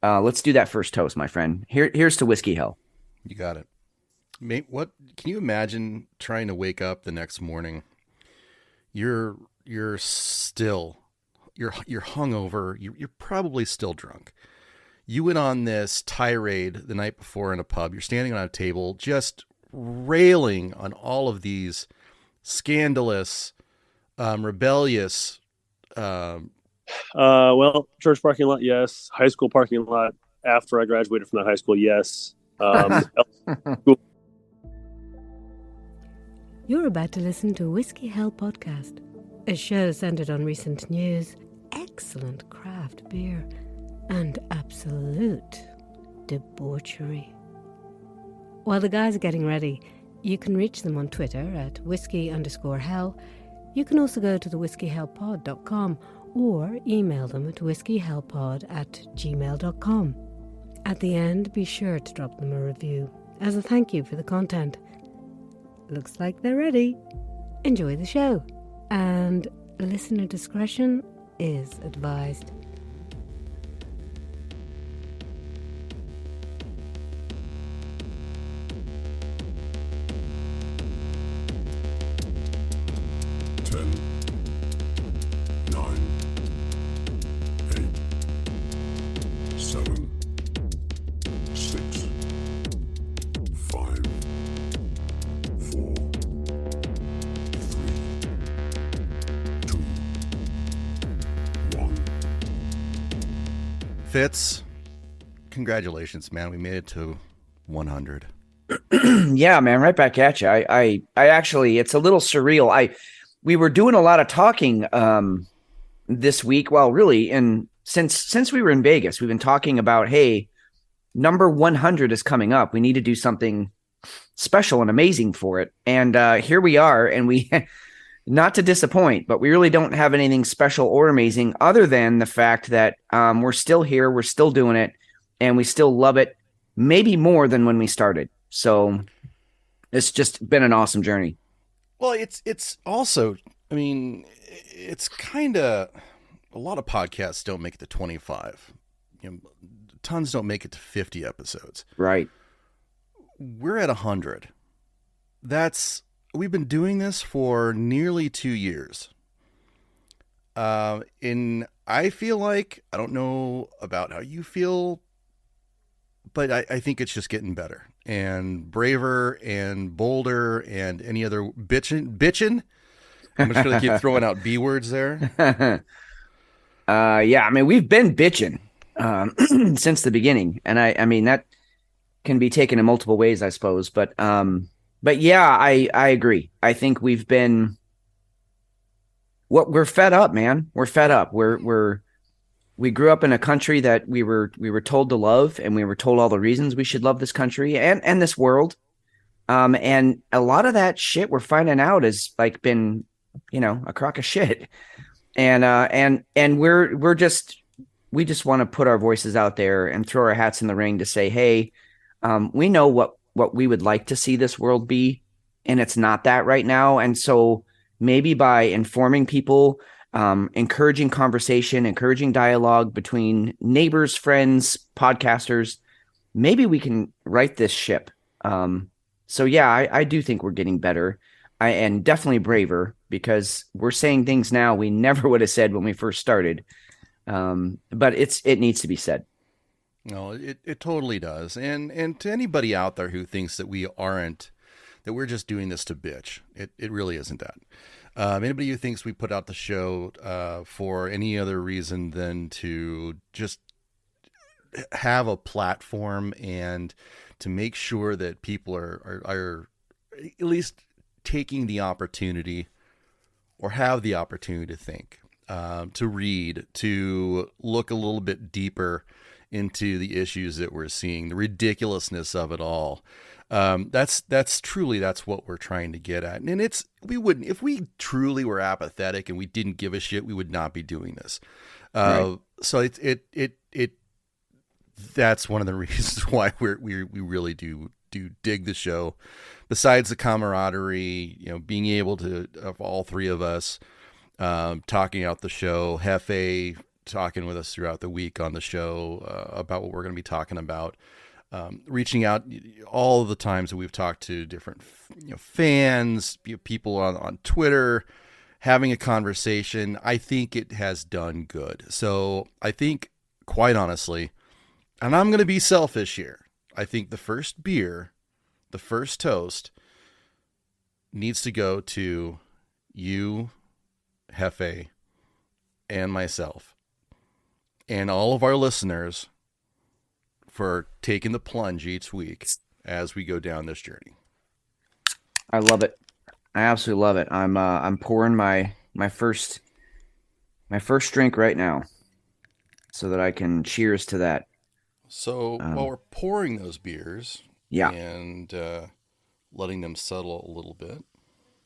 Let's do that first toast, my friend. Here's to whiskey hell. You got it. Mate, what can you imagine trying to wake up the next morning? You're still you're hungover. You're probably still drunk. You went on this tirade the night before in a pub. You're standing on a table just railing on all of these scandalous, rebellious. Um, Well, church parking lot, yes. High school parking lot after I graduated from the high school, yes. You're about to listen to Whiskey Hell Podcast, a show centered on recent news, excellent craft beer, and absolute debauchery. While the guys are getting ready, you can reach them on Twitter at whiskey_hell. You can also go to the whiskeyhellpod.com or email them at whiskeyhellpod@gmail.com. At the end, be sure to drop them a review as a thank you for the content. Looks like they're ready. Enjoy the show, and listener discretion is advised. Ten, nine, eight, seven, six, five, four, three, two, one. Fitz, congratulations, man. We made it to 100. Yeah, man, right back at you. I actually, it's a little surreal. We were doing a lot of talking this week. Well, really, and since we were in Vegas, we've been talking about, hey, number 100 is coming up. We need to do something special and amazing for it. And here we are, and we, not to disappoint, but we really don't have anything special or amazing other than the fact that we're still here, we're still doing it, and we still love it, maybe more than when we started. So it's just been an awesome journey. Well, it's also, I mean, it's kind of a lot of podcasts don't make it to 25. You know, tons don't make it to 50 episodes. Right. We're at 100. We've been doing this for nearly 2 years. And I feel like, I don't know about how you feel, but I think it's just getting better and braver and bolder and any other bitchin'. I'm just going to keep throwing out B words there. Yeah, I mean, we've been bitching since the beginning. And I mean, that can be taken in multiple ways, I suppose. But yeah, I agree. I think we're fed up, man. We're fed up. We grew up in a country that we were told to love, and we were told all the reasons we should love this country and this world. And a lot of that shit we're finding out has like been, a crock of shit. And we just want to put our voices out there and throw our hats in the ring to say, hey, we know what we would like to see this world be, and it's not that right now. And so maybe by informing people, encouraging conversation, encouraging dialogue between neighbors, friends, podcasters, maybe we can right this ship. So yeah, I do think we're getting better, and definitely braver, because we're saying things now we never would have said when we first started. But it needs to be said. No, it totally does. And to anybody out there who thinks that that we're just doing this to bitch, it really isn't that. Anybody who thinks we put out the show for any other reason than to just have a platform and to make sure that people are at least taking the opportunity or have the opportunity to think, to read, to look a little bit deeper into the issues that we're seeing, the ridiculousness of it all. That's what we're trying to get at. And if we truly were apathetic and we didn't give a shit, we would not be doing this. Right. So that's one of the reasons why we really do dig the show. Besides the camaraderie, being able to, of all three of us, talking out the show, Hefe talking with us throughout the week on the show about what we're going to be talking about. Reaching out all of the times that we've talked to different fans, people on Twitter, having a conversation. I think it has done good. So I think, quite honestly, and I'm going to be selfish here, I think the first beer, the first toast, needs to go to you, Jefe, and myself, and all of our listeners for taking the plunge each week as we go down this journey. I love it. I absolutely love it. I'm pouring my first drink right now so that I can cheers to that. So while we're pouring those beers, yeah, and letting them settle a little bit,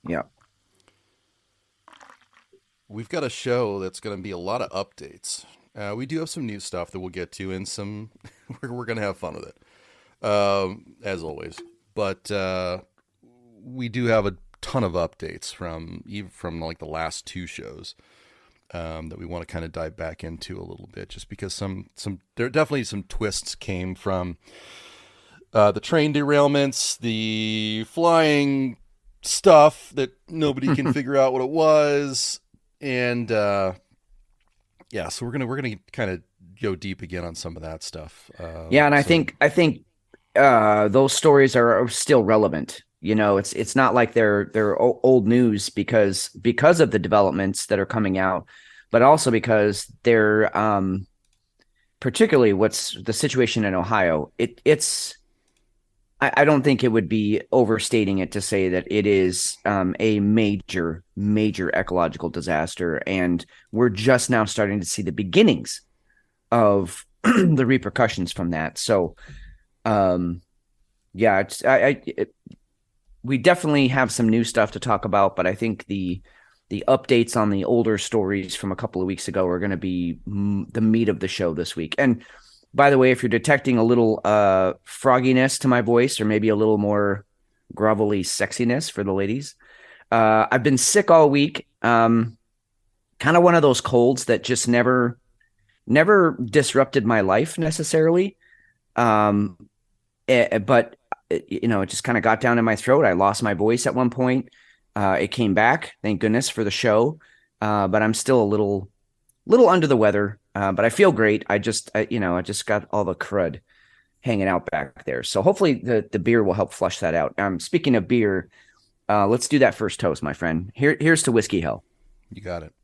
yeah, we've got a show that's going to be a lot of updates. We do have some new stuff that we'll get to, and some we're going to have fun with it, as always. But we do have a ton of updates from like the last two shows that we want to kind of dive back into a little bit, just because there are definitely some twists came from the train derailments, the flying stuff that nobody can figure out what it was, and yeah, so we're gonna kind of go deep again on some of that stuff. Yeah, and I think those stories are still relevant. It's not like they're old news because of the developments that are coming out, but also because they're particularly what's the situation in Ohio. I don't think it would be overstating it to say that it is a major ecological disaster, and we're just now starting to see the beginnings of the repercussions from that. So, yeah, we definitely have some new stuff to talk about, but I think the updates on the older stories from a couple of weeks ago are going to be the meat of the show this week. And by the way, if you're detecting a little frogginess to my voice, or maybe a little more grovelly sexiness for the ladies, I've been sick all week. Kind of one of those colds that just never disrupted my life necessarily. But it just kind of got down in my throat. I lost my voice at one point. It came back, thank goodness for the show. But I'm still a little under the weather. But I feel great. I just got all the crud hanging out back there. So hopefully the beer will help flush that out. Speaking of beer, let's do that first toast, my friend. Here's to Whiskey Hell. You got it.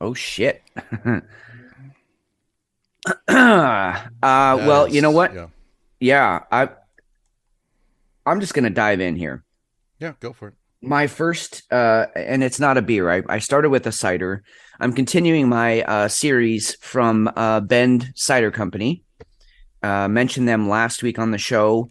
Oh shit. Well, you know what? Yeah, I'm just gonna dive in here. Yeah, go for it. My first, and it's not a beer. I started with a cider. I'm continuing my series from Bend Cider Company. Mentioned them last week on the show.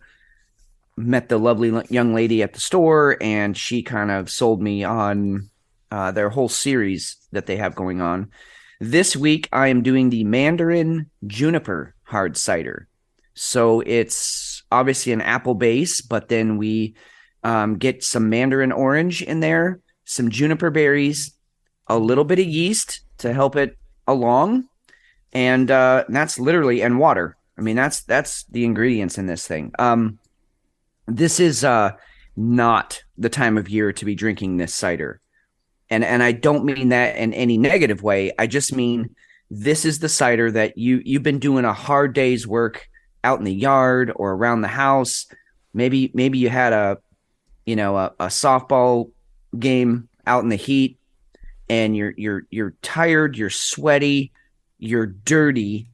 Met the lovely young lady at the store, and she kind of sold me on their whole series that they have going on. This week, I am doing the Mandarin Juniper Hard Cider. So it's obviously an apple base, but then we get some mandarin orange in there, some juniper berries, a little bit of yeast to help it along, and that's literally, and water. I mean, that's the ingredients in this thing. This is not the time of year to be drinking this cider, and I don't mean that in any negative way. I just mean this is the cider that you've been doing a hard day's work out in the yard or around the house. Maybe you had a softball game out in the heat, and you're tired, you're sweaty, you're dirty,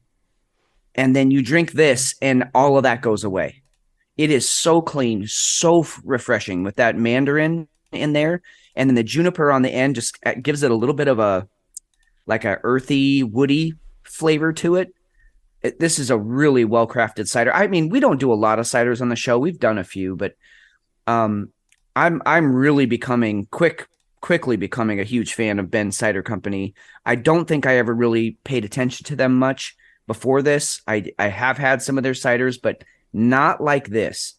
and then you drink this and all of that goes away. It is so clean, so refreshing with that mandarin in there, and then the juniper on the end just gives it a little bit of a earthy, woody flavor to it. This is a really well-crafted cider. I mean, we don't do a lot of ciders on the show. We've done a few, but I'm really quickly becoming a huge fan of Bend Cider Company. I don't think I ever really paid attention to them much before this. I have had some of their ciders, but not like this.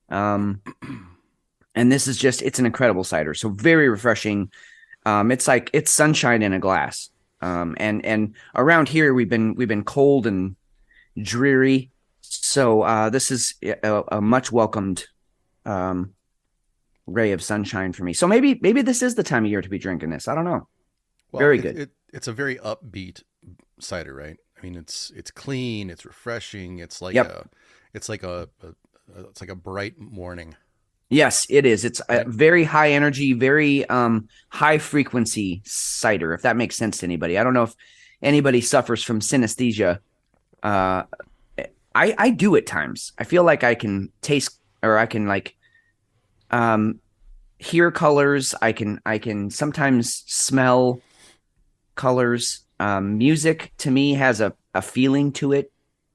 And And this is it's an incredible cider. So very refreshing. It's sunshine in a glass. And around here we've been cold and dreary. So this is a much welcomed ray of sunshine for me. So maybe this is the time of year to be drinking this. I don't know. Well, Very good. It's a very upbeat cider, right? I mean, it's clean, it's refreshing. It's like it's like a bright morning. Yes, it is. It's a very high energy, very high frequency cider, if that makes sense to anybody. I don't know if anybody suffers from synesthesia. I do at times. I feel like I can taste, or I can like hear colors. I can sometimes smell colors. Music to me has a feeling to it.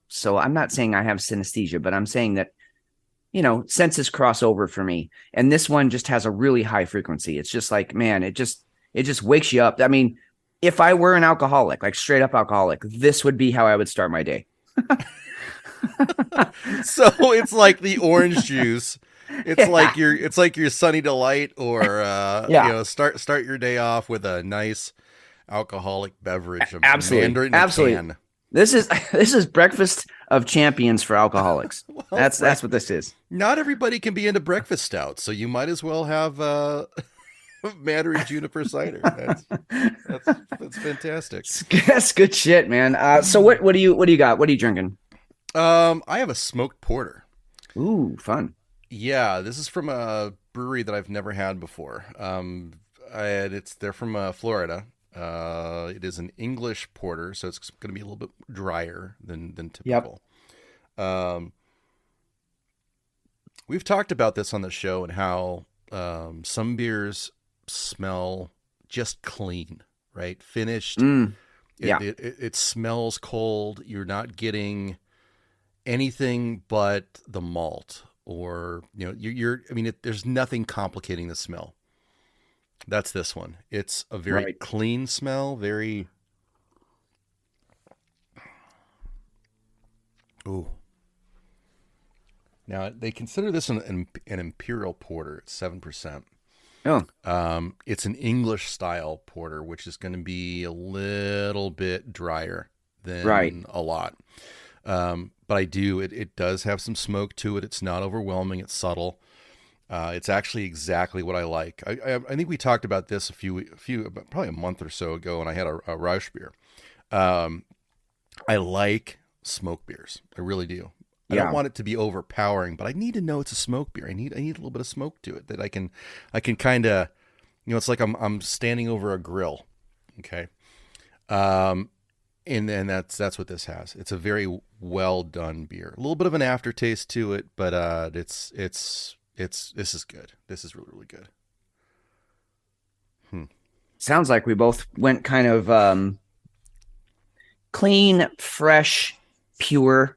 So I'm not saying I have synesthesia, but I'm saying that, senses cross over for me. And this one just has a really high frequency. It's just like, man, it just wakes you up. I mean, if I were an alcoholic, like straight up alcoholic, this would be how I would start my day. So it's like the orange juice. It's like your Sunny Delight, or start your day off with a nice alcoholic beverage. Absolutely. Can. This is breakfast of champions for alcoholics. Well, that's what this is. Not everybody can be into breakfast stouts, so you might as well have Mandarin juniper cider. That's fantastic. That's good shit, man. So what do you got? What are you drinking? I have a smoked porter. Ooh, fun. Yeah, this is from a brewery that I've never had before. They're from Florida. It is an English porter, so it's going to be a little bit drier than typical. Yep. We've talked about this on the show, and how some beers smell just clean, right? Finished. It smells cold. You're not getting anything but the malt, or there's nothing complicating the smell. That's this one. It's a very clean smell, very. Ooh. Now they consider this an imperial porter. It's 7%. Oh. It's an English style porter, which is going to be a little bit drier than a lot. But it does have some smoke to it. It's not overwhelming. It's subtle. It's actually exactly what I like. I think we talked about this probably a month or so ago, and I had a Rausch beer. I like smoke beers. I really do. I don't want it to be overpowering, but I need to know it's a smoke beer. I need a little bit of smoke to it that I can kind of, it's like I'm standing over a grill. Okay. And then that's what this has. It's a very well done beer. A little bit of an aftertaste to it, but this is good. This is really, really good. Sounds like we both went kind of clean, fresh, pure.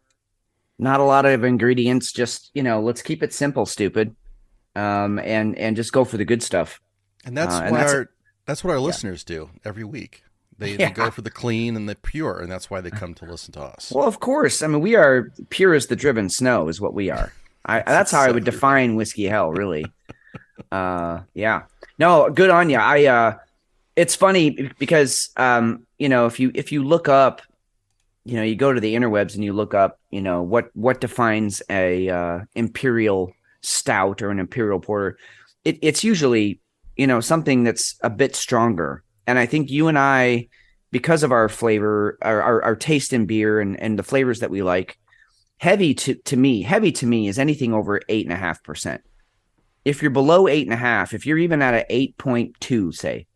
Not a lot of ingredients. Just let's keep it simple, stupid, and just go for the good stuff. And that's what our listeners do every week. They go for the clean and the pure, and that's why they come to listen to us. Well, of course. I mean, we are pure as the driven snow is what we are. That's how I would define whiskey hell, really. Yeah. No, good on you. It's funny because if you look up, you go to the interwebs and you look up, what defines a imperial stout or an imperial porter. It's usually, something that's a bit stronger. And I think you and I, because of our flavor, our taste in beer and the flavors that we like, heavy to me is anything over 8.5%. If you're below 8.5, if you're even at a 8.2, say,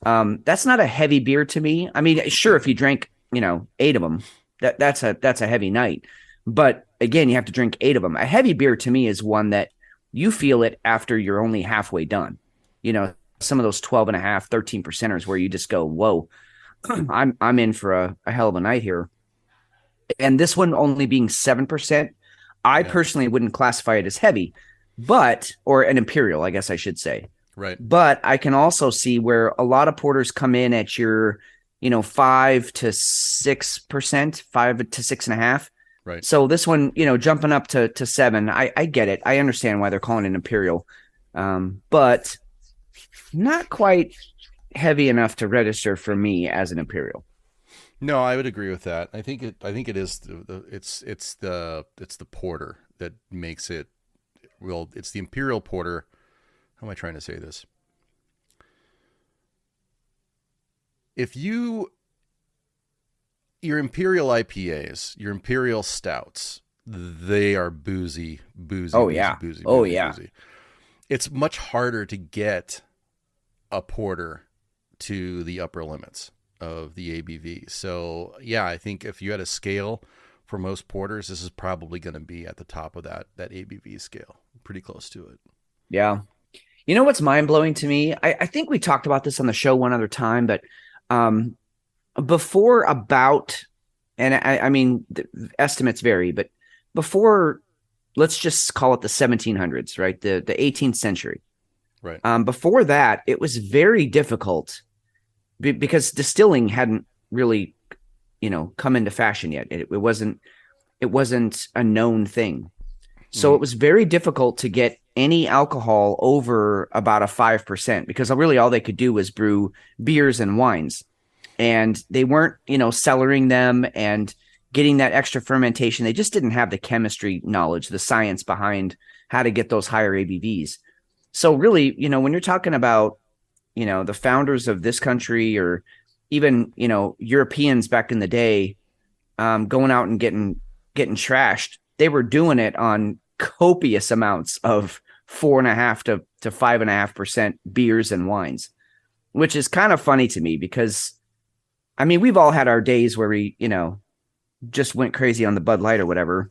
that's not a heavy beer to me. I mean, sure, if you drank, 8 of them, that's a heavy night. But again, you have to drink 8 of them. A heavy beer to me is one that you feel it after you're only halfway done. Some of those 12.5, 13%ers where you just go, whoa, I'm in for a hell of a night here. And this one only being 7%, I personally wouldn't classify it as heavy, or an imperial, I guess I should say. Right. But I can also see where a lot of porters come in at your, 5 to 6%, 5 to 6.5. Right. So this one, jumping up to 7, I get it. I understand why they're calling it imperial. but not quite heavy enough to register for me as an imperial. No, I would agree with that. I think it is it's the porter that makes it. Well, it's the imperial porter. How am I trying to say this? If your imperial IPAs, your imperial stouts, they are boozy, Oh yeah. boozy, Oh boozy, yeah. boozy. It's much harder to get a porter to the upper limits of the ABV. So yeah, I think if you had a scale for most porters, this is probably going to be at the top of that ABV scale, pretty close to it. Yeah. You know what's mind blowing to me? I think we talked about this on the show one other time, but um, before about, and I mean, the estimates vary, but before, let's just call it the 1700s, right? The 18th century. Right. Before that, it was very difficult because distilling hadn't really, come into fashion yet. It wasn't a known thing. So it was very difficult to get any alcohol over about a 5% because really all they could do was brew beers and wines. And they weren't, cellaring them and getting that extra fermentation. They just didn't have the chemistry knowledge, the science behind how to get those higher ABVs. So really, when you're talking about, the founders of this country or even, Europeans back in the day, going out and getting trashed, they were doing it on copious amounts of 4.5 to 5.5% beers and wines, which is kind of funny to me because, I mean, we've all had our days where we, just went crazy on the Bud Light or whatever.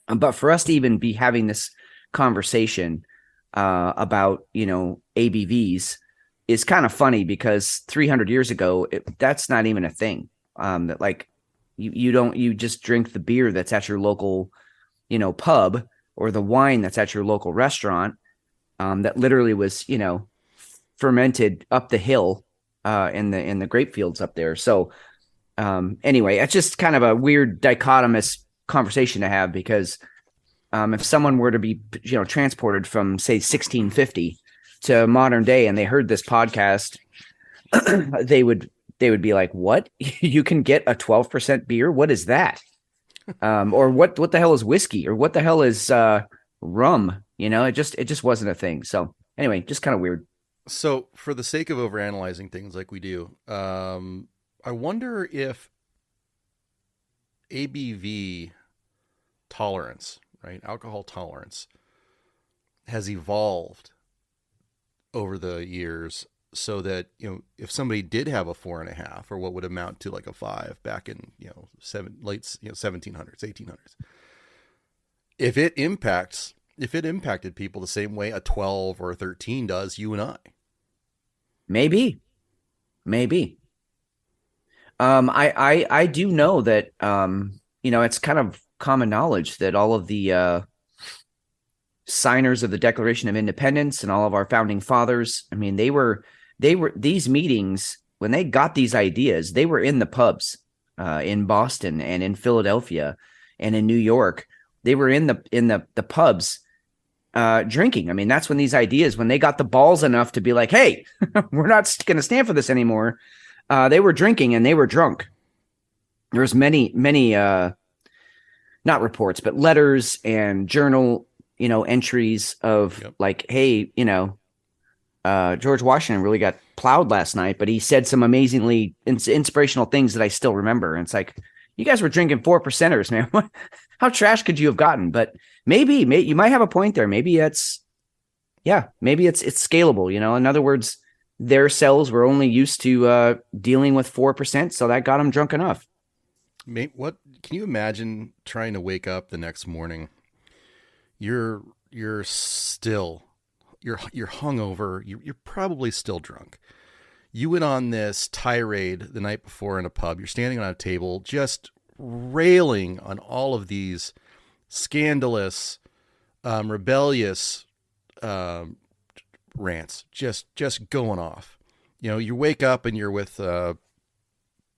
But for us to even be having this conversation about, ABVs is kind of funny because 300 years ago, that's not even a thing. That like you just drink the beer that's at your local, pub or the wine that's at your local restaurant that literally was, fermented up the hill in the grape fields up there. So anyway, it's just kind of a weird dichotomous conversation to have because if someone were to be, transported from say 1650 to modern day and they heard this podcast, they would be like, what? You can get a 12% beer? What is that? Or what the hell is whiskey? Or what the hell is rum? It just wasn't a thing. So anyway, just kind of weird. So for the sake of overanalyzing things like we do, I wonder if ABV tolerance, right, alcohol tolerance, has evolved over the years so that, if somebody did have a 4.5 or what would amount to like a 5 back in, late 1700s, 1800s, if it impacted people the same way a 12 or a 13 does you and I. Maybe. I do know that, it's kind of common knowledge that all of the signers of the Declaration of Independence and all of our founding fathers, I mean, they were these meetings when they got these ideas, they were in the pubs in Boston and in Philadelphia and in New York. They were in the pubs drinking. I mean, that's when these ideas, when they got the balls enough to be like, hey, we're not going to stand for this anymore. They were drinking and they were drunk. There's many, not reports, but letters and journal, entries of like, hey, George Washington really got plowed last night, but he said some amazingly inspirational things that I still remember. And it's like, you guys were drinking 4%ers, man. How trash could you have gotten? But maybe you might have a point there. Maybe it's scalable. In other words, their cells were only used to dealing with 4%, so that got them drunk enough. What can you imagine trying to wake up the next morning? You're still you're hungover. You're probably still drunk. You went on this tirade the night before in a pub. You're standing on a table, just railing on all of these scandalous, rebellious rants, just going off. You wake up and you're with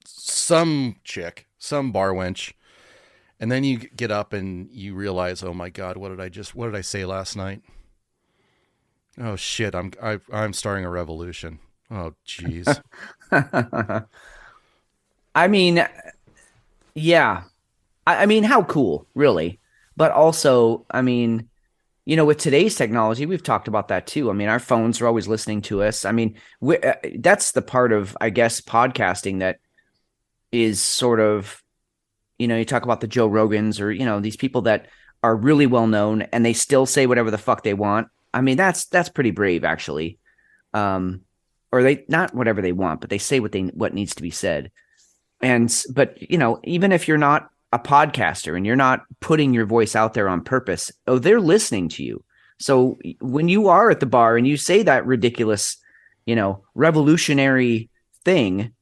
some chick, some bar wench, and then you get up and you realize, oh my God, what did I say last night? Oh shit! I'm starting a revolution. Oh jeez. I mean, yeah. I mean, how cool, really? But also, I mean, with today's technology, we've talked about that too. I mean, our phones are always listening to us. I mean, that's the part of, I guess, podcasting that is sort of, you talk about the Joe Rogans or, these people that are really well known and they still say whatever the fuck they want. I mean, that's pretty brave, actually. Or they not whatever they want, but they say what needs to be said. But even if you're not a podcaster and you're not putting your voice out there on purpose, they're listening to you. So when you are at the bar and you say that ridiculous, revolutionary thing,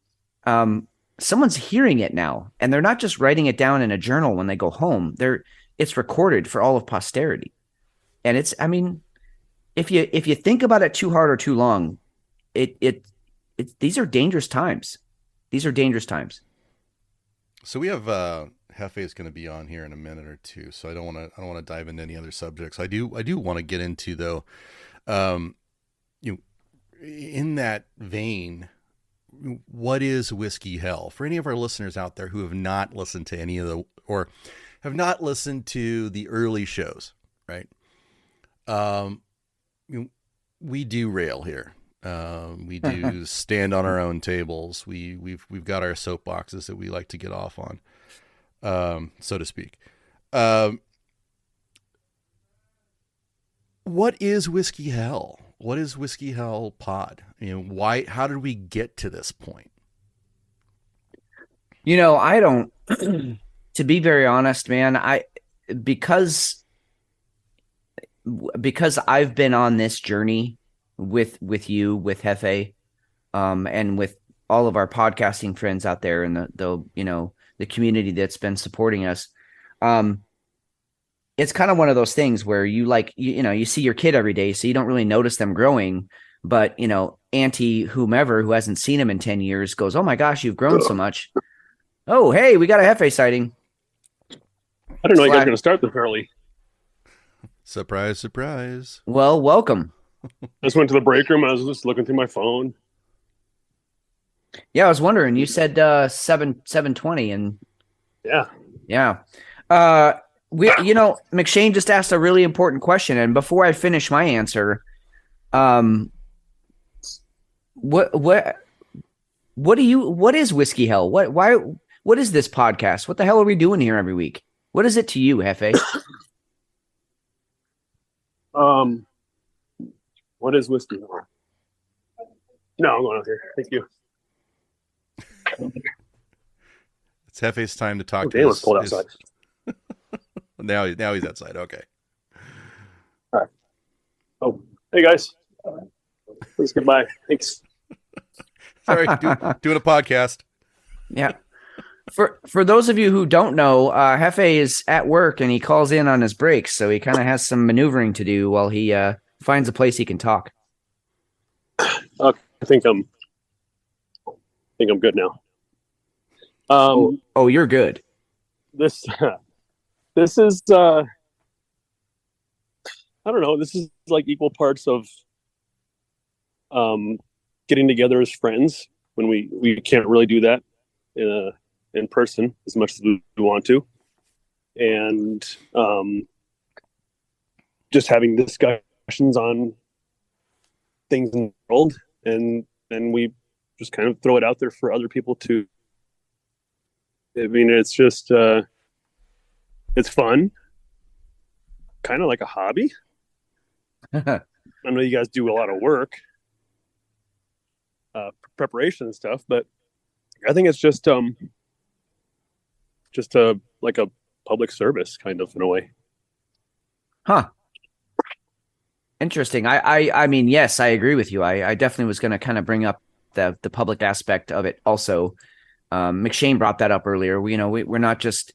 someone's hearing it now, and they're not just writing it down in a journal when they go home. It's recorded for all of posterity. And I mean, if you think about it too hard or too long, these are dangerous times. These are dangerous times. So we have Hefe is going to be on here in a minute or two, so I don't want to dive into any other subjects. I do want to get into, though, in that vein, what is whiskey hell for any of our listeners out there who have not listened to or have not listened to the early shows, right? We do rail here. We do stand on our own tables. We've got our soapboxes that we like to get off on, so to speak. What is Whiskey Hell? What is Whiskey Hell Pod? How did we get to this point? I don't, to be very honest, man, because I've been on this journey with you, with Hefe, and with all of our podcasting friends out there and the community that's been supporting us. It's kind of one of those things where you see your kid every day, so you don't really notice them growing, but Auntie whomever who hasn't seen him in 10 years goes, "Oh my gosh, you've grown so much." Oh, hey, we got a Hefe sighting. I didn't know you guys were going to start this early. Surprise, surprise. Well, welcome. I just went to the break room. I was just looking through my phone. Yeah, I was wondering. You said 7:20, and yeah. McShane just asked a really important question, and before I finish my answer, what is Whiskey Hell? What is this podcast? What the hell are we doing here every week? What is it to you, Hefe? What is Whiskey Hell? No, I'm going out here. Thank you. It's Hefe's time to talk to Dane was cold outside. Now he's outside. Okay. All right. Oh, hey guys. Please goodbye. Thanks. Sorry, doing a podcast. Yeah. For those of you who don't know, Hefe is at work and he calls in on his breaks, so he kind of has some maneuvering to do while he finds a place he can talk. I think I'm good now. You're good. This is I don't know. This is like equal parts of getting together as friends when we can't really do that in person as much as we want to, and just having discussions on things in the world, and we just kind of throw it out there for other people to. I mean, it's just it's fun, kind of like a hobby. I know you guys do a lot of work, preparation and stuff, but I think it's just like a public service kind of in a way. Huh. Interesting. I mean, yes, I agree with you. I definitely was going to kind of bring up the public aspect of it also. McShane brought that up earlier. We're not just,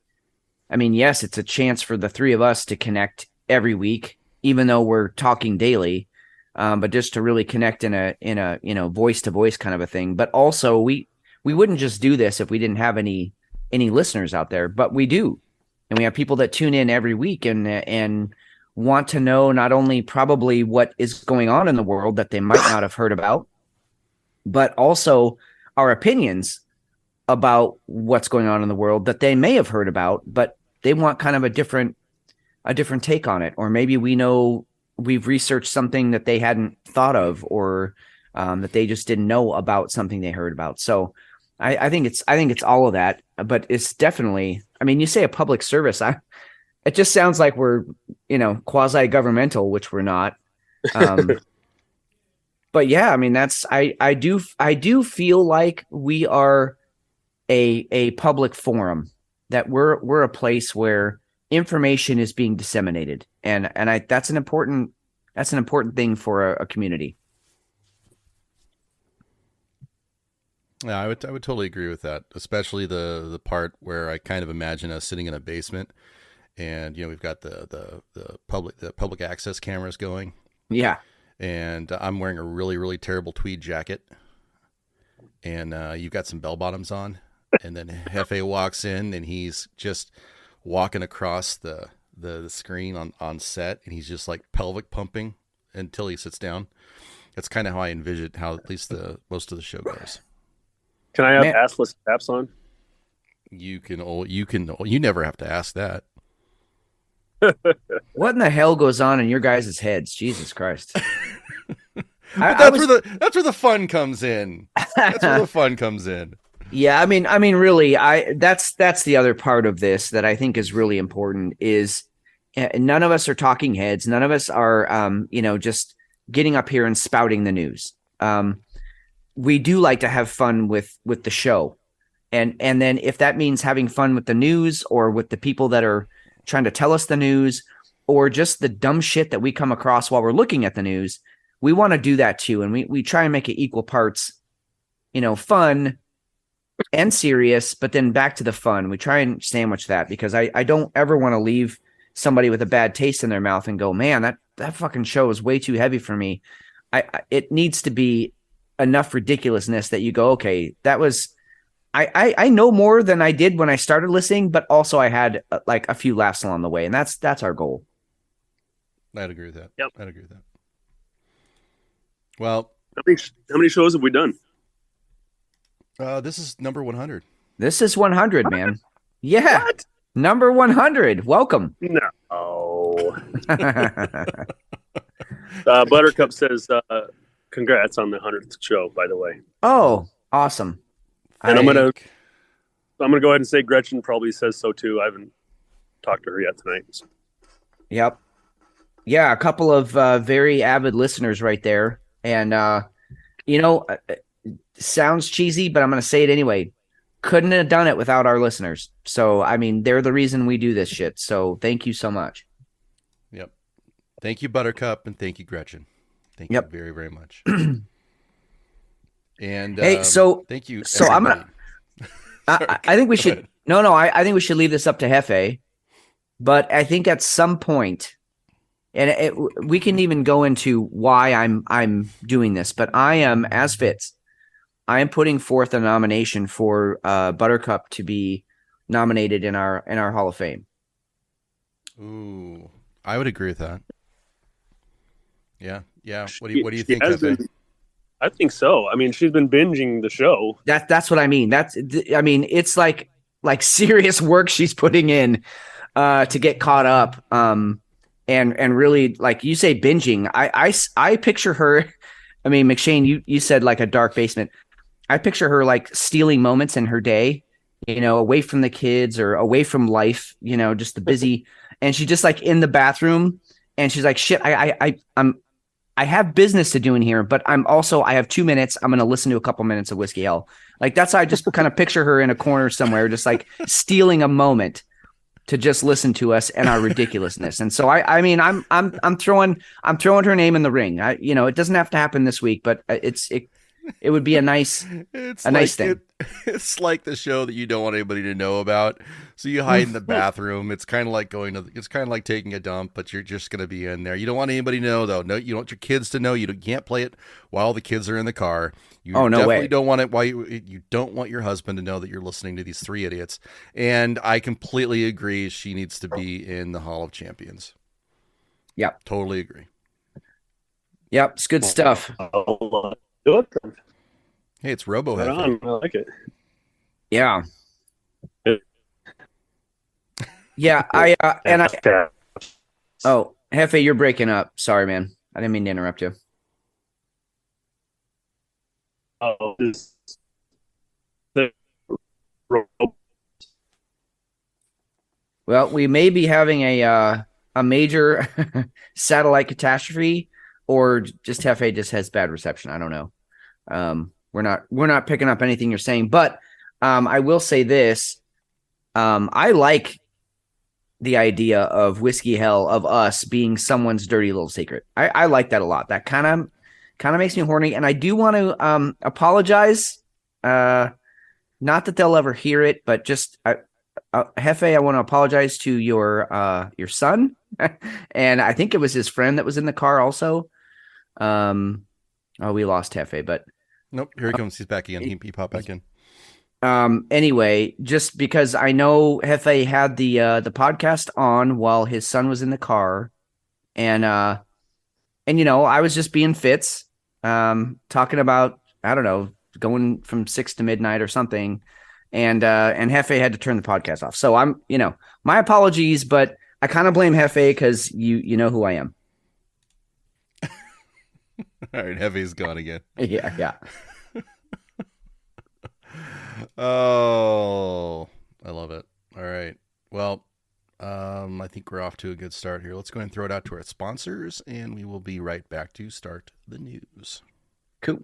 I mean, yes, it's a chance for the three of us to connect every week, even though we're talking daily, but just to really connect in a voice to voice kind of a thing. But also we wouldn't just do this if we didn't have any listeners out there, but we do. And we have people that tune in every week, and want to know not only probably what is going on in the world that they might not have heard about, but also our opinions about what's going on in the world that they may have heard about, but they want kind of a different take on it. Or maybe we've researched something that they hadn't thought of, or that they just didn't know about something they heard about. So I think it's all of that, but it's definitely, I mean, you say a public service, it just sounds like we're, quasi-governmental, which we're not. But yeah, I mean, I do feel like we are a public forum, that we're a place where information is being disseminated. And that's an important thing for a community. Yeah, I would totally agree with that, especially the part where I kind of imagine us sitting in a basement, and we've got the public access cameras going. Yeah. And I'm wearing a really, really terrible tweed jacket, and you've got some bell bottoms on, and then Hefe walks in, and he's just walking across the screen on set, and he's just like pelvic pumping until he sits down. That's kind of how I envision how at least the most of the show goes. Can I have assless caps on? You never have to ask that. What in the hell goes on in your guys' heads? Jesus Christ. That's where the fun comes in. That's where the fun comes in. Yeah, I mean, really, that's the other part of this that I think is really important is none of us are talking heads. None of us are, just getting up here and spouting the news. We do like to have fun with the show, and then if that means having fun with the news, or with the people that are trying to tell us the news, or just the dumb shit that we come across while we're looking at the news, we want to do that too. And we try and make it equal parts, fun and serious, but then back to the fun. We try and sandwich that, because I don't ever want to leave somebody with a bad taste in their mouth and go, man, that fucking show is way too heavy for me. It needs to be enough ridiculousness that you go, okay, that was, I know more than I did when I started listening, but also I had like a few laughs along the way, and that's our goal. I'd agree with that. Yep. I'd agree with that. Well, how many shows have we done? This is number 100. This is 100, man. Yeah. What? Number 100. Welcome. No. Buttercup says, congrats on the 100th show, by the way. Oh, awesome. And I'm gonna go ahead and say Gretchen probably says so too. I haven't talked to her yet tonight. Yep. Yeah, a couple of very avid listeners right there. And sounds cheesy, but I'm going to say it anyway. Couldn't have done it without our listeners. So, I mean, they're the reason we do this shit. So thank you so much. Yep. Thank you, Buttercup, and thank you, Gretchen. Thank you very, very much. And hey, so thank you. So everybody. I think we should. No. I think we should leave this up to Hefe. But I think at some point, and we can even go into why I'm doing this. But I am, as Fitz, I am putting forth a nomination for Buttercup to be nominated in our Hall of Fame. Ooh, I would agree with that. Yeah. What do you think, Hefe? I think so. I mean, she's been binging the show. That's what I mean. It's like serious work she's putting in to get caught up. And really, like you say, binging. I picture her. I mean, McShane, you said like a dark basement. I picture her like stealing moments in her day, away from the kids or away from life, just the busy. And she's just like in the bathroom, and she's like, shit, I have business to do in here, but I have 2 minutes. I'm going to listen to a couple minutes of Whiskey Hell. Like that's how I just kind of picture her in a corner somewhere, just like stealing a moment to just listen to us and our ridiculousness. And so I'm throwing her name in the ring. It doesn't have to happen this week, but it would be a nice thing. It's like the show that you don't want anybody to know about, so you hide in the bathroom. It's kind of like taking a dump, but you're just going to be in there. You don't want anybody to know, though. No, you don't want your kids to know. You can't play it while the kids are in the car. You definitely don't want it while you don't want your husband to know that you're listening to these three idiots. And I completely agree. She needs to be in the Hall of Champions. Yep. Totally agree. Yep. It's good stuff. I'll do it then. Hey, it's Robo Right Hefe. on. I like it. Yeah. Yeah. Yeah. Oh, Hefe, you're breaking up. Sorry, man. I didn't mean to interrupt you. Oh, this the Well, we may be having a major satellite catastrophe, or just Hefe just has bad reception. I don't know. We're not picking up anything you're saying, but I will say this. I like the idea of Whiskey Hell, of us being someone's dirty little secret. I like that a lot. That kind of makes me horny, and I do want to apologize. Not that they'll ever hear it, but just Hefe, I want to apologize to your son, and I think it was his friend that was in the car also. We lost Hefe, but Nope, here he comes. He's back again. He popped back in. Anyway, just because I know Hefe had the podcast on while his son was in the car, and I was just being Fitz, talking about, I don't know, going from 6 to midnight or something, and Hefe had to turn the podcast off. So I'm, my apologies, but I kind of blame Hefe because you know who I am. All right, Hefe's gone again. Yeah. Oh, I love it. All right. Well, I think we're off to a good start here. Let's go ahead and throw it out to our sponsors, and we will be right back to start the news. Cool.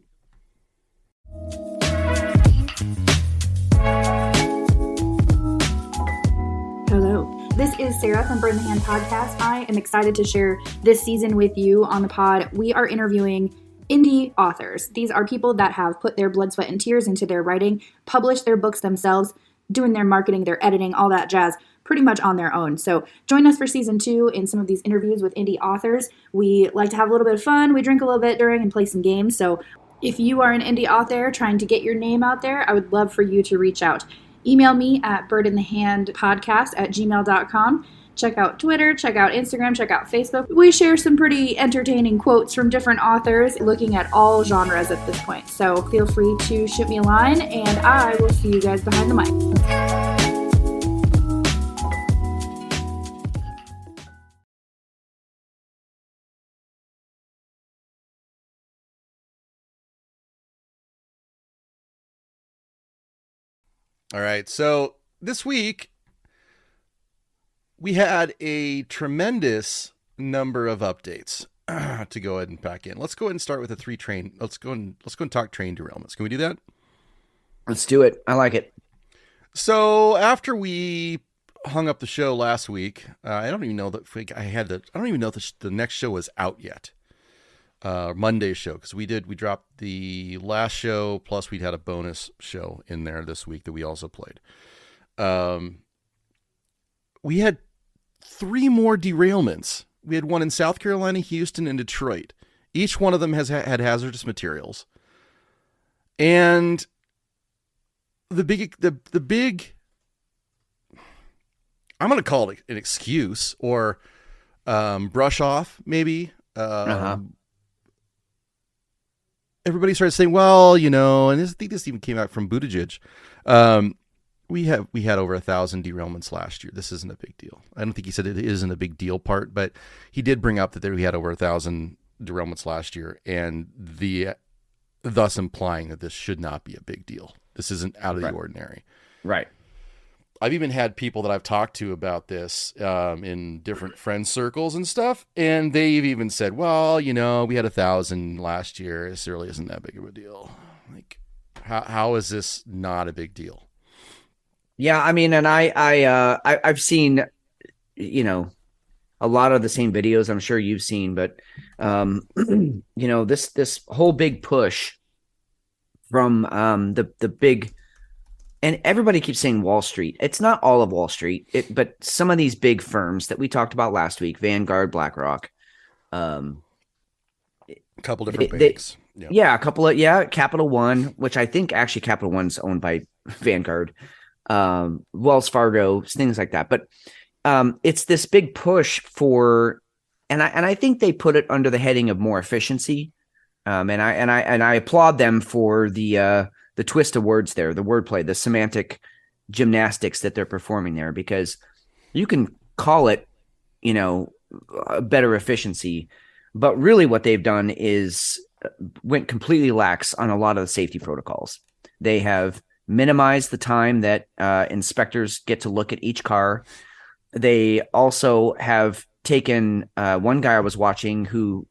Hello. This is Sarah from Bird in the Hand Podcast. I am excited to share this season with you on the pod. We are interviewing indie authors. These are people that have put their blood, sweat, and tears into their writing, published their books themselves, doing their marketing, their editing, all that jazz, pretty much on their own. So join us for season 2 in some of these interviews with indie authors. We like to have a little bit of fun. We drink a little bit during and play some games. So if you are an indie author trying to get your name out there, I would love for you to reach out. Email me at birdinthehandpodcast@gmail.com. Check out Twitter, check out Instagram, check out Facebook. We share some pretty entertaining quotes from different authors looking at all genres at this point. So feel free to shoot me a line, and I will see you guys behind the mic. All right. So this week, we had a tremendous number of updates to go ahead and pack in. Let's go ahead and start with the 3 train. Let's go and talk train derailments. Can we do that? Let's do it. I like it. So after we hung up the show last week, I don't even know that I don't even know if the next show was out yet. Monday's show, because we dropped the last show, plus we'd had a bonus show in there this week that we also played. We had 3 more derailments. We had one in South Carolina, Houston, and Detroit. Each one of them had hazardous materials. And the big, I'm going to call it an excuse or brush off, maybe. Everybody started saying, well, and I think this even came out from Buttigieg. We had over 1,000 derailments last year. This isn't a big deal. I don't think he said it isn't a big deal part, but he did bring up that we had over 1,000 derailments last year, and thus implying that this should not be a big deal. This isn't out of the ordinary. Right. I've even had people that I've talked to about this in different friend circles and stuff, and they've even said, well, we had 1,000 last year. This really isn't that big of a deal. Like, how is this not a big deal? Yeah, I mean, and I've seen, a lot of the same videos I'm sure you've seen, but this whole big push from the big, and everybody keeps saying Wall Street. It's not all of Wall Street, but some of these big firms that we talked about last week, Vanguard, BlackRock, a couple different banks. Yeah, a couple of Capital One, which I think actually Capital One's owned by Vanguard. Wells Fargo, things like that. But it's this big push for I think they put it under the heading of more efficiency. And I applaud them for the twist of words there, the wordplay, the semantic gymnastics that they're performing there, because you can call it, a better efficiency, but really what they've done is went completely lax on a lot of the safety protocols. They have minimized the time that inspectors get to look at each car. They also have taken one guy I was watching who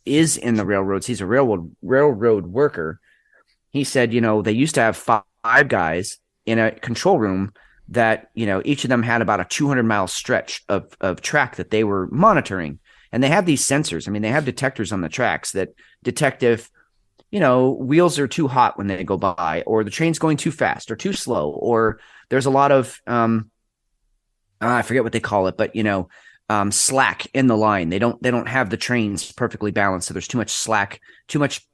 is in the railroads. He's a railroad worker. He said, they used to have five guys in a control room that, each of them had about a 200-mile stretch of track that they were monitoring. And they have these sensors. I mean, they have detectors on the tracks that detect if, wheels are too hot when they go by, or the train's going too fast or too slow, or there's a lot of, I forget what they call it, but, slack in the line. They don't have the trains perfectly balanced. So there's too much slack, too much,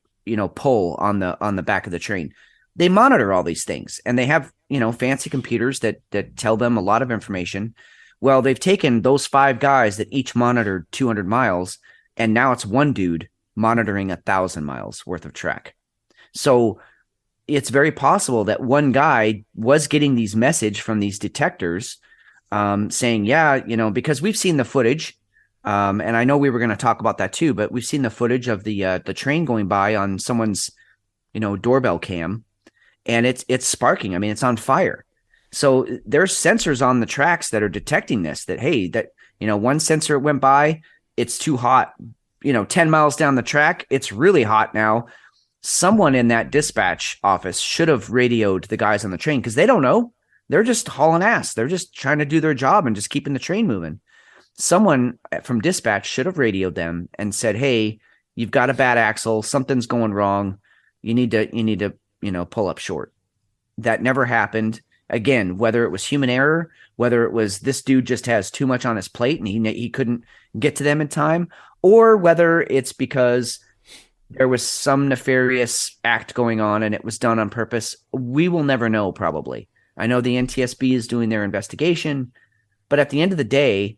pull on the back of the train. They monitor all these things, and they have, fancy computers that tell them a lot of information. Well, they've taken those five guys that each monitored 200 miles, and now it's one dude monitoring 1,000 miles worth of track. So it's very possible that one guy was getting these message from these detectors saying, yeah, because we've seen the footage, and I know we were going to talk about that too, but we've seen the footage of the train going by on someone's, doorbell cam, and it's sparking. I mean, it's on fire. So there's sensors on the tracks that are detecting this, that, hey, that, one sensor went by, it's too hot, 10 miles down the track, it's really hot now. Someone in that dispatch office should have radioed the guys on the train, because they don't know. They're just hauling ass. They're just trying to do their job and just keeping the train moving. Someone from dispatch should have radioed them and said, hey, you've got a bad axle. Something's going wrong. You need to, pull up short. That never happened. Again, whether it was human error, whether it was this dude just has too much on his plate and he couldn't get to them in time, or whether it's because there was some nefarious act going on and it was done on purpose, we will never know, probably. I know the NTSB is doing their investigation, but at the end of the day,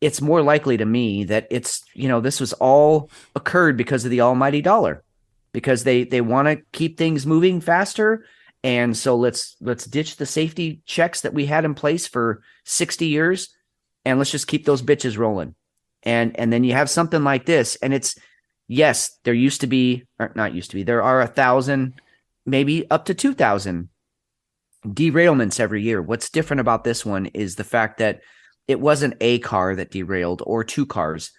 it's more likely to me that it's, this was all occurred because of the almighty dollar, because they want to keep things moving faster. And so let's ditch the safety checks that we had in place for 60 years, and let's just keep those bitches rolling. And then you have something like this, and it's, yes, there used to be, or not used to be, there are 1,000, maybe up to 2,000 derailments every year. What's different about this one is the fact that it wasn't a car that derailed or two cars.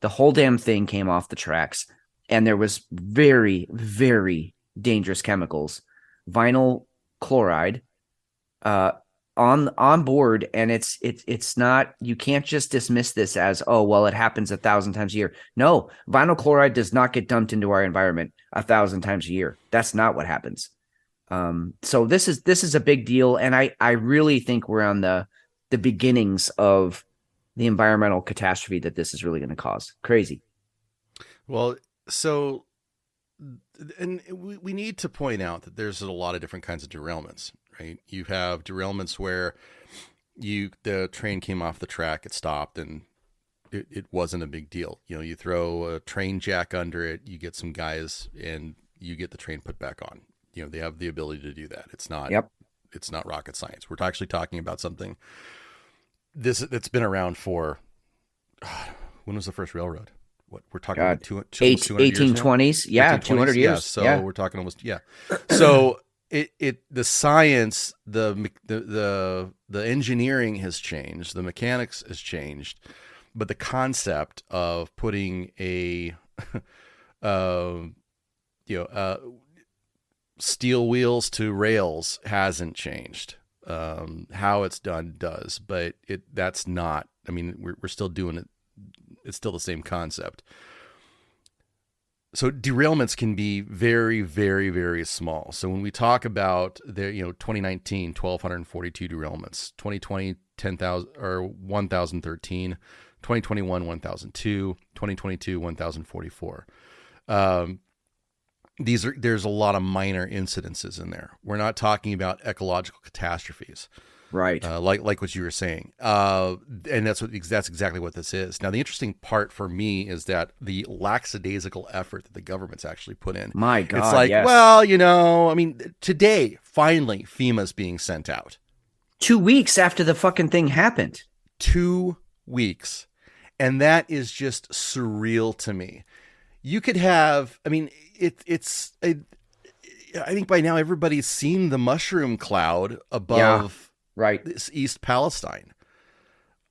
The whole damn thing came off the tracks, and there was very, very dangerous chemicals, vinyl chloride, on board. And it's not, you can't just dismiss this as, oh, well, it happens 1,000 times a year. No, vinyl chloride does not get dumped into our environment 1,000 times a year. That's not what happens. So this is a big deal. And I really think we're on the beginnings of the environmental catastrophe that this is really going to cause. Crazy. Well, so, and we need to point out that there's a lot of different kinds of derailments, right? You have derailments where the train came off the track, it stopped, and it wasn't a big deal. You throw a train jack under it, you get some guys, and you get the train put back on. They have the ability to do that. It's not, It's not rocket science. We're actually talking about something that's been around for, when was the first railroad? What we're talking about, 1820s. Yeah, 200 years. Yeah, so we're talking almost, yeah. So the science, the engineering has changed, the mechanics has changed, but the concept of putting a steel wheels to rails hasn't changed. How it's done does, but that's not, I mean, we're still doing it. It's still the same concept. So derailments can be very, very, very small. So when we talk about 2019, 1,242 derailments, 2020, 10,000 or 1,013, 2021, 1,002, 2022, 1,044. There's a lot of minor incidences in there. We're not talking about ecological catastrophes. Right. Like what you were saying, and that's exactly what this is. Now, the interesting part for me is that the lackadaisical effort that the government's actually put in. My God, it's like, yes. well, I mean, today finally FEMA's being sent out. 2 weeks after the fucking thing happened. 2 weeks, and that is just surreal to me. You could have, I mean, I think by now everybody's seen the mushroom cloud above. Right. This East Palestine.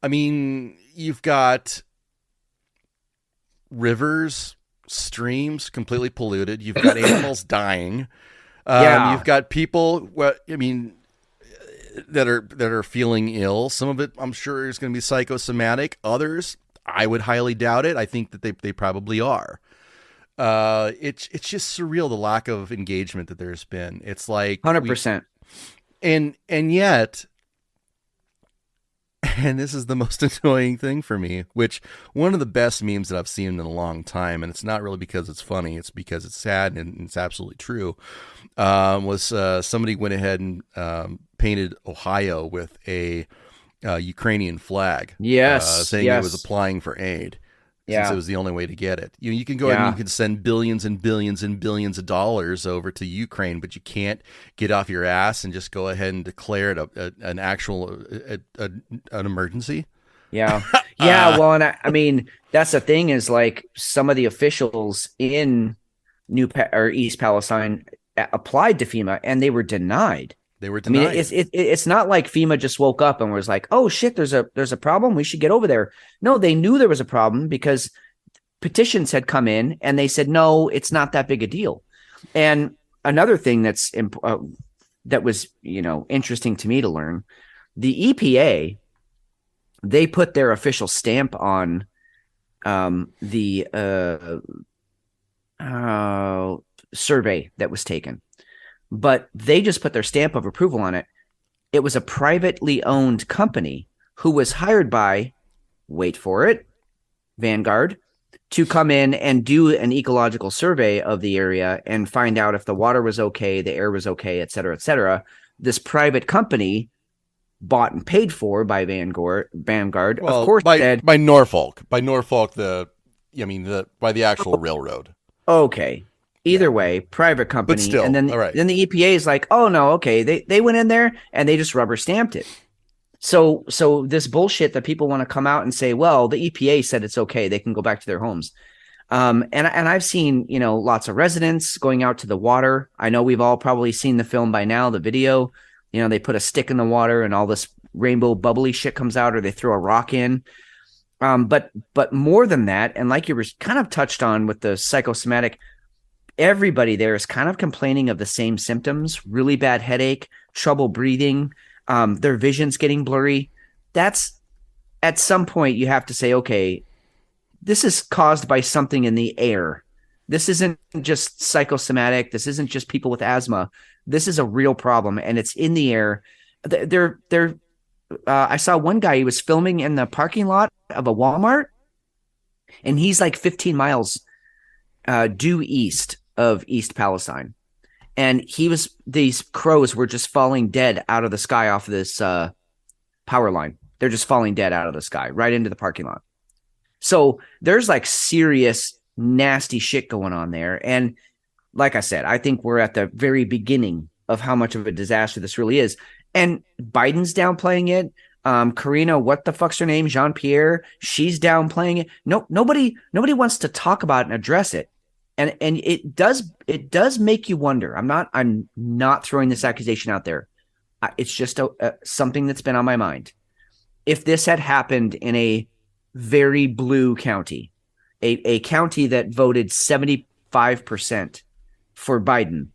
I mean, you've got rivers, streams completely polluted. You've got animals dying. You've got people, that are feeling ill. Some of it, I'm sure, is going to be psychosomatic. Others, I would highly doubt it. I think that they probably are. It's just surreal, the lack of engagement that there's been. It's like 100%. And yet, and this is the most annoying thing for me, which one of the best memes that I've seen in a long time, and it's not really because it's funny, it's because it's sad and it's absolutely true, was somebody went ahead and painted Ohio with a Ukrainian flag. Yes. Saying it was applying for aid. Since it was the only way to get it. You can go ahead and you can send billions and billions and billions of dollars over to Ukraine, but you can't get off your ass and just go ahead and declare it an actual an emergency. Yeah. Yeah. Well, and I mean, that's the thing is like some of the officials in East Palestine applied to FEMA and they were denied. They were denied. I mean, it's not like FEMA just woke up and was like, "Oh shit, there's a problem. We should get over there." No, they knew there was a problem because petitions had come in and they said, "No, it's not that big a deal." And another thing that was interesting to me to learn, the EPA, they put their official stamp on the survey that was taken. But they just put their stamp of approval on it. It was a privately owned company who was hired by, wait for it, Vanguard, to come in and do an ecological survey of the area and find out if the water was okay, the air was okay, et cetera, et cetera. This private company, bought and paid for by Vanguard, well, of course, by Norfolk, by the actual railroad. Okay. Either way, private company, but still, and then the EPA is like, oh no, okay, they went in there and they just rubber stamped it. So this bullshit that people want to come out and say, well, the EPA said it's okay, they can go back to their homes. And I've seen lots of residents going out to the water. I know we've all probably seen the film by now, the video. They put a stick in the water and all this rainbow bubbly shit comes out, or they throw a rock in. But more than that, and like you were kind of touched on with the psychosomatic. Everybody there is kind of complaining of the same symptoms: really bad headache, trouble breathing, their vision's getting blurry. That's at some point you have to say, okay, this is caused by something in the air. This isn't just psychosomatic. This isn't just people with asthma. This is a real problem, and it's in the air. I saw one guy, he was filming in the parking lot of a Walmart, and he's like 15 miles due east of East Palestine. And these crows were just falling dead out of the sky off of this power line. They're just falling dead out of the sky right into the parking lot. So there's like serious, nasty shit going on there. And like I said, I think we're at the very beginning of how much of a disaster this really is. And Biden's downplaying it. Karina, what the fuck's her name? Jean-Pierre, she's downplaying it. No, nobody wants to talk about it and address it. And it does make you wonder. I'm not throwing this accusation out there. It's just something that's been on my mind. If this had happened in a very blue county, a county that voted 75% for Biden,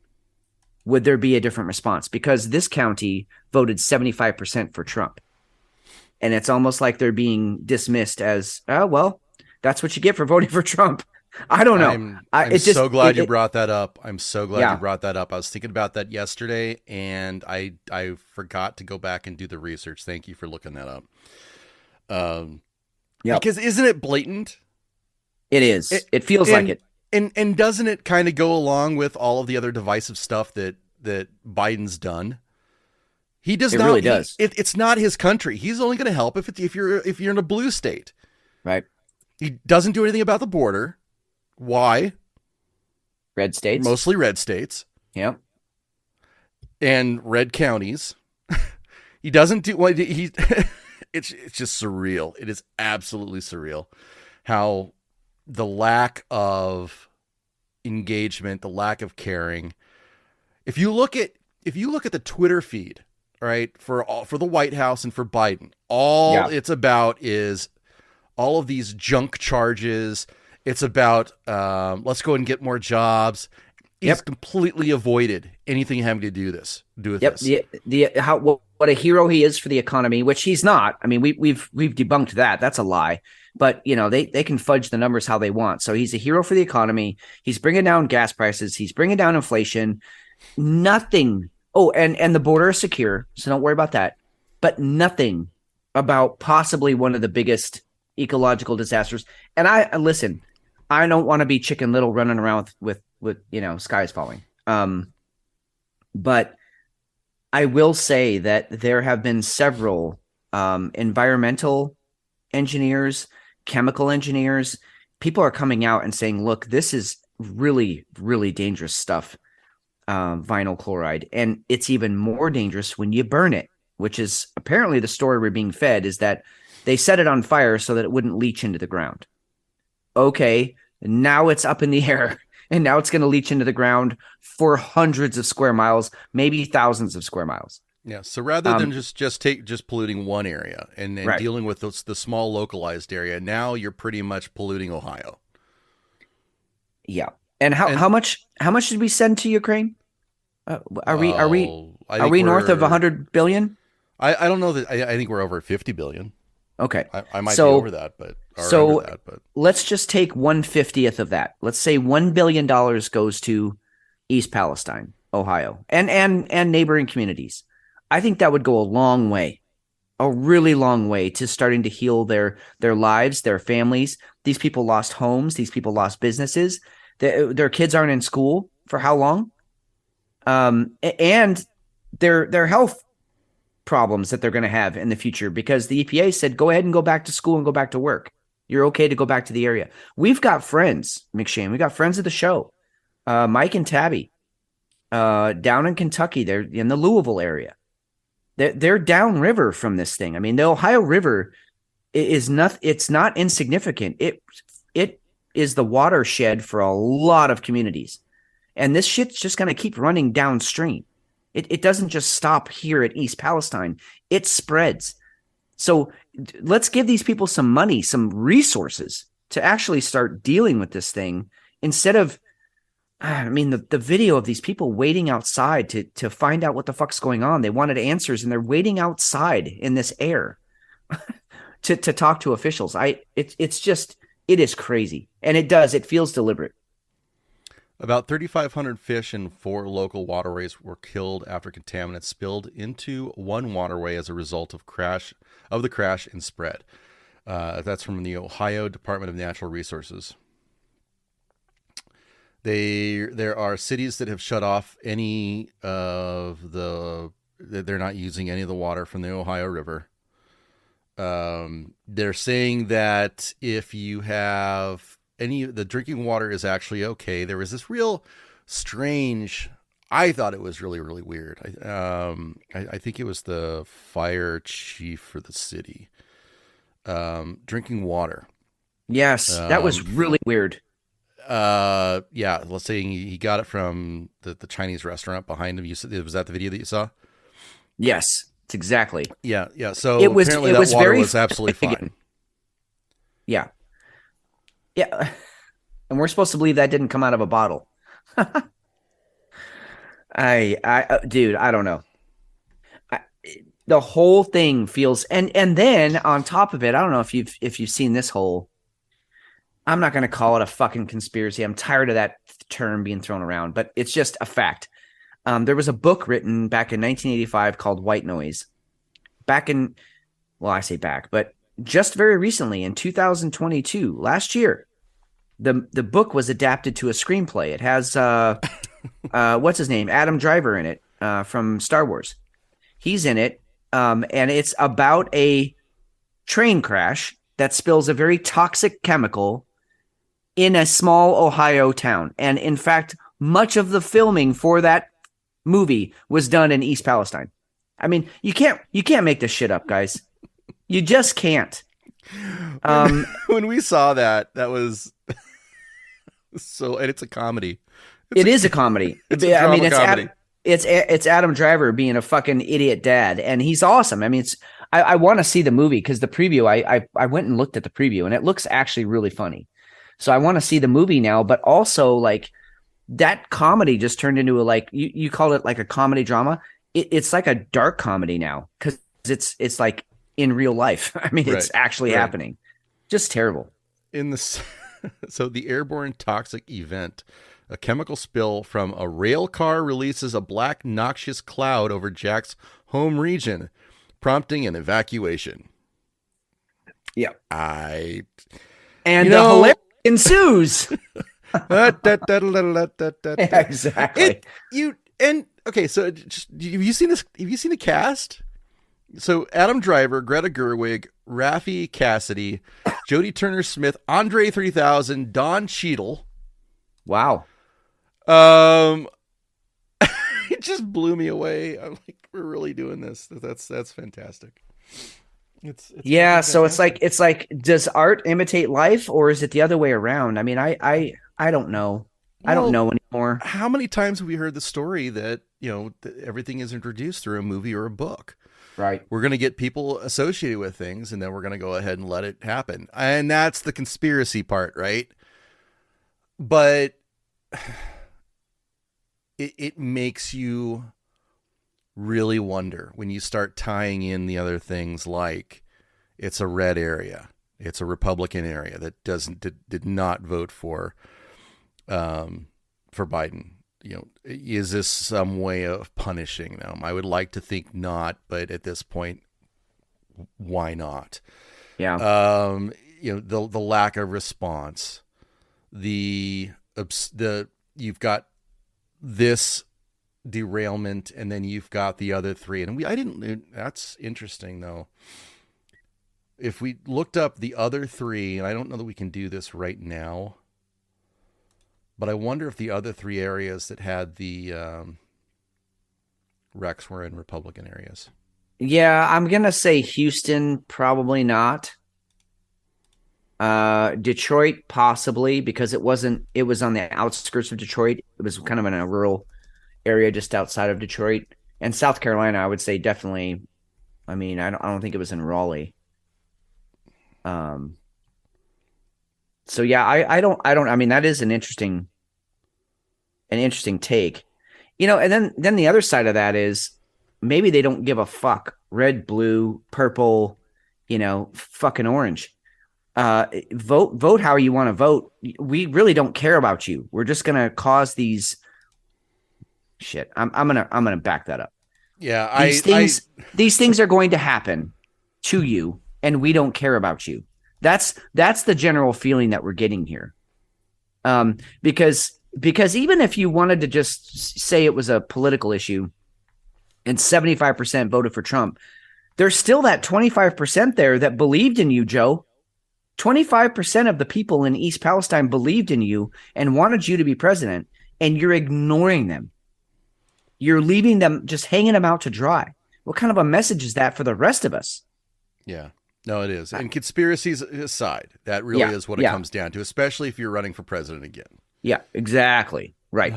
would there be a different response? Because this county voted 75% for Trump. And it's almost like they're being dismissed as, oh, well, that's what you get for voting for Trump. I don't know. I'm so glad you brought that up. I'm so glad you brought that up. I was thinking about that yesterday, and I forgot to go back and do the research. Thank you for looking that up. Because isn't it blatant? It is. It feels like it. And doesn't it kind of go along with all of the other divisive stuff that Biden's done? He does It not. really does. It's not his country. He's only going to help if you're in a blue state. Right. He doesn't do anything about the border. Why? Red states. Mostly red states. Yep. And red counties. He doesn't do what he. It's just surreal. It is absolutely surreal how the lack of engagement, the lack of caring. If you look at the Twitter feed, right, for the White House and for Biden, all it's about is all of these junk charges. It's about let's go and get more jobs. He's completely avoided anything having to do with this. What a hero he is for the economy, which he's not. I mean, we've debunked that. That's a lie. But they can fudge the numbers how they want. So he's a hero for the economy. He's bringing down gas prices. He's bringing down inflation. Nothing. Oh, and the border is secure, so don't worry about that. But nothing about possibly one of the biggest ecological disasters. And I listen. I don't want to be Chicken Little running around with skies falling. But I will say that there have been several environmental engineers, chemical engineers. People are coming out and saying, look, this is really, really dangerous stuff, vinyl chloride. And it's even more dangerous when you burn it, which is apparently the story we're being fed, is that they set it on fire so that it wouldn't leach into the ground. Okay, now it's up in the air. And now it's going to leach into the ground for hundreds of square miles, maybe thousands of square miles. Yeah. So rather than just polluting one area and dealing with the small localized area, now you're pretty much polluting Ohio. Yeah. And how much did we send to Ukraine? Are we north of 100 billion? I don't know that. I think we're over 50 billion. Okay. I might be over that, but let's just take 1/50th of that. Let's say $1 billion goes to East Palestine, Ohio, and neighboring communities. I think that would go a long way, a really long way to starting to heal their lives, their families. These people lost homes. These people lost businesses. Their kids aren't in school for how long? And their health problems that they're going to have in the future, because the EPA said, go ahead and go back to school and go back to work. You're okay to go back to the area. We've got friends, McShane. We got friends of the show, Mike and Tabby, down in Kentucky. They're in the Louisville area. They're downriver from this thing. I mean, the Ohio River is not. It's not insignificant. It is the watershed for a lot of communities, and this shit's just going to keep running downstream. It doesn't just stop here at East Palestine. It spreads. So let's give these people some money, some resources to actually start dealing with this thing instead of, I mean, the video of these people waiting outside to find out what the fuck's going on. They wanted answers and they're waiting outside in this air to talk to officials. It is crazy. And it feels deliberate. About 3,500 fish in 4 local waterways were killed after contaminants spilled into one waterway as a result of the crash and spread. That's from the Ohio Department of Natural Resources. There are cities that have shut off any of they're not using any of the water from the Ohio River. They're saying that if you have the drinking water is actually okay. There was this real strange, I thought it was really, really weird. I think it was the fire chief for the city. Drinking water. Yes, that was really weird. Yeah, let's say he got it from the Chinese restaurant behind him. Was that the video that you saw? Yes, it's exactly. Yeah. So apparently that water was absolutely fine. Yeah. Yeah. And we're supposed to believe that didn't come out of a bottle. Dude, I don't know. The whole thing feels, and then on top of it, I don't know if you've seen this whole, I'm not going to call it a fucking conspiracy. I'm tired of that term being thrown around, but it's just a fact. There was a book written back in 1985 called White Noise. I say back, but just very recently in 2022, last year, the book was adapted to a screenplay. It has what's his name, Adam Driver in it from Star Wars. He's in it. And it's about a train crash that spills a very toxic chemical in a small Ohio town. And in fact, much of the filming for that movie was done in East Palestine. I mean, you can't make this shit up, guys. You just can't. When we saw that was so, and it's a comedy. It is a comedy. It's a drama comedy. It's Adam Driver being a fucking idiot dad, and he's awesome. I mean, I want to see the movie because the preview, I went and looked at the preview, and it looks actually really funny. So I want to see the movie now, but also like that comedy just turned into a, like you called it like a comedy drama. It's like a dark comedy now because it's like in real life. I mean, it's actually happening. Just terrible. So the airborne toxic event. A chemical spill from a rail car releases a black noxious cloud over Jack's home region, prompting an evacuation. Yeah. The hilarity ensues. Exactly. So have you seen this? Have you seen the cast? So Adam Driver, Greta Gerwig, Raffi Cassidy, Jodie Turner-Smith, Andre 3000, Don Cheadle. Wow. It just blew me away. I'm like, we're really doing this. That's fantastic. It's yeah. So fantastic. it's like, does art imitate life, or is it the other way around? I mean, I don't know. I don't know anymore. How many times have we heard the story that everything is introduced through a movie or a book? Right. We're going to get people associated with things, and then we're going to go ahead and let it happen. And that's the conspiracy part, right? But it makes you really wonder when you start tying in the other things, like it's a red area, it's a Republican area that did not vote for Biden. Is this some way of punishing them? I would like to think not, but at this point, why not? Yeah. The lack of response, you've got this derailment, and then you've got the other three. And that's interesting though. If we looked up the other three, and I don't know that we can do this right now, but I wonder if the other three areas that had the wrecks were in Republican areas. Yeah, I'm going to say Houston, probably not. Detroit, possibly, because it was on the outskirts of Detroit. It was kind of in a rural area just outside of Detroit. And South Carolina, I would say definitely. I mean, I don't think it was in Raleigh. So yeah, I don't, I mean, that is an interesting take, and then the other side of that is maybe they don't give a fuck. Red, blue, purple, fucking orange. Vote how you want to vote. We really don't care about you. We're just going to cause these shit. I'm going to back that up. Yeah. These things are going to happen to you, and we don't care about you. That's the general feeling that we're getting here. Because even if you wanted to just say it was a political issue and 75% voted for Trump, there's still that 25% there that believed in you, Joe. 25% of the people in East Palestine believed in you and wanted you to be president, and you're ignoring them. You're leaving them, just hanging them out to dry. What kind of a message is that for the rest of us? Yeah. No, it is. And conspiracies aside, that really is what it comes down to, especially if you're running for president again. Yeah, exactly. Right.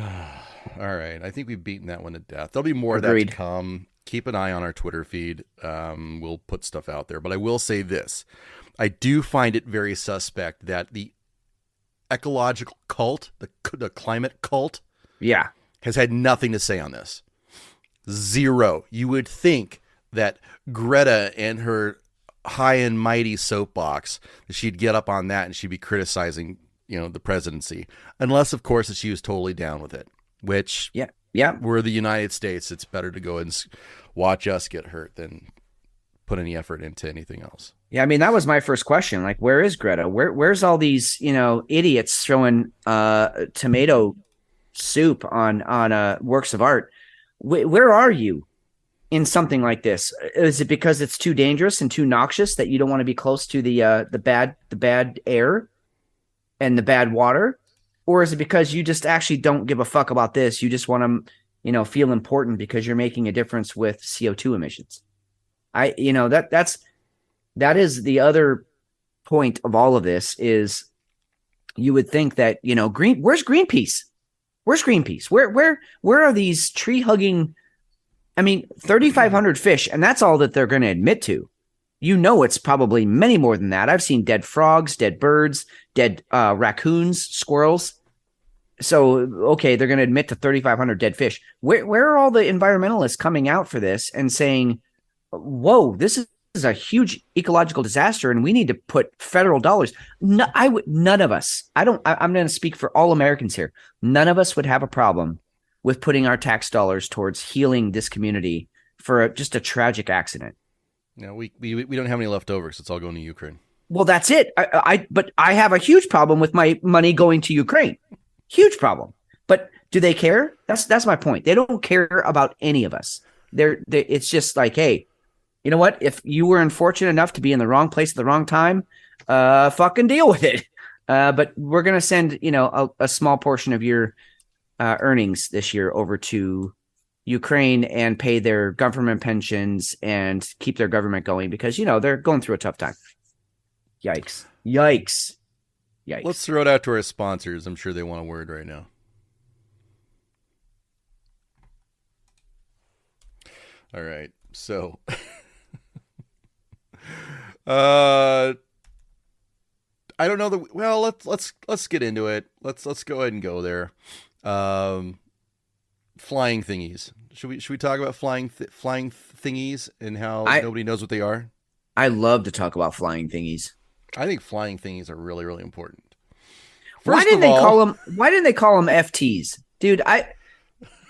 All right. I think we've beaten that one to death. There'll be more of that to come. Keep an eye on our Twitter feed. We'll put stuff out there. But I will say this. I do find it very suspect that the ecological cult, the climate cult, has had nothing to say on this. Zero. You would think that Greta and her high and mighty soapbox, she'd get up on that and she'd be criticizing, the presidency, unless of course that she was totally down with it, which we're the United States. It's better to go and watch us get hurt than put any effort into anything else. Yeah. I mean, that was my first question. Like, where is Greta? Where's all these, idiots throwing tomato soup on works of art? Where are you? in something like this? Is it because it's too dangerous and too noxious that you don't want to be close to the bad air and the bad water? Or is it because you just actually don't give a fuck about this? You just want to, feel important because you're making a difference with CO2 emissions. That is the other point of all of this is you would think that, where's Greenpeace? Where's Greenpeace? Where are these tree hugging? 3,500 fish, and that's all that they're going to admit to. It's probably many more than that. I've seen dead frogs, dead birds, dead raccoons, squirrels. So, okay, they're going to admit to 3,500 dead fish. Where are all the environmentalists coming out for this and saying, whoa, this is a huge ecological disaster and we need to put federal dollars? None of us, I'm going to speak for all Americans here. None of us would have a problem with putting our tax dollars towards healing this community for just a tragic accident. No, we don't have any left over because it's all going to Ukraine. Well, that's it. But I have a huge problem with my money going to Ukraine. Huge problem. But do they care? That's my point. They don't care about any of us. It's just like, hey, you know what? If you were unfortunate enough to be in the wrong place at the wrong time, fucking deal with it. But we're gonna send a small portion of your earnings this year over to Ukraine and pay their government pensions and keep their government going because they're going through a tough time. Yikes. Let's throw it out to our sponsors. I'm sure they want a word right now. All right. So I don't know well, let's get into it. Let's go ahead and go there. Flying thingies. Should we talk about flying thingies and how nobody knows what they are? I love to talk about flying thingies. I think flying thingies are really, really important. Why didn't they call them FTs? Dude,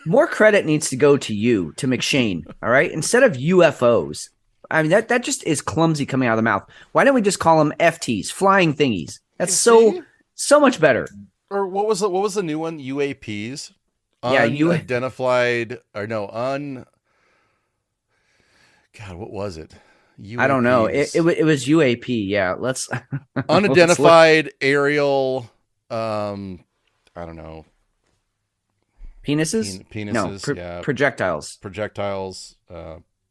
more credit needs to go to you, to McShane, all right? Instead of UFOs. That just is clumsy coming out of the mouth. Why don't we just call them FTs, flying thingies? That's so much better. Or what was the new one? UAPs? Yeah, unidentified God, what was it? UAPs. I don't know. It was UAP. Yeah, let's unidentified aerial. I don't know. Penises. Penises. Yeah. Projectiles.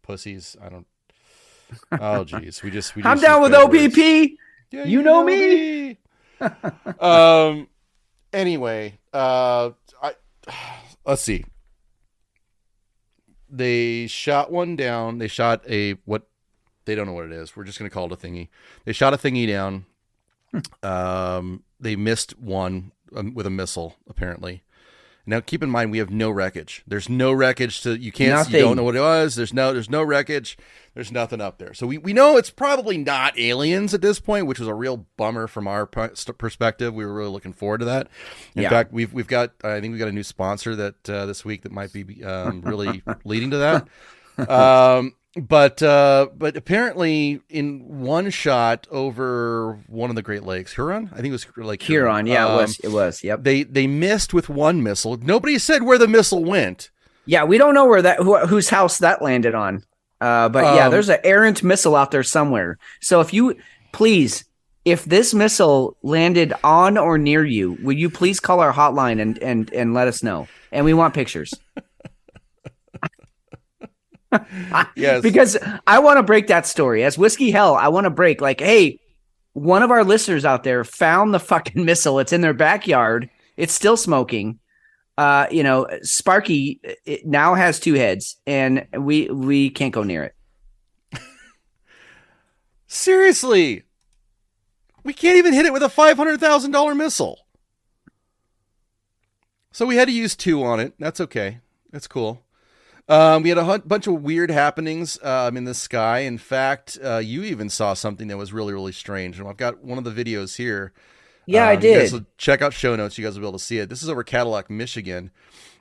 Pussies. I don't. Oh, geez. We I'm down with OPP. Yeah, you know me. Anyway, let's see. They shot one down. They shot what they don't know what it is. We're just going to call it a thingy. They shot a thingy down. They missed one with a missile, apparently. Now, keep in mind, we have no wreckage. There's no wreckage you don't know what it was. There's no wreckage. There's nothing up there. So we know it's probably not aliens at this point, which was a real bummer from our perspective. We were really looking forward to that. In fact, I think we've got a new sponsor that this week that might be really leading to that. But apparently in one shot over one of the Great Lakes, Huron, I think it was like Huron. Yeah, it was. Yep. They missed with one missile. Nobody said where the missile went. Yeah, we don't know where whose house that landed on. But there's an errant missile out there somewhere. So if this missile landed on or near you, would you please call our hotline and let us know? And we want pictures. Yes. Because I want to break that story. As Whiskey Hell, I want to break hey, one of our listeners out there found the fucking missile. It's in their backyard. It's still smoking. Sparky now has two heads and we can't go near it. Seriously. We can't even hit it with a $500,000 missile. So we had to use 2 on it. That's okay. That's cool. We had a bunch of weird happenings in the sky. In fact, you even saw something that was really, really strange. And I've got one of the videos here. Yeah, I did. You guys will check out show notes. You guys will be able to see it. This is over Cadillac, Michigan.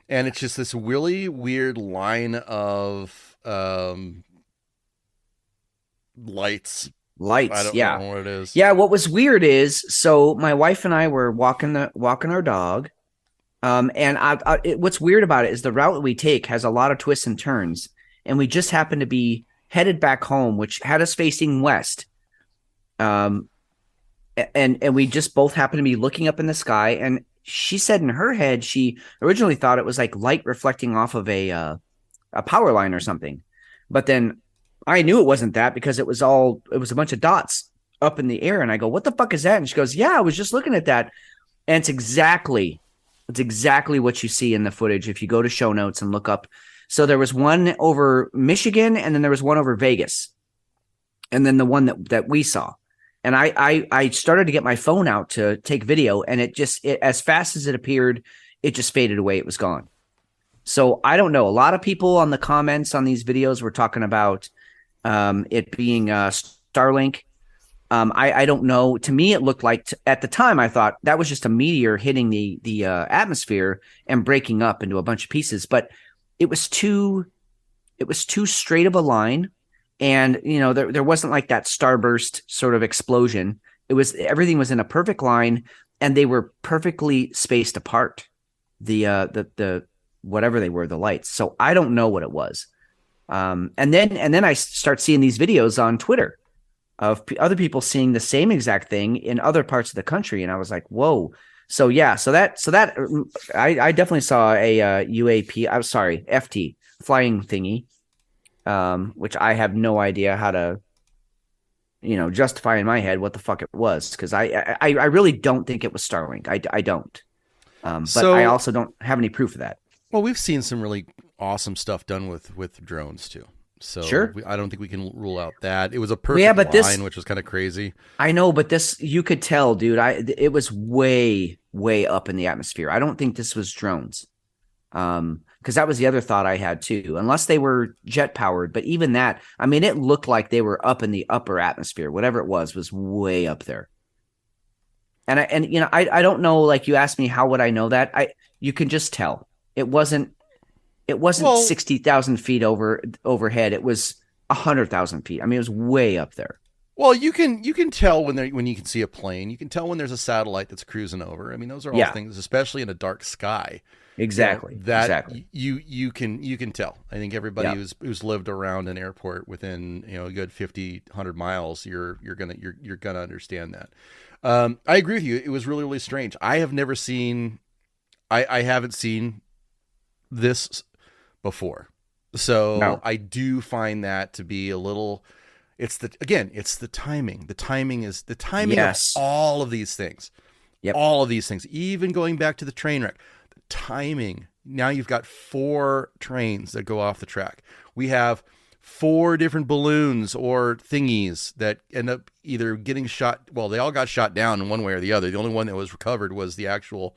And it's just this really weird line of lights. I don't know what it is. Yeah, what was weird is, so my wife and I were walking our dog. And what's weird about it is the route that we take has a lot of twists and turns. and we just happened to be headed back home, which had us facing west. And we just both happened to be looking up in the sky, and she said in her head she originally thought it was like light reflecting off of a power line or something, but then I knew it wasn't that because it was a bunch of dots up in the air, and I go, what the fuck is that? And she goes, yeah, I was just looking at that. And it's exactly what you see in the footage if you go to show notes and look up. So there was one over Michigan, and then there was one over Vegas, and then the one that we saw. And I started to get my phone out to take video, and it as fast as it appeared, it just faded away. It was gone. So I don't know. A lot of people on the comments on these videos were talking about it being Starlink. I don't know. To me, it looked like at the time I thought that was just a meteor hitting the atmosphere and breaking up into a bunch of pieces. But it was too straight of a line. And, there wasn't like that starburst sort of explosion. Everything was in a perfect line, and they were perfectly spaced apart. The whatever they were, the lights. So I don't know what it was. And then I start seeing these videos on Twitter of other people seeing the same exact thing in other parts of the country. And I was like, whoa. So yeah, so that I definitely saw a UAP. I'm sorry, FT flying thingy. Which I have no idea how to, justify in my head what the fuck it was, because I really don't think it was Starlink. I don't. But I also don't have any proof of that. Well, we've seen some really awesome stuff done with drones too. So sure. I don't think we can rule out that. It was a perfect line, which was kind of crazy. I know, but this, you could tell, dude, it was way, way up in the atmosphere. I don't think this was drones. Because that was the other thought I had too, unless they were jet powered. But even that, I mean, it looked like they were up in the upper atmosphere. Whatever it was way up there. And I don't know. Like, you asked me, how would I know that? You can just tell. It wasn't 60,000 feet overhead. It was 100,000 feet. I mean, it was way up there. Well, you can tell when you can see a plane. You can tell when there's a satellite that's cruising over. I mean, those are all things, especially in a dark sky. Exactly. Exactly. You can tell. I think everybody who's lived around an airport within a good 50, 100 miles, you're gonna understand that. I agree with you. It was really, really strange. I haven't seen this before, so no. I do find that to be a little. It's the timing. The timing is of all of these things. Yep. All of these things, even going back to the train wreck. Timing. Now you've got 4 trains that go off the track. We have 4 different balloons or thingies that end up either getting shot. Well, they all got shot down in one way or the other. The only one that was recovered was the actual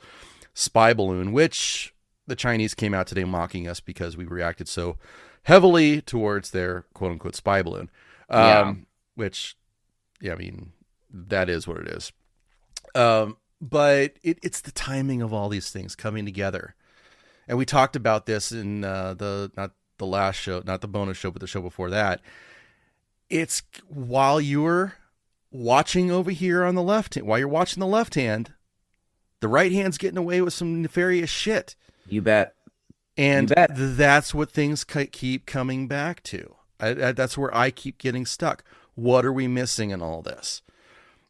spy balloon, which the Chinese came out today mocking us because we reacted so heavily towards their quote unquote spy balloon. Which, I mean, that is what it is. But it's the timing of all these things coming together. And we talked about this in not the last show, not the bonus show, but the show before that. It's while you're watching over here on the left hand, while you're watching the left hand, the right hand's getting away with some nefarious shit. You bet. And that's what things keep coming back to. That's where I keep getting stuck. What are we missing in all this?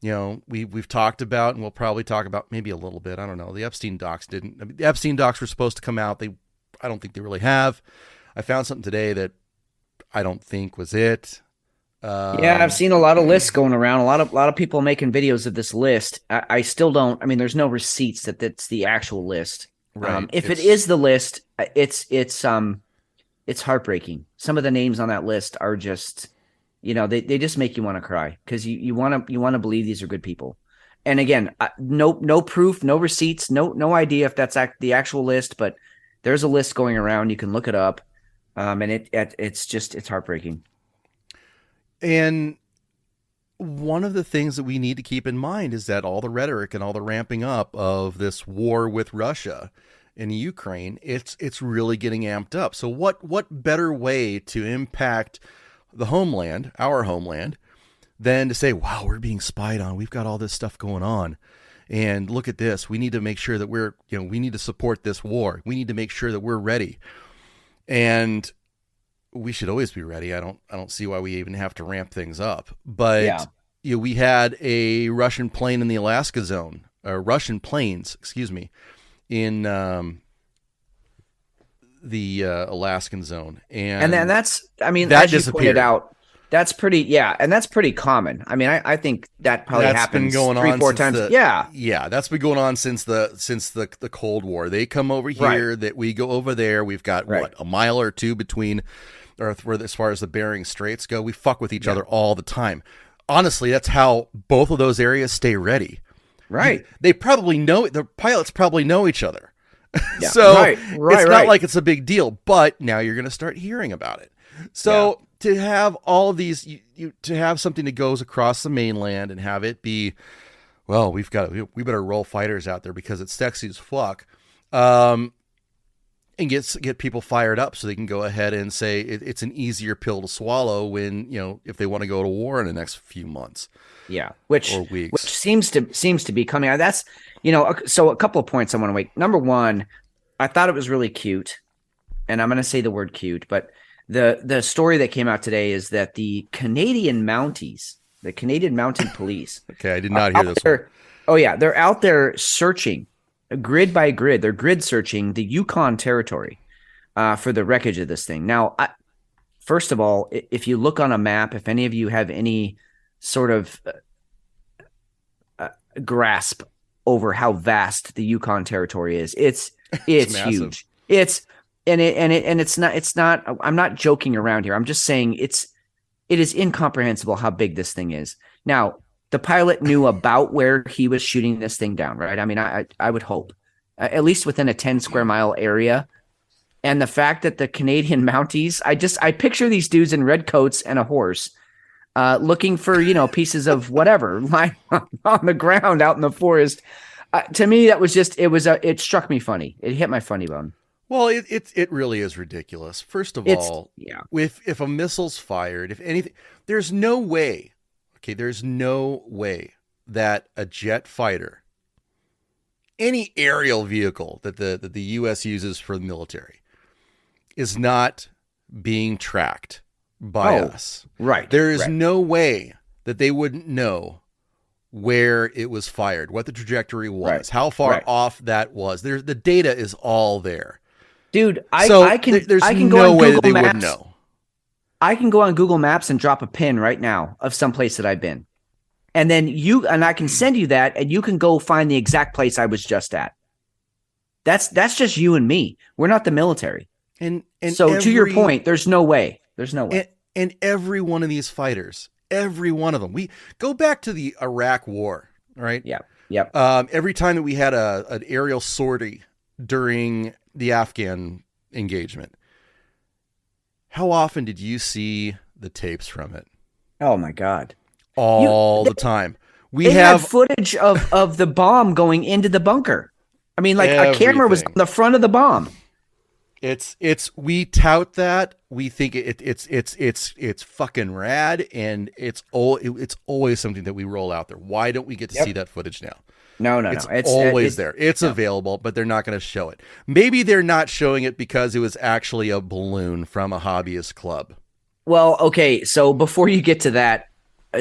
We've talked about, and we'll probably talk about maybe a little bit. I don't know. The Epstein docs didn't. I mean, the Epstein docs were supposed to come out. I don't think they really have. I found something today that I don't think was it. I've seen a lot of lists going around. A lot of people making videos of this list. I still don't. I mean, there's no receipts that that's the actual list. Right. If it is the list, it's heartbreaking. Some of the names on that list are just. They just make you want to cry because you want to believe these are good people. And again, no proof, no receipts, no idea if that's the actual list, but there's a list going around. You can look it up. And it's heartbreaking. And one of the things that we need to keep in mind is that all the rhetoric and all the ramping up of this war with Russia in Ukraine, it's really getting amped up. So what better way to impact the homeland, our homeland, than to say, wow, we're being spied on. We've got all this stuff going on. And look at this. We need to make sure that we need to support this war. We need to make sure that we're ready. And we should always be ready. I don't see why we even have to ramp things up. But Yeah. we had a Russian plane in the Alaska zone, Russian planes, excuse me, in the Alaskan zone, and And that's, I mean, that as you disappeared. pointed out, that's pretty, yeah, and that's pretty common. I mean, I think that probably that's happens been going 3-4 on times. since Yeah, that's been going on since the Cold War. They come over here, that we go over there. We've got what, a mile or two between, or as far as the Bering Straits go, we fuck with each other all the time. Honestly, that's how both of those areas stay ready. right. They probably know, the pilots probably know each other. Yeah. So Right, it's not like it's a big deal, but now you're going to start hearing about it. So to have all of these, to have something that goes across the mainland and have it be, well, we better roll fighters out there because it's sexy as fuck, and get people fired up so they can go ahead and say it's an easier pill to swallow when, if they want to go to war in the next few months. Yeah, which Or weeks. which seems to be coming out. That's, so a couple of points I want to make. Number one, I thought it was really cute, and I'm going to say the word cute, but the story that came out today is that the Canadian Mounties, the Canadian Mounted Police. Okay, I did not hear this one. Oh yeah, they're out there searching grid by grid. They're grid searching the Yukon territory for the wreckage of this thing. Now, first of all, if you look on a map, if any of you have any sort of grasp over how vast the Yukon territory is, it's huge. It's not I'm not joking around here. I'm just saying it is incomprehensible how big this thing is. Now, the pilot knew about where he was shooting this thing down, right? I mean, I would hope at least within a 10 square mile area. And the fact that the Canadian Mounties, I picture these dudes in red coats and a horse, looking for, pieces of whatever lying on the ground out in the forest. To me, that was just, it struck me funny. It hit my funny bone. Well, it really is ridiculous. First of all, if a missile's fired, if anything, there's no way that a jet fighter, any aerial vehicle that the U.S. uses for the military, is not being tracked by us. Right. There is no way that they wouldn't know where it was fired, what the trajectory was, how far off that was. The data is all there. Dude, I can go on way that they wouldn't know. I can go on Google Maps and drop a pin right now of some place that I've been. And then I can send you that, and you can go find the exact place I was just at. That's just you and me. We're not the military. And so to your point, there's no way. There's no way. And every one of these fighters, every one of them, we go back to the Iraq War, right? Yeah. Yep. Every time that we had an aerial sortie during the Afghan engagement, how often did you see the tapes from it? Oh my God. All the time. They had footage of the bomb going into the bunker. I mean, like a camera was on the front of the bomb. We tout that. We think it's fucking rad, and it's always something that we roll out there. Why don't we get to see that footage now? No. It's always there. It's available, but they're not going to show it. Maybe they're not showing it because it was actually a balloon from a hobbyist club. Well, okay. So before you get to that,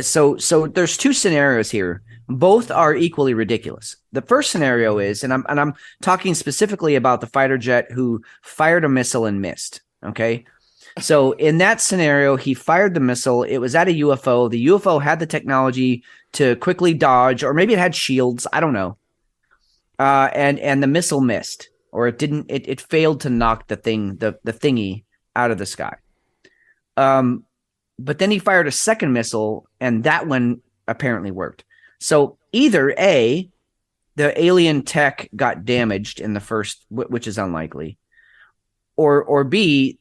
so there's two scenarios here. Both are equally ridiculous. The first scenario is, and I'm talking specifically about the fighter jet who fired a missile and missed. Okay. So in that scenario, he fired the missile. It was at a UFO. The UFO had the technology to quickly dodge, or maybe it had shields. I don't know. And the missile missed, or it didn't. It failed to knock the thingy out of the sky. But then he fired a second missile, and that one apparently worked. So either A, the alien tech got damaged in the first, which is unlikely, or B,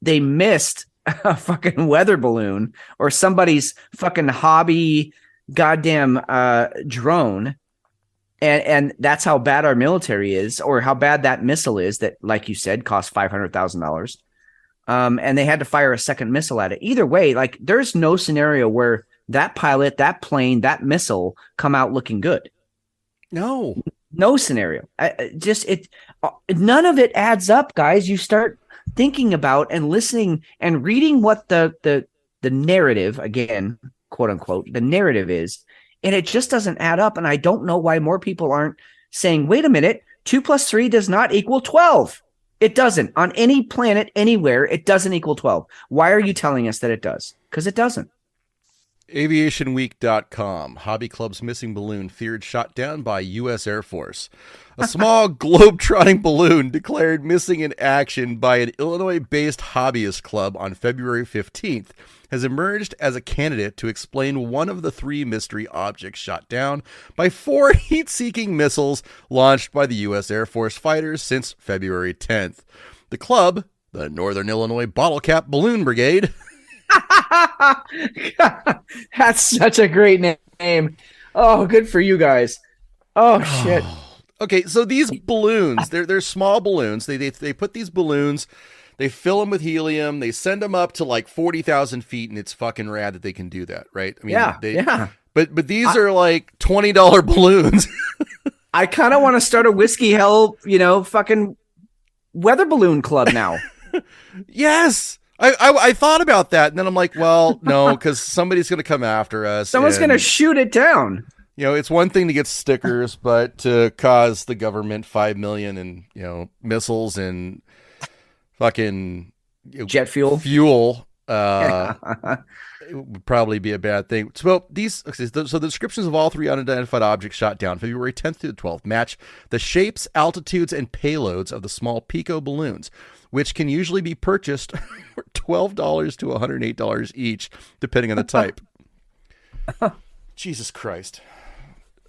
they missed a fucking weather balloon or somebody's fucking hobby goddamn drone, and that's how bad our military is, or how bad that missile is that, like you said, cost $500,000. And they had to fire a second missile at it. Either way, like, there's no scenario where that pilot, that plane, that missile come out looking good. No scenario. None of it adds up, guys. You start thinking about and listening and reading what the narrative, again, quote unquote, the narrative is, and it just doesn't add up. And I don't know why more people aren't saying, wait a minute, 2 + 3 does not equal 12. It doesn't. On any planet, anywhere, it doesn't equal 12. Why are you telling us that it does? Because it doesn't. Aviationweek.com. Hobby Club's missing balloon feared shot down by U.S. Air Force. A small globe-trotting balloon declared missing in action by an Illinois-based hobbyist club on February 15th has emerged as a candidate to explain one of the 3 mystery objects shot down by 4 heat-seeking missiles launched by the U.S. Air Force fighters since February 10th. The club, the Northern Illinois Bottle Cap Balloon Brigade, That's such a great name. Oh, good for you guys. Oh, shit. Okay, so these balloons, they're small balloons. They put these balloons, they fill them with helium, they send them up to like 40,000 feet, and it's fucking rad that they can do that, right? I mean, yeah. But these are like $20 balloons. I kind of want to start a Whiskey Hell, fucking weather balloon club now. Yes. I thought about that, and then I'm like, well, no, because somebody's going to come after us. Someone's going to shoot it down. It's one thing to get stickers, but to cause the government $5 million in, missiles and fucking jet fuel, it would probably be a bad thing. So the descriptions of all 3 unidentified objects shot down February 10th through the 12th match the shapes, altitudes, and payloads of the small Pico balloons, which can usually be purchased for $12 to $108 each, depending on the type. Jesus Christ.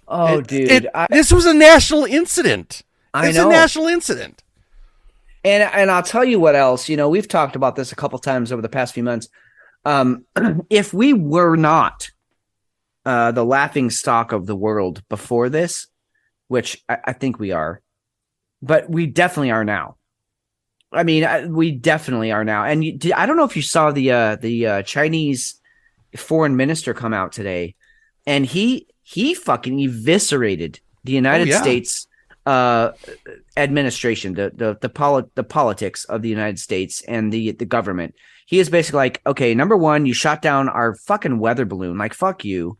Oh, dude. This was a national incident. It's a national incident. And I'll tell you what else. We've talked about this a couple times over the past few months. If we were not the laughing stock of the world before this, which I think we are, but we definitely are now. I mean, we definitely are now. And I don't know if you saw the Chinese foreign minister come out today, and he fucking eviscerated the United States administration, the politics of the United States and the government. He is basically like, okay, number one, you shot down our fucking weather balloon. Like, fuck you.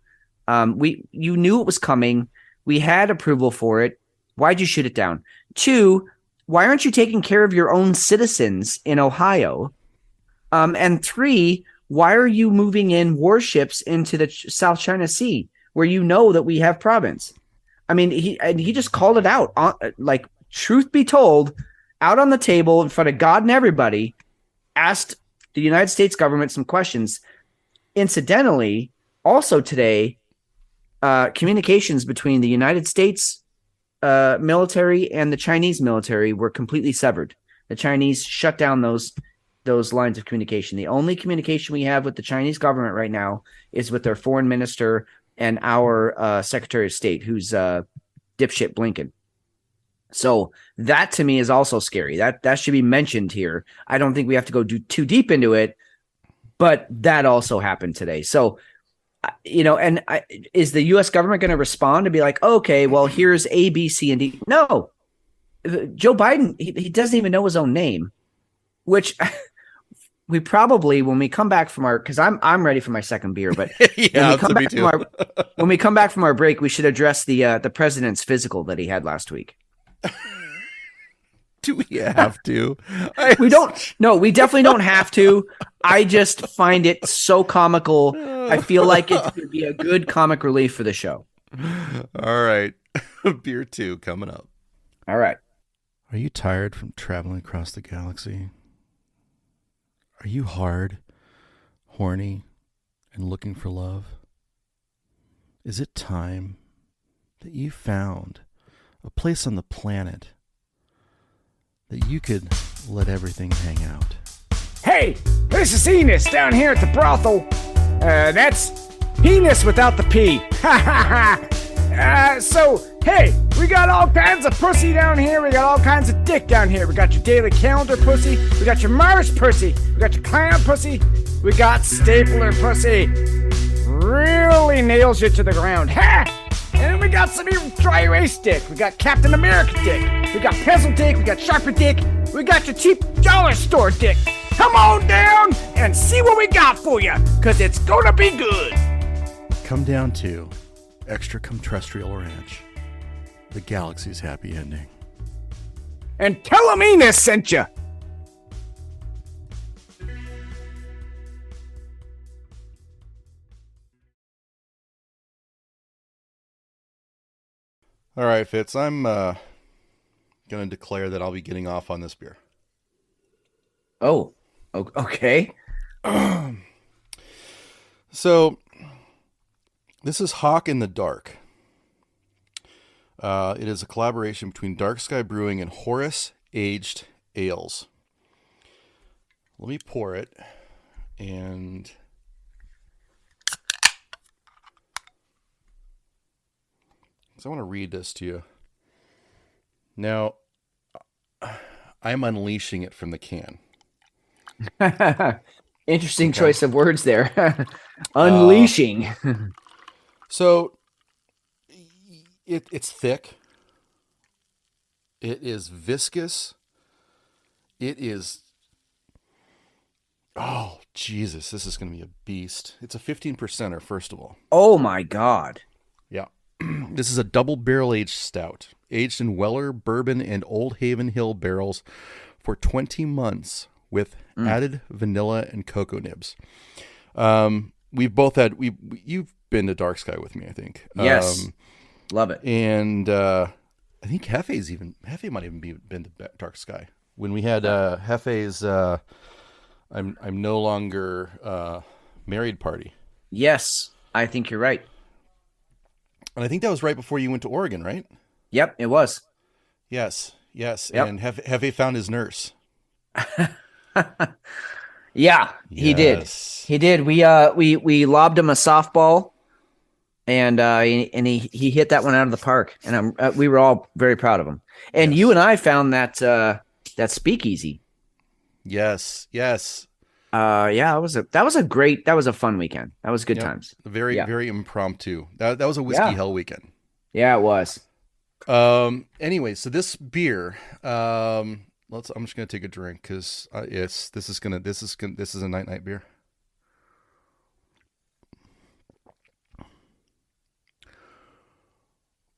You knew it was coming. We had approval for it. Why'd you shoot it down? 2, why aren't you taking care of your own citizens in Ohio? And 3, why are you moving in warships into the South China Sea where you know that we have province? I mean, he just called it out. Like, truth be told, out on the table in front of God and everybody, asked the United States government some questions. Incidentally, also today, communications between the United States military and the Chinese military were completely severed. The Chinese shut down those lines of communication. The only communication we have with the Chinese government right now is with their foreign minister and our Secretary of State, who's dipshit Blinken. So that to me is also scary. That should be mentioned here. I don't think we have to go too deep into it, but that also happened today. So, is the U.S. government going to respond and be like, okay, well, here's A, B, C, and D? No. Joe Biden, he doesn't even know his own name, which we probably, when we come back from because I'm ready for my second beer, but when we come back from our break, we should address the president's physical that he had last week. Do we have to? We don't. No, we definitely don't have to. I just find it so comical. I feel like it would be a good comic relief for the show. All right. Beer 2 coming up. All right. Are you tired from traveling across the galaxy? Are you hard, horny, and looking for love? Is it time that you found a place on the planet that you could let everything hang out? Hey, this is Enos down here at the brothel. That's penis without the P. Ha ha ha. So, hey, we got all kinds of pussy down here. We got all kinds of dick down here. We got your daily calendar pussy. We got your Mars pussy. We got your clown pussy. We got stapler pussy. Really nails you to the ground. Ha! And then we got some dry erase dick. We got Captain America dick. we got pencil dick, we got sharpie dick, we got your cheap dollar store dick. Come on down and see what we got for you, because it's gonna be good. Come down to Extra Terrestrial Ranch, the galaxy's happy ending. And tell them Enos sent you. All right, Fitz, I'm going to declare that I'll be getting off on this beer. Oh, okay. So, this is Hawk in the Dark. It is a collaboration between Dark Sky Brewing and Horace Aged Ales. Let me pour it, and I want to read this to you. Now, I'm unleashing it from the can. Interesting choice of words there. Unleashing. So, it's thick. It is viscous. It is... Oh, Jesus, this is going to be a beast. It's a 15%er, first of all. Oh, my God. Yeah. This is a double barrel-aged stout, aged in Weller, Bourbon, and Old Haven Hill barrels for 20 months with added vanilla and cocoa nibs. We've both had... You've been to Dark Sky with me, I think. Yes. Love it. And I think Hefe might even been to Dark Sky. When we had Hefe's I'm no longer married party. Yes, I think you're right. And I think that was right before you went to Oregon, right? Yep, it was. Yes. Yep. And Hefe found his nurse. Yeah, he did. He did. We lobbed him a softball, and he hit that one out of the park, and we were all very proud of him. And you and I found that speakeasy. Yes. That was a fun weekend. That was good times. Very impromptu. That was a whiskey hell weekend. Yeah, it was. Anyway, so this beer, I'm just gonna take a drink because this is a night beer.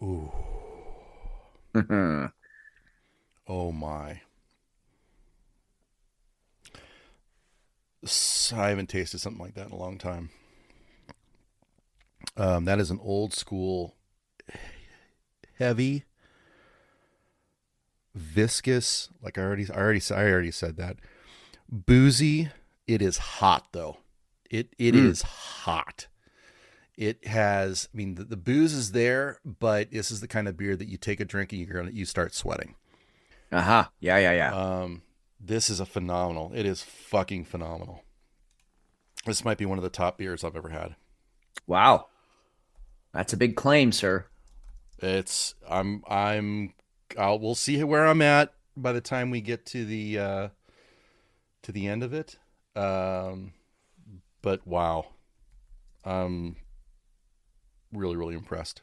Ooh. Oh my. I haven't tasted something like that in a long time. That is an old school, heavy, viscous. Like I already said that. Boozy. It is hot though. It is hot. It has. I mean, the booze is there, but this is the kind of beer that you take a drink and you start sweating. Yeah. This is a phenomenal. It is fucking phenomenal. This might be one of the top beers I've ever had. Wow. That's a big claim, sir. We'll see where I'm at by the time we get to the end of it. But wow. I'm really, really impressed.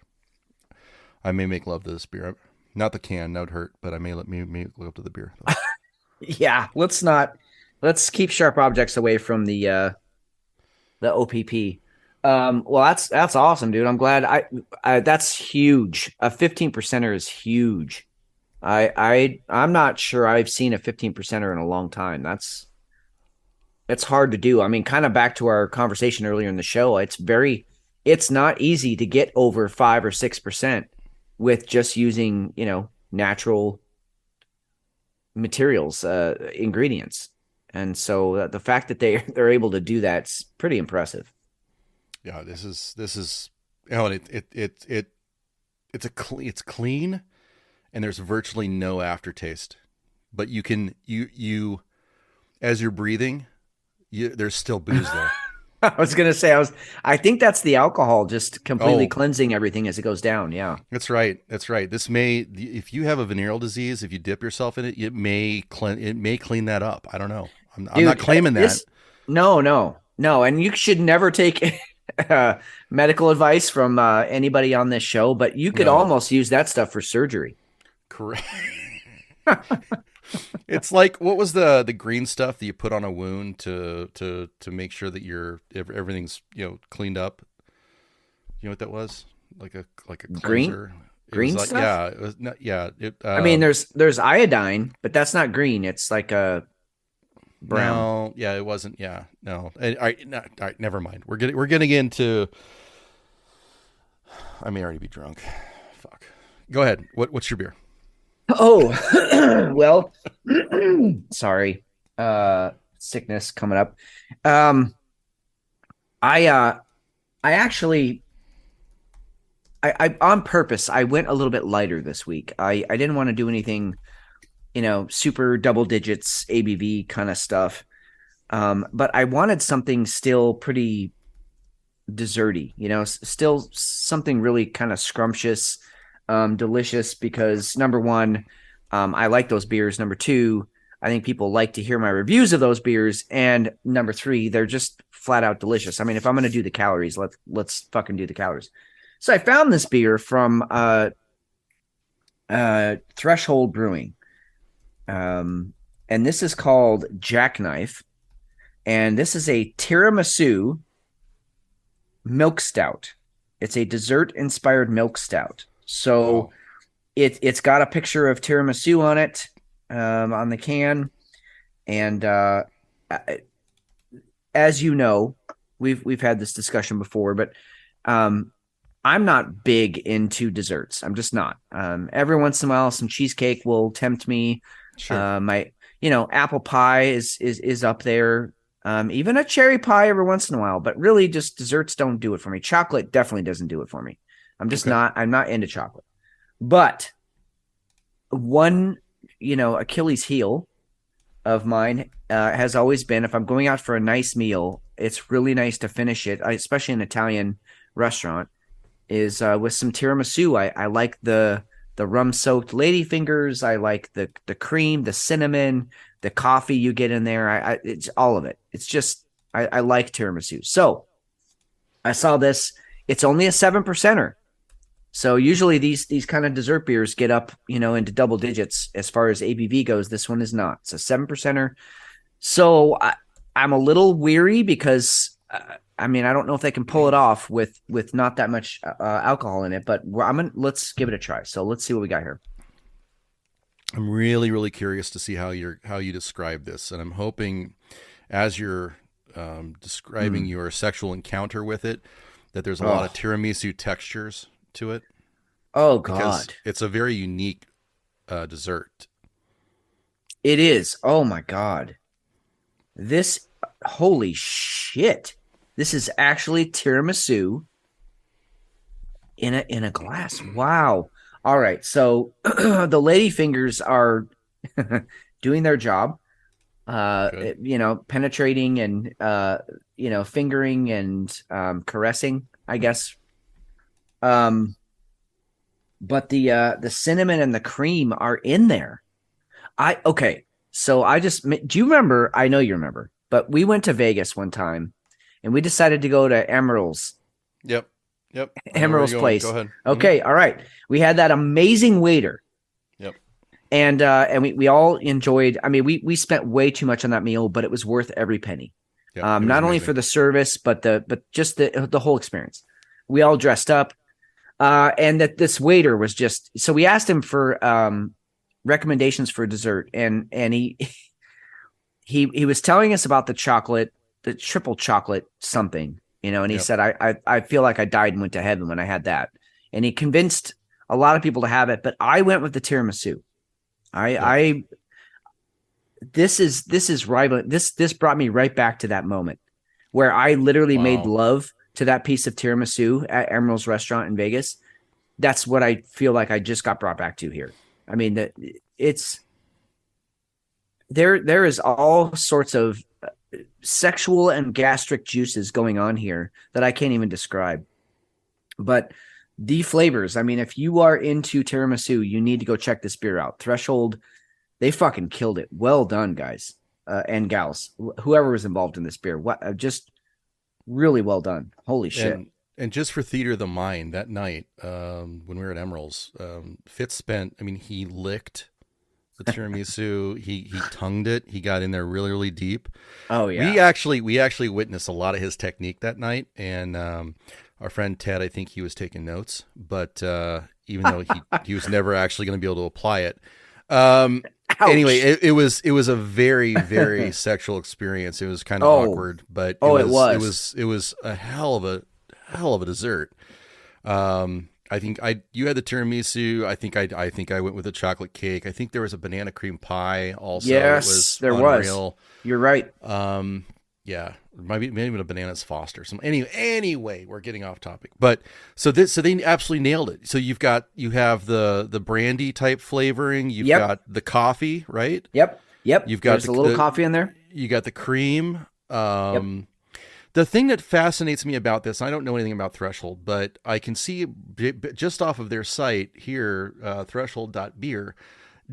I may make love to this beer. Not the can, that would hurt, but I may look up to the beer. Yeah, let's keep sharp objects away from the OPP. Well, that's awesome, dude. I'm glad. That's huge. A 15%er is huge. I'm not sure I've seen a 15%er in a long time. It's hard to do. I mean, kind of back to our conversation earlier in the show. It's not easy to get over 5 or 6% with just using, natural materials, ingredients. And so the fact that they're able to do that's pretty impressive. Yeah, this is it's clean and there's virtually no aftertaste. But you as you're breathing, there's still booze there. I was going to say I think that's the alcohol just completely cleansing everything as it goes down. Yeah. That's right. This if you have a venereal disease, if you dip yourself in it, it may clean that up. I don't know. I'm not claiming that. No. And you should never take medical advice from anybody on this show, but you could almost use that stuff for surgery. Correct. It's like, what was the green stuff that you put on a wound to make sure that everything's cleaned up? You know what that was? Like a Green cleanser. It was green like, stuff. yeah, it was not, yeah. It I mean, there's iodine, but that's not green. It's like a brown. no, yeah, it wasn't. Yeah, no. All right, no, all right, never mind. We're getting into. I may already be drunk. Fuck. Go ahead. What's your beer? Oh, well, sorry. Sickness coming up. I actually I on purpose I went a little bit lighter this week. I didn't want to do anything, super double digits ABV kind of stuff. But I wanted something still pretty desserty, still something really kind of scrumptious, delicious, because number one, I like those beers. Number two, I think people like to hear my reviews of those beers. And number three, they're just flat out delicious. I mean, if I'm going to do the calories, let's fucking do the calories. So I found this beer from Threshold Brewing. And this is called Jackknife. And this is a tiramisu milk stout. It's a dessert inspired milk stout. So it's got a picture of tiramisu on it, on the can. And as you know, we've had this discussion before, but I'm not big into desserts. I'm just not. Every once in a while, some cheesecake will tempt me. Sure. My apple pie is up there. Even a cherry pie every once in a while, but really just desserts don't do it for me. Chocolate definitely doesn't do it for me. I'm not into chocolate. But one, Achilles heel of mine has always been, if I'm going out for a nice meal, it's really nice to finish it, especially in an Italian restaurant, is with some tiramisu. I like the rum-soaked ladyfingers. I like the cream, the cinnamon, the coffee you get in there. It's all of it. It's just, I like tiramisu. So I saw this. It's only a 7%er. So usually these kind of dessert beers get up, into double digits as far as ABV goes. This one is not. It's a 7%er. So I'm a little weary because, I don't know if they can pull it off with not that much alcohol in it, but let's give it a try. So let's see what we got here. I'm really, really curious to see how you describe this, and I'm hoping, as you're describing your sexual encounter with it, that there's a lot of tiramisu textures to it. Oh because God, it's a very unique dessert. It is. Oh my God, holy shit! This is actually tiramisu in a glass. Wow. All right. So the lady fingers are doing their job, penetrating and, fingering and caressing, I guess. But the cinnamon and the cream are in there. So do you remember? I know you remember, but we went to Vegas one time and we decided to go to Emerald's. Yep. Emerald's place. Go ahead. Okay. All right. We had that amazing waiter. Yep. And we all enjoyed. I mean, we spent way too much on that meal, but it was worth every penny. Yep, not only for the service, but just the whole experience. We all dressed up, and that this waiter was just. So we asked him for recommendations for dessert, and he was telling us about the chocolate, the triple chocolate something. And he said, I feel like I died and went to heaven when I had that. And he convinced a lot of people to have it, but I went with the tiramisu. This is rival. This brought me right back to that moment where I literally made love to that piece of tiramisu at Emerald's restaurant in Vegas. That's what I feel like I just got brought back to here. I mean, there is all sorts of sexual and gastric juices going on here that I can't even describe. But the flavors, I mean, if you are into tiramisu, you need to go check this beer out. Threshold, they fucking killed it. Well done, guys and gals. Whoever was involved in this beer, just really well done. Holy shit. And just for theater of the mind, that night when we were at Emerald's, Fitz he licked the tiramisu. He tongued it. He got in there really, really deep. Oh yeah. We actually witnessed a lot of his technique that night, and our friend Ted, I think he was taking notes, but even though he was never actually going to be able to apply it. Anyway, it was a very, very sexual experience. It was kind of awkward, but it was a hell of a dessert. I think you had the tiramisu. I think I went with a chocolate cake. I think there was a banana cream pie also. Yes, there unreal. was. You're right. Yeah, maybe even a bananas Foster. Anyway, we're getting off topic. But so they absolutely nailed it. So you have the brandy type flavoring. You've got the coffee, right? Yep. You've got a little coffee in there. You got the cream. The thing that fascinates me about this, I don't know anything about Threshold, but I can see just off of their site here, threshold.beer,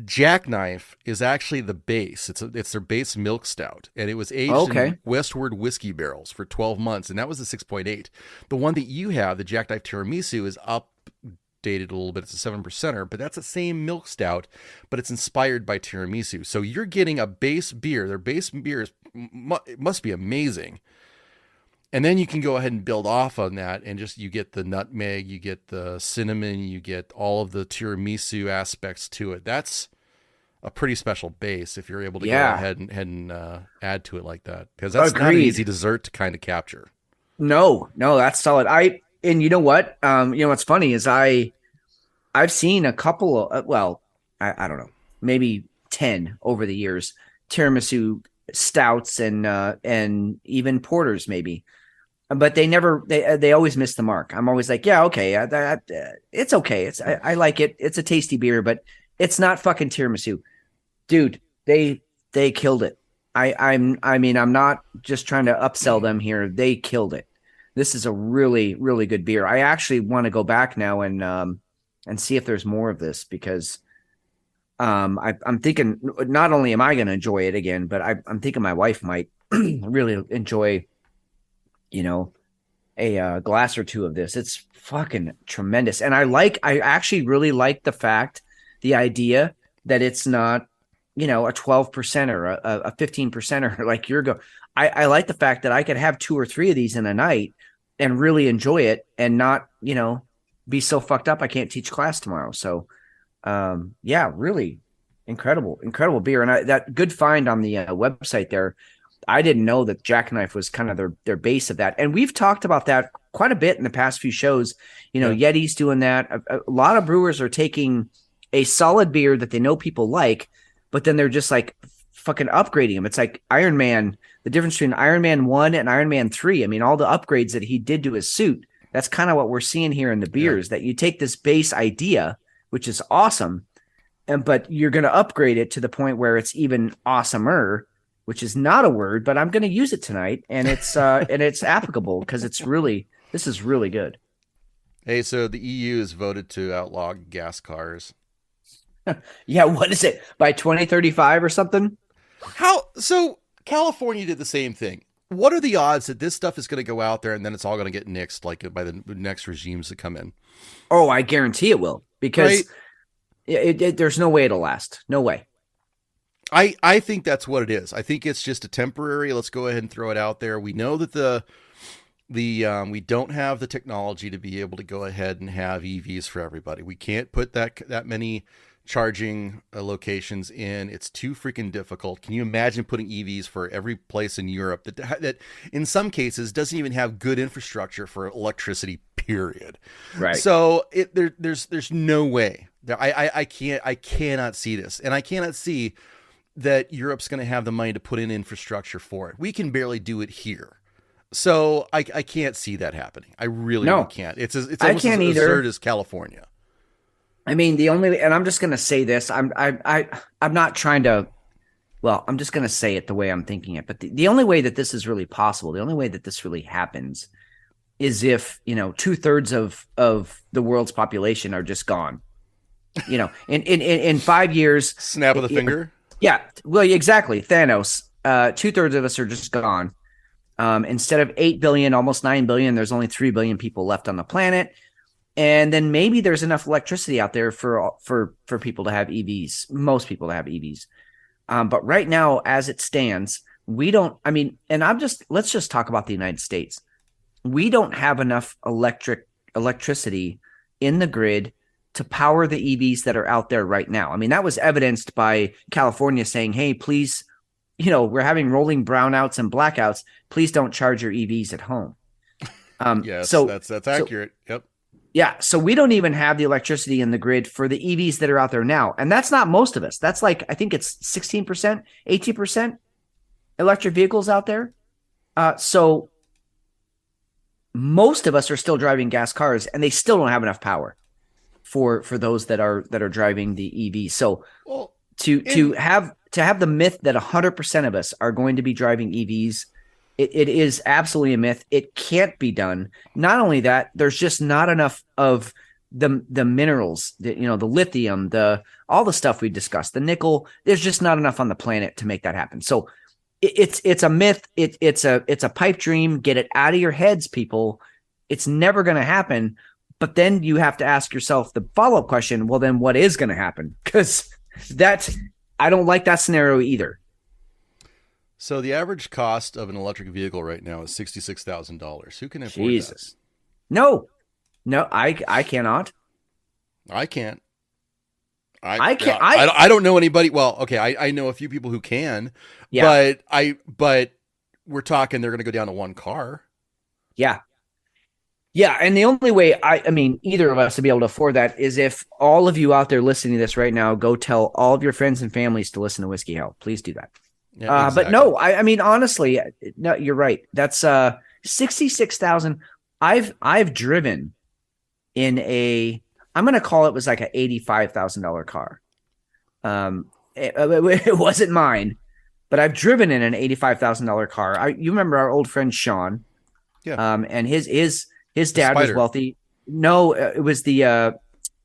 Jackknife is actually the base. It's their base milk stout, and it was aged in Westward whiskey barrels for 12 months, and that was the 6.8. The one that you have, the Jackknife Tiramisu, is updated a little bit. It's a 7%er, but that's the same milk stout, but it's inspired by tiramisu. So you're getting a base beer. Their base beer it must be amazing. And then you can go ahead and build off on that, and you get the nutmeg, you get the cinnamon, you get all of the tiramisu aspects to it. That's a pretty special base if you're able to go ahead and add to it like that, because that's not an easy dessert to kind of capture. No, that's solid. And you know what? What's funny is I've seen a couple of I don't know, maybe 10 over the years, tiramisu stouts and even porters maybe. But they always miss the mark. I'm always like, yeah, okay, it's okay. I like it. It's a tasty beer, but it's not fucking tiramisu, dude. They killed it. I'm not just trying to upsell them here. They killed it. This is a really, really good beer. I actually want to go back now and see if there's more of this, because I'm thinking not only am I going to enjoy it again, but I'm thinking my wife might really enjoy, a glass or two of this. It's fucking tremendous. And I actually really like the idea that it's not, a 12% or a 15% or like you're going. I like the fact that I could have 2 or 3 of these in a night and really enjoy it and not, be so fucked up I can't teach class tomorrow. So, really incredible beer. And that good find on the website there. I didn't know that Jackknife was kind of their base of that. And we've talked about that quite a bit in the past few shows. Yeti's doing that. A lot of brewers are taking a solid beer that they know people like, but then they're just like fucking upgrading them. It's like Iron Man, the difference between Iron Man 1 and Iron Man 3. I mean, all the upgrades that he did to his suit, that's kind of what we're seeing here in the beers, that you take this base idea, which is awesome, but you're going to upgrade it to the point where it's even awesomer, which is not a word, but I'm going to use it tonight, and it's applicable because this is really good. Hey, so the EU has voted to outlaw gas cars. Yeah, what is it? By 2035 or something? So California did the same thing. What are the odds that this stuff is going to go out there and then it's all going to get nixed like by the next regimes that come in? Oh, I guarantee it will, because there's no way it'll last. No way. I think that's what it is. I think it's just a temporary, let's go ahead and throw it out there. We know that we don't have the technology to be able to go ahead and have EVs for everybody. We can't put that many charging locations in. It's too freaking difficult. Can you imagine putting EVs for every place in Europe that in some cases doesn't even have good infrastructure for electricity, period. Right. So there's no way. I cannot see this. And I cannot see that Europe's going to have the money to put in infrastructure for it. We can barely do it here. So I can't see that happening. I really can't. It's almost as absurd as California. I mean, and I'm just going to say this. I'm not trying to, I'm just going to say it the way I'm thinking it. But the only way that this is really possible, the only way that this really happens is if, 2/3 of the world's population are just gone, in 5 years. Snap of the finger. Yeah, well, exactly. Thanos, 2/3 of us are just gone. Instead of 8 billion, almost 9 billion, there's only 3 billion people left on the planet. and then maybe there's enough electricity out there for people to have EVs, most people to have EVs. But right now, as it stands, we don't. I mean, and let's just talk about the United States. We don't have enough electricity in the grid to power the EVs that are out there right now. I mean, that was evidenced by California saying, "Hey, please, we're having rolling brownouts and blackouts. Please don't charge your EVs at home." Yes, so that's accurate. Yep. Yeah, so we don't even have the electricity in the grid for the EVs that are out there now. And that's not most of us. That's like, I think it's 16%, 18% electric vehicles out there. So most of us are still driving gas cars, and they still don't have enough power for those that are driving the EV. So to have the myth that 100% of us are going to be driving EVs, it is absolutely a myth. It can't be done. Not only that, there's just not enough of the minerals, the lithium, all the stuff we discussed, the nickel. There's just not enough on the planet to make that happen. So it's a myth. It's a pipe dream. Get it out of your heads, people. It's never going to happen. But then you have to ask yourself the follow-up question. Well, then what is going to happen? Because I don't like that scenario either. So the average cost of an electric vehicle right now is $66,000. Who can afford Jesus. that? No, I cannot. I can't. I can't. I don't know anybody. Well, okay, I know a few people who can. Yeah. But we're talking they're going to go down to one car. Yeah. Yeah, and the only way I mean either of us to be able to afford that is if all of you out there listening to this right now go tell all of your friends and families to listen to Whiskey Hell. Please do that. Yeah, exactly. But no, I mean, honestly, no, you're right. That's 66,000. I've driven in I'm going to call it was like an $85,000 car. It wasn't mine, but I've driven in an $85,000 car. You remember our old friend Sean? Yeah. And his dad was wealthy. No, it was the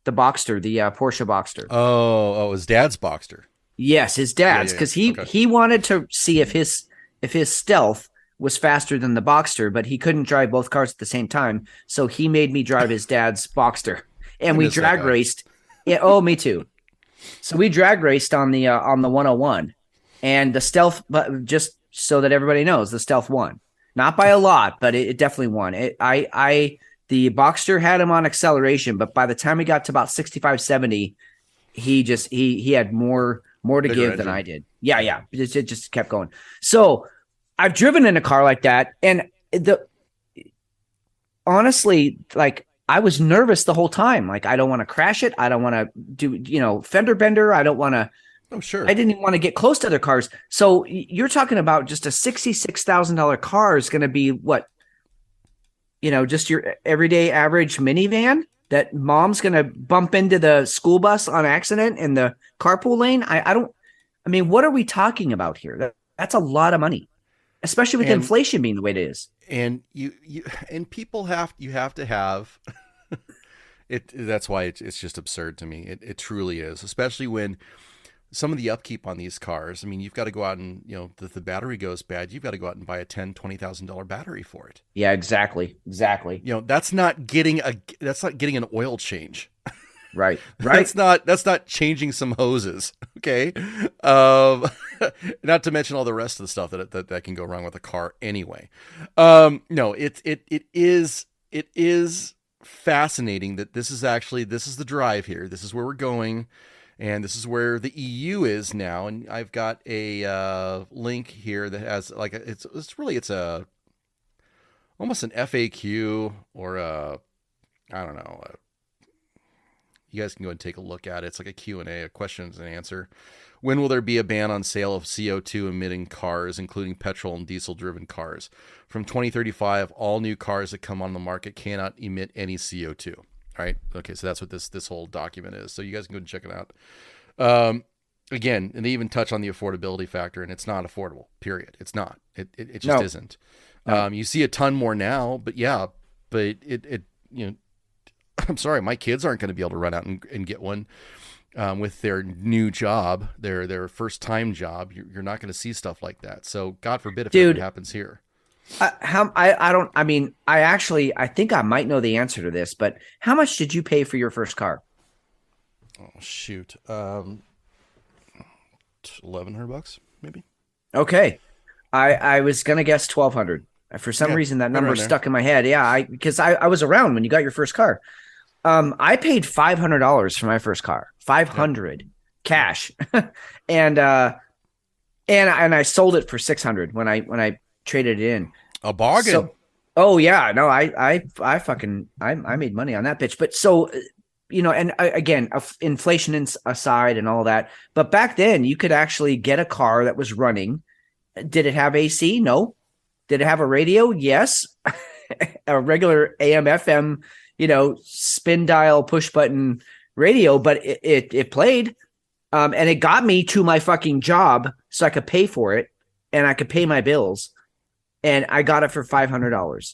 Boxster, the Porsche Boxster. Oh, it was Dad's Boxster. Yes, his dad's, because he wanted to see if his Stealth was faster than the Boxster, but he couldn't drive both cars at the same time. So he made me drive his dad's Boxster, and we drag raced. Yeah, oh, me too. So we drag raced on the 101, and the Stealth. But just so that everybody knows, the Stealth won, not by a lot, but it definitely won. The Boxster had him on acceleration, but by the time we got to about 65, 70, he had more to give than I did. Yeah. It just kept going. So I've driven in a car like that. And honestly, like I was nervous the whole time. Like, I don't want to crash it. I don't want to do, fender bender. I don't want to, oh, sure. I didn't even want to get close to other cars. So you're talking about just a $66,000 car is going to be what, just your everyday average minivan that mom's going to bump into the school bus on accident in the carpool lane. I mean, what are we talking about here? That's a lot of money, especially with inflation being the way it is. And people have to have it. That's why it's just absurd to me. It truly is, especially when some of the upkeep on these cars. I mean, you've got to go out and, if the battery goes bad, you've got to go out and buy a $10,000-$20,000 battery for it. Yeah, exactly. That's not getting an oil change. Right. That's not changing some hoses. Okay. Not to mention all the rest of the stuff that can go wrong with a car anyway. No, it is fascinating that this is the drive here. This is where we're going. And this is where the EU is now. And I've got a link here that has it's almost an FAQ or I don't know. You guys can go and take a look at it. It's like a Q&A, a questions and answer. When will there be a ban on sale of CO2 emitting cars, including petrol and diesel driven cars? From 2035, all new cars that come on the market cannot emit any CO2. Right. Okay. So that's what this whole document is. So you guys can go and check it out. Again, and they even touch on the affordability factor, and it's not affordable, period. It's not, it just isn't. No. You see a ton more now, but I'm sorry, my kids aren't going to be able to run out and get one, with their new job, their first time job. You're not going to see stuff like that. So God forbid if it happens here. I don't. I mean, I think I might know the answer to this, but how much did you pay for your first car? Oh shoot, $1,100 maybe. Okay, I was gonna guess 1,200. For some reason, that right number around there. stuck in my head. Yeah, because I was around when you got your first car. I paid $500 for my first car. 500 cash, and I sold it for 600 when I traded it in. A bargain. So, oh yeah, no, I fucking I made money on that bitch. But so and again, inflation aside and all that, but back then you could actually get a car that was running. Did it have AC? No. Did it have a radio? Yes. A regular AM FM, spin dial push button radio, but it played. And it got me to my fucking job so I could pay for it and I could pay my bills. And I got it for $500.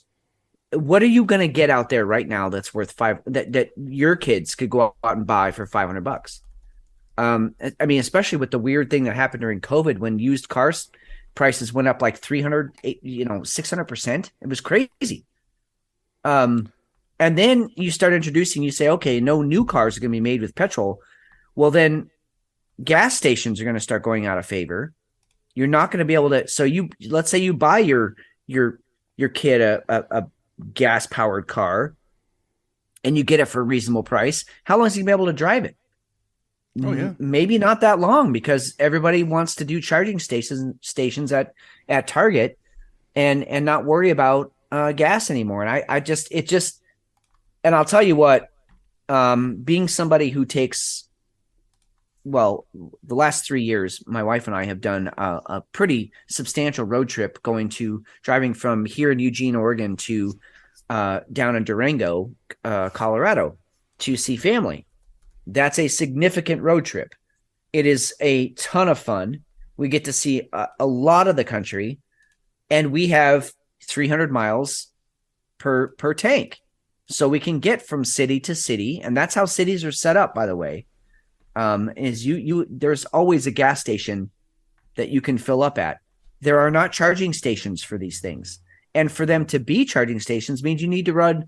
What are you going to get out there right now that's worth that your kids could go out and buy for $500? I mean, especially with the weird thing that happened during COVID when used cars prices went up like 300, 600%. It was crazy. And then you start introducing, you say, okay, no new cars are going to be made with petrol. Well, then gas stations are going to start going out of favor. You're not going to be able to. So let's say you buy your kid a gas powered car and you get it for a reasonable price. How long is he going to be able to drive it? Oh yeah. Maybe not that long and everybody wants to do charging stations at Target and not worry about gas anymore. And and I'll tell you what, being somebody who takes, the last 3 years, my wife and I have done a pretty substantial road trip driving from here in Eugene, Oregon to down in Durango, Colorado to see family. That's a significant road trip. It is a ton of fun. We get to see a lot of the country, and we have 300 miles per tank. So we can get from city to city, and that's how cities are set up, by the way. There's always a gas station that you can fill up at. There are not charging stations for these things. And for them to be charging stations means you need to run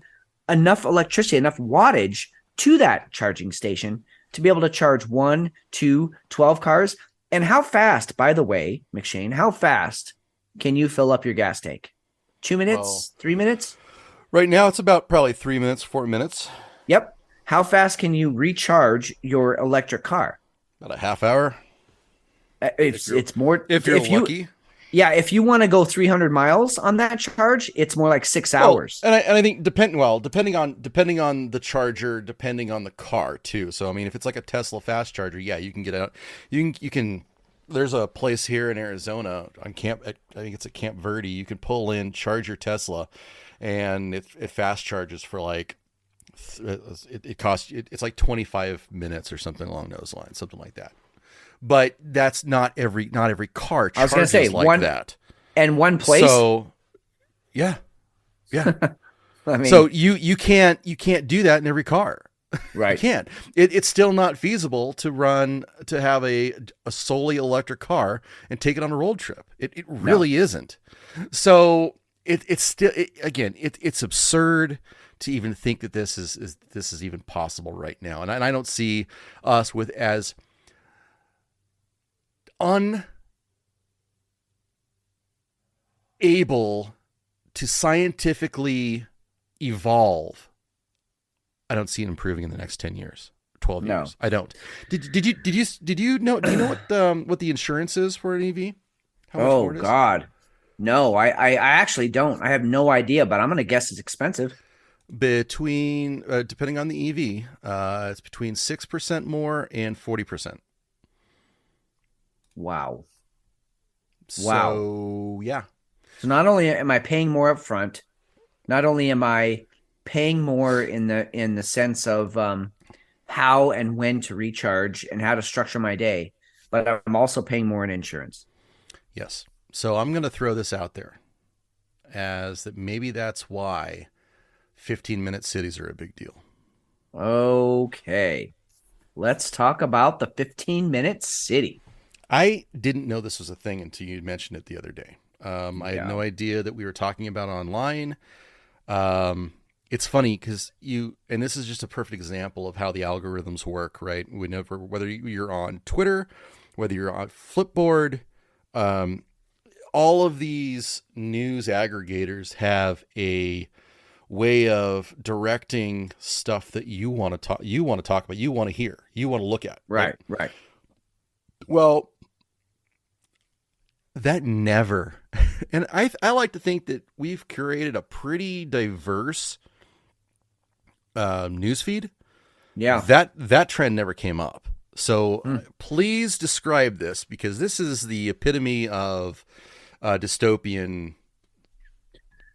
enough electricity, enough wattage to that charging station to be able to charge 1, 2, 12 cars. And how fast, by the way, McShane, how fast can you fill up your gas tank? 2 minutes, 3 minutes? Right now it's about probably 3 minutes, 4 minutes. Yep. How fast can you recharge your electric car? About a half hour. It's more if you're lucky. Yeah, if you want to go 300 miles on that charge, it's more like 6 hours. And I think depending on the charger, depending on the car too. So I mean, if it's like a Tesla fast charger, yeah, you can get out. You can. There's a place here in Arizona on I think it's at Camp Verde. You can pull in, charge your Tesla, and it fast charges for like. It costs. It's like 25 minutes or something along those lines, something like that. But that's not every car charges I was gonna say, like that. And one place. So, yeah. I mean, so you can't do that in every car. Right. You can't. It's still not feasible to have a solely electric car and take it on a road trip. It really isn't. So it's still it's absurd to even think that this is even possible right now. And I don't see us with as unable to scientifically evolve. I don't see it improving in the next 10 years, 12 years. I don't. Do you know what the insurance is for an EV? How much more it is? God. No, I actually don't. I have no idea, but I'm going to guess it's expensive. Between depending on the EV, it's between 6% more and 40%. Wow. So, yeah. So not only am I paying more up front, not only am I paying more in the sense of how and when to recharge and how to structure my day, but I'm also paying more in insurance. Yes. So I'm going to throw this out there as that maybe that's why 15-minute cities are a big deal. Okay. Let's talk about the 15-minute city. I didn't know this was a thing until you mentioned it the other day. I had no idea that we were talking about online. It's funny because and this is just a perfect example of how the algorithms work, right? Whether you're on Twitter, whether you're on Flipboard, all of these news aggregators have a way of directing stuff that you want to talk about, you want to hear, you want to look at. Right. Well, that never, and I like to think that we've curated a pretty diverse newsfeed. Yeah. That trend never came up. So please describe this, because this is the epitome of dystopian.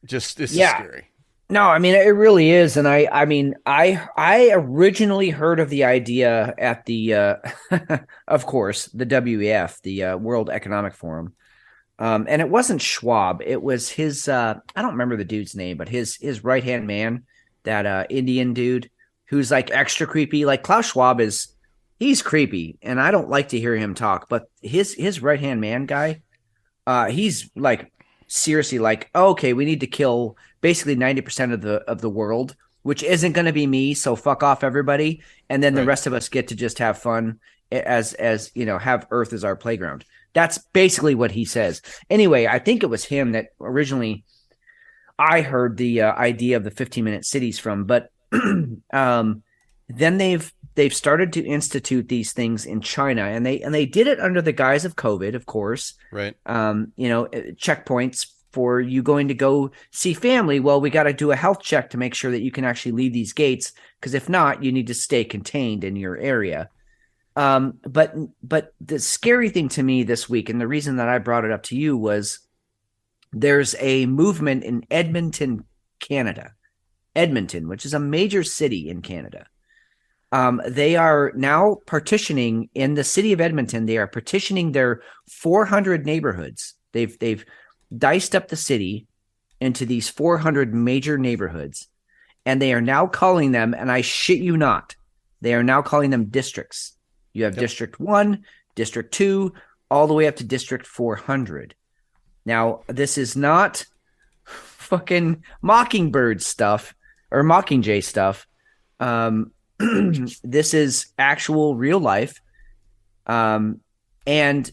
This is scary. No, I mean, it really is. And I originally heard of the idea at the, of course, the WEF, the World Economic Forum. And it wasn't Schwab. It was his, I don't remember the dude's name, but his right-hand man, that Indian dude who's like extra creepy. Like Klaus Schwab he's creepy, and I don't like to hear him talk, but his right-hand man guy, he's like seriously like, oh, okay, we need to kill basically 90% of the world, which isn't going to be me. So fuck off, everybody. And then the rest of us get to just have fun as have Earth as our playground. That's basically what he says. Anyway, I think it was him that originally I heard the idea of the 15-minute cities from, but then they've started to institute these things in China, and they did it under the guise of COVID, of course. Right. Checkpoints for you going to go see family. Well, we got to do a health check to make sure that you can actually leave these gates, because if not, you need to stay contained in your area. But the scary thing to me this week, and the reason that I brought it up to you, was there's a movement in Edmonton, Canada. Edmonton, which is a major city in Canada. They are now partitioning in the city of Edmonton. They are partitioning their 400 neighborhoods. They've diced up the city into these 400 major neighborhoods, and they are now calling them, and I shit you not, they are now calling them districts. You have District 1, District 2, all the way up to District 400. Now, this is not fucking Mockingbird stuff or Mockingjay stuff. This is actual real life. And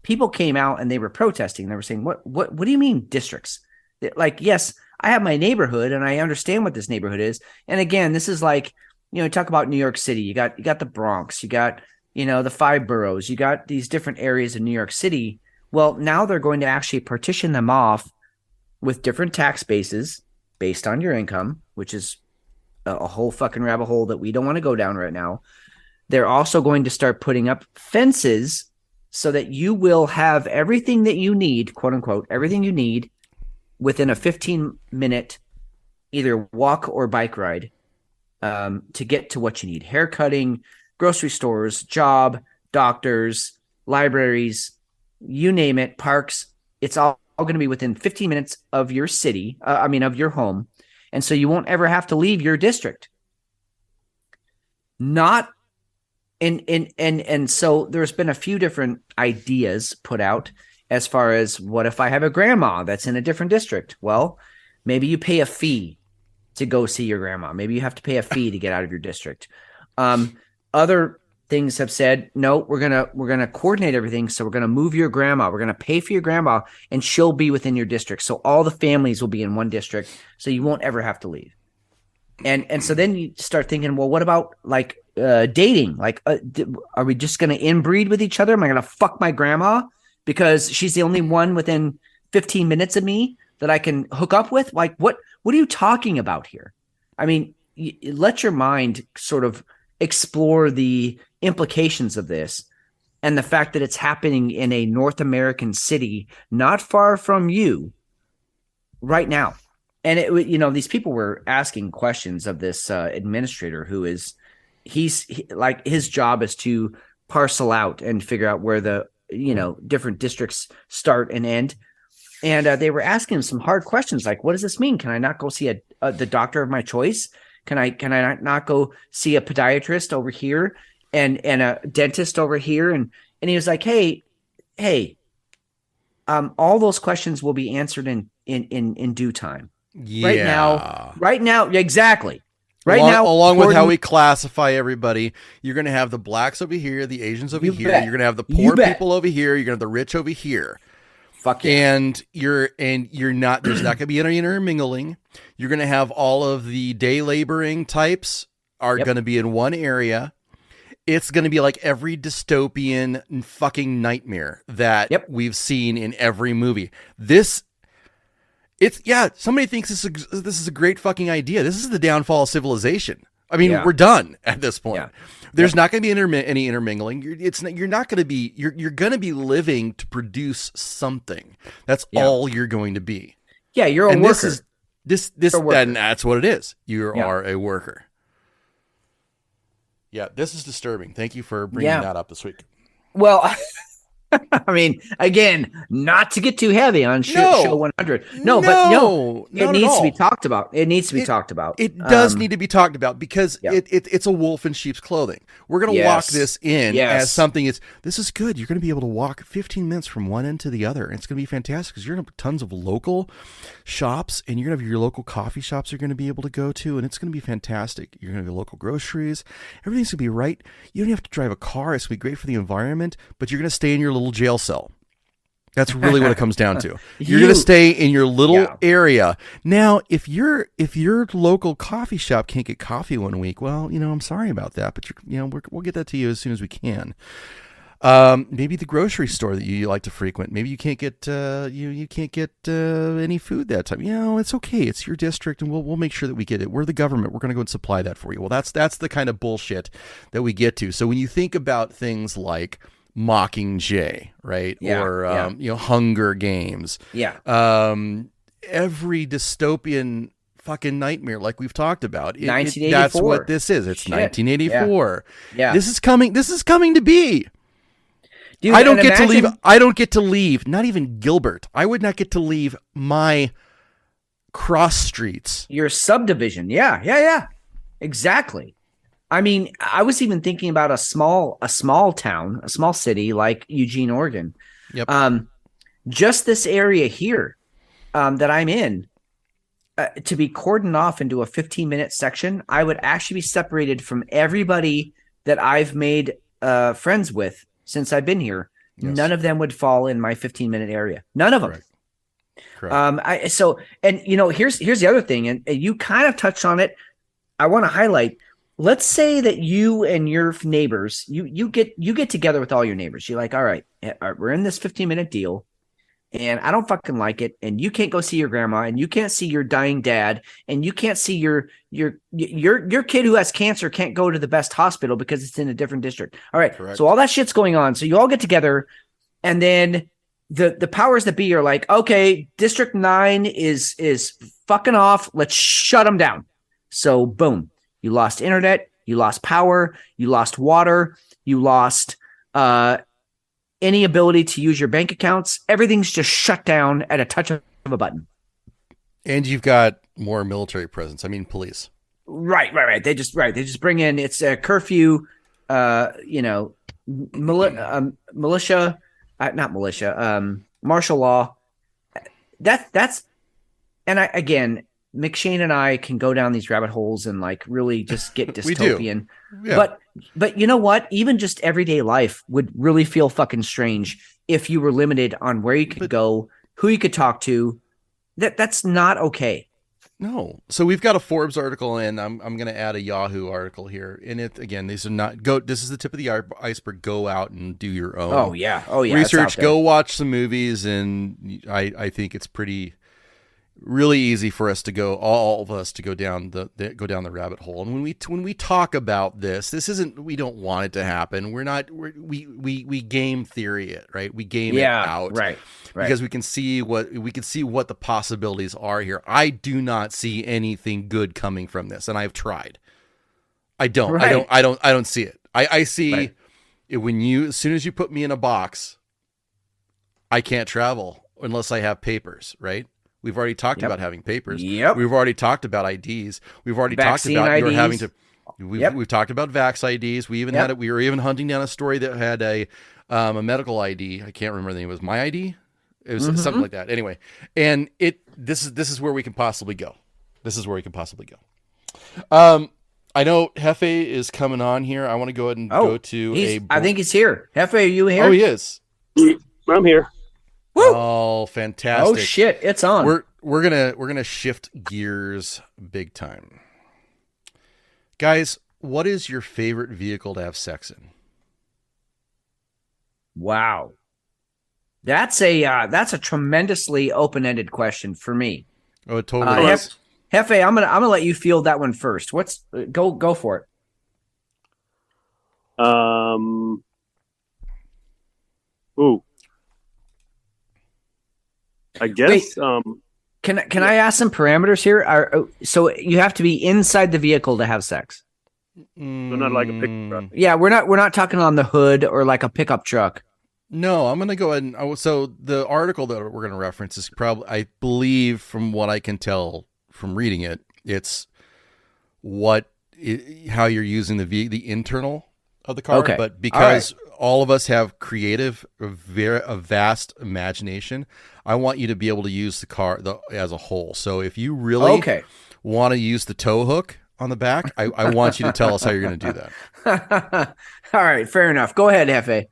people came out and they were protesting. They were saying, what do you mean districts? Like, yes, I have my neighborhood and I understand what this neighborhood is. And again, this is like, talk about New York City. You got the Bronx, you got, the 5 boroughs, you got these different areas in New York City. Well, now they're going to actually partition them off with different tax bases based on your income, which is a whole fucking rabbit hole that we don't want to go down right now. They're also going to start putting up fences so that you will have everything that you need, quote unquote, everything you need within a 15-minute either walk or bike ride to get to what you need. Hair cutting, grocery stores, job, doctors, libraries, you name it, parks. It's all going to be within 15 minutes of your city, of your home. And so you won't ever have to leave your district. And so there's been a few different ideas put out as far as, what if I have a grandma that's in a different district? Well, maybe you pay a fee to go see your grandma. Maybe you have to pay a fee to get out of your district. Other things have said, no, we're gonna coordinate everything. So we're gonna move your grandma. We're gonna pay for your grandma, and she'll be within your district. So all the families will be in one district, so you won't ever have to leave. And so then you start thinking, well, what about like dating? Like, are we just gonna inbreed with each other? Am I gonna fuck my grandma because she's the only one within 15 minutes of me that I can hook up with? Like, what are you talking about here? I mean, let your mind sort of explore the implications of this and the fact that it's happening in a North American city not far from you right now. And these people were asking questions of this administrator who is his job is to parcel out and figure out where the different districts start and end. And they were asking him some hard questions like, what does this mean? Can I not go see the doctor of my choice? Can I not go see a podiatrist over here and a dentist over here? And he was like, hey, all those questions will be answered in due time. Yeah. Right now, exactly. Along with how we classify everybody, you're going to have the blacks over here, the Asians over here. bet. You're going to have the poor people over here. You're going to have the rich over here. Fuck yeah. And you're not, there's not going to be any intermingling. You're going to have all of the day laboring types are going to be in one area. It's going to be like every dystopian fucking nightmare that we've seen in every movie. Somebody thinks this is a great fucking idea. This is the downfall of civilization. I mean, we're done at this point. Yeah. There's not going to be any intermingling. You're not going to be. You're going to be living to produce something. That's all you're going to be. Yeah, you're a worker. And that's what it is. You are a worker. Yeah, this is disturbing. Thank you for bringing that up this week. Well, I mean, again, not to get too heavy on show 100. It needs to be talked about. It needs to be talked about. It does need to be talked about because it's a wolf in sheep's clothing. We're going to walk this in as something. This is good. You're going to be able to walk 15 minutes from one end to the other. And it's going to be fantastic because you're going to have tons of local shops and you're going to have your local coffee shops you're going to be able to go to. And it's going to be fantastic. You're going to have local groceries. Everything's going to be right. You don't have to drive a car. It's going to be great for the environment, but you're going to stay in your little jail cell. That's really what it comes down to. You're going to stay in your little area. Now, if your local coffee shop can't get coffee one week, well, I'm sorry about that, but we'll get that to you as soon as we can. Maybe the grocery store that you like to frequent. Maybe you can't get you can't get any food that time. It's okay. It's your district, and we'll make sure that we get it. We're the government. We're going to go and supply that for you. Well, that's the kind of bullshit that we get to. So when you think about things like Mockingjay, right? Or Hunger Games. Yeah. Every dystopian fucking nightmare, like we've talked about. 1984. That's what this is. It's 1984. Yeah. This is coming to be. Dude, I don't get to leave. I don't get to leave. Not even Gilbert. I would not get to leave my cross streets. Your subdivision. Yeah. Exactly. I mean, I was even thinking about a small town, a small city like Eugene, Oregon. Yep. Just this area here that I'm in, to be cordoned off into a 15-minute section, I would actually be separated from everybody that I've made friends with since I've been here. Yes. None of them would fall in my 15-minute area. None of them. Correct. Here's the other thing, and you kind of touched on it. I want to highlight. Let's say that you and your neighbors, you get together with all your neighbors. You're like, all right, we're in this 15-minute deal, and I don't fucking like it. And you can't go see your grandma, and you can't see your dying dad, and you can't see your kid who has cancer can't go to the best hospital because it's in a different district. All right, correct. So all that shit's going on. So you all get together, and then the powers that be are like, okay, District 9 is fucking off. Let's shut them down. So boom. You lost internet, you lost power, you lost water, you lost any ability to use your bank accounts. Everything's just shut down at a touch of a button. And you've got more military presence. I mean, police. Right. They just bring in, it's a curfew, militia, not militia, martial law. That's, and McShane and I can go down these rabbit holes and like really just get dystopian. Yeah. But you know what? Even just everyday life would really feel fucking strange if you were limited on where you could go, who you could talk to. That's not okay. No. So we've got a Forbes article, and I'm going to add a Yahoo article here. And these are not this is the tip of the iceberg. Go out and do your own. Oh yeah. Research. Go watch some movies, and I think it's really easy for us to go, all of us to go down the rabbit hole. And when we talk about this isn't, we don't want it to happen. We game theory it, right? We game it out, right? Because we can see what the possibilities are here. I do not see anything good coming from this, and I've tried. I don't see it. I see it when as soon as you put me in a box, I can't travel unless I have papers, right? We've already talked about having papers. Yep. We've already talked about IDs. We've already Vaccine talked about IDs. You're having to. We've talked about Vax IDs. We even had it. We were even hunting down a story that had a medical ID. I can't remember the name. It was My ID. It was something like that. Anyway, and this is where we can possibly go. This is where we can possibly go. I know Hefe is coming on here. I want to go ahead and go to I think he's here. Hefe, are you here? Oh, he is. I'm here. Woo! Oh, fantastic! Oh shit, it's on. We're gonna shift gears big time, guys. What is your favorite vehicle to have sex in? Wow, that's a tremendously open-ended question for me. Oh, it totally is. Hefe, I'm gonna let you field that one first. Go for it. Ooh. I guess. Can I ask some parameters here? So you have to be inside the vehicle to have sex. So not like a pickup truck. Yeah, we're not talking on the hood or like a pickup truck. No, I'm going to go ahead and so the article that we're going to reference is probably, I believe, from what I can tell from reading it, it's how you're using the internal of the car. Okay. But because all of us have a vast imagination, I want you to be able to use the car as a whole. So if you really want to use the tow hook on the back, I want you to tell us how you're going to do that. All right, fair enough. Go ahead, Hefe.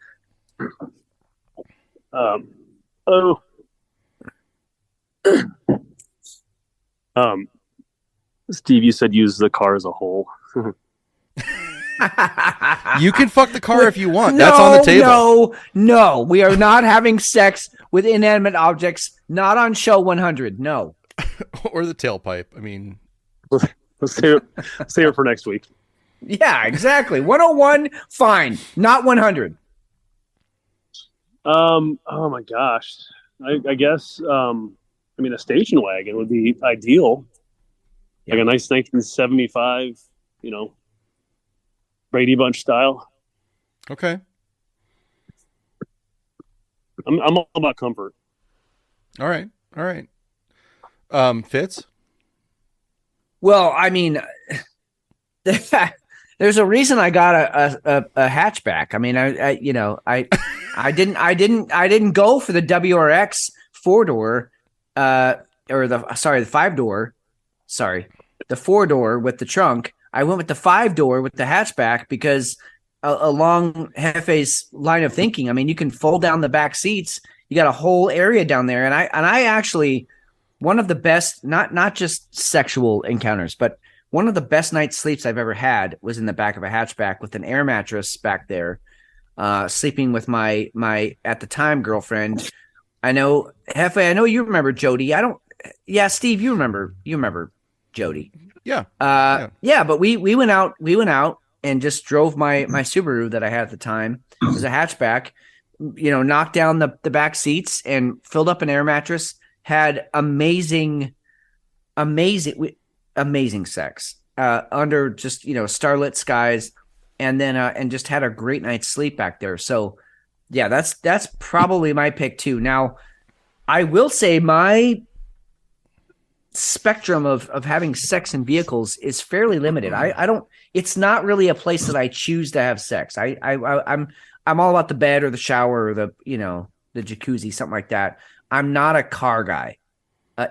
Steve, you said use the car as a whole. You can fuck the car if you want. That's on the table. No. We are not having sex with inanimate objects. Not on show 100. No. Or the tailpipe. I mean, let's save it for next week. Yeah, exactly. 101, fine. Not 100. Oh my gosh. I guess. A station wagon would be ideal. Yeah. Like a nice 1975, Brady Bunch style. Okay. I'm all about comfort. All right. Fitz? Well, I mean, there's a reason I got a hatchback. I mean, I didn't go for the WRX 4-door, the 5-door. Sorry, the 4-door with the trunk. I went with the 5-door with the hatchback because along Hefe's line of thinking, I mean, you can fold down the back seats. You got a whole area down there. And I actually, one of the best, not just sexual encounters, but one of the best night's sleeps I've ever had was in the back of a hatchback with an air mattress back there, sleeping with my at the time girlfriend. I know, Hefe, I know you remember Jody. Steve, you remember Jody. Yeah. But we went out and just drove my Subaru that I had at the time. It was a hatchback, knocked down the back seats and filled up an air mattress, had amazing sex, under just, starlit skies, and then, and just had a great night's sleep back there. So yeah, that's probably my pick too. Now I will say my spectrum of having sex in vehicles is fairly limited. It's not really a place that I choose to have sex. I'm all about the bed or the shower or the jacuzzi, something like that. I'm not a car guy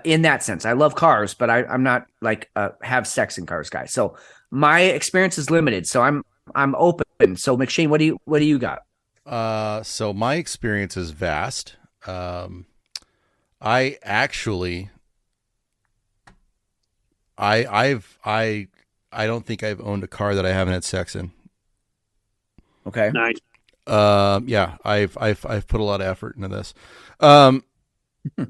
in that sense. I love cars, but I'm not like a have sex in cars guy. So my experience is limited. So I'm open. So McShane, what do you got? So my experience is vast. I actually, I don't think I've owned a car that I haven't had sex in. Okay. Nice. Yeah, I've put a lot of effort into this,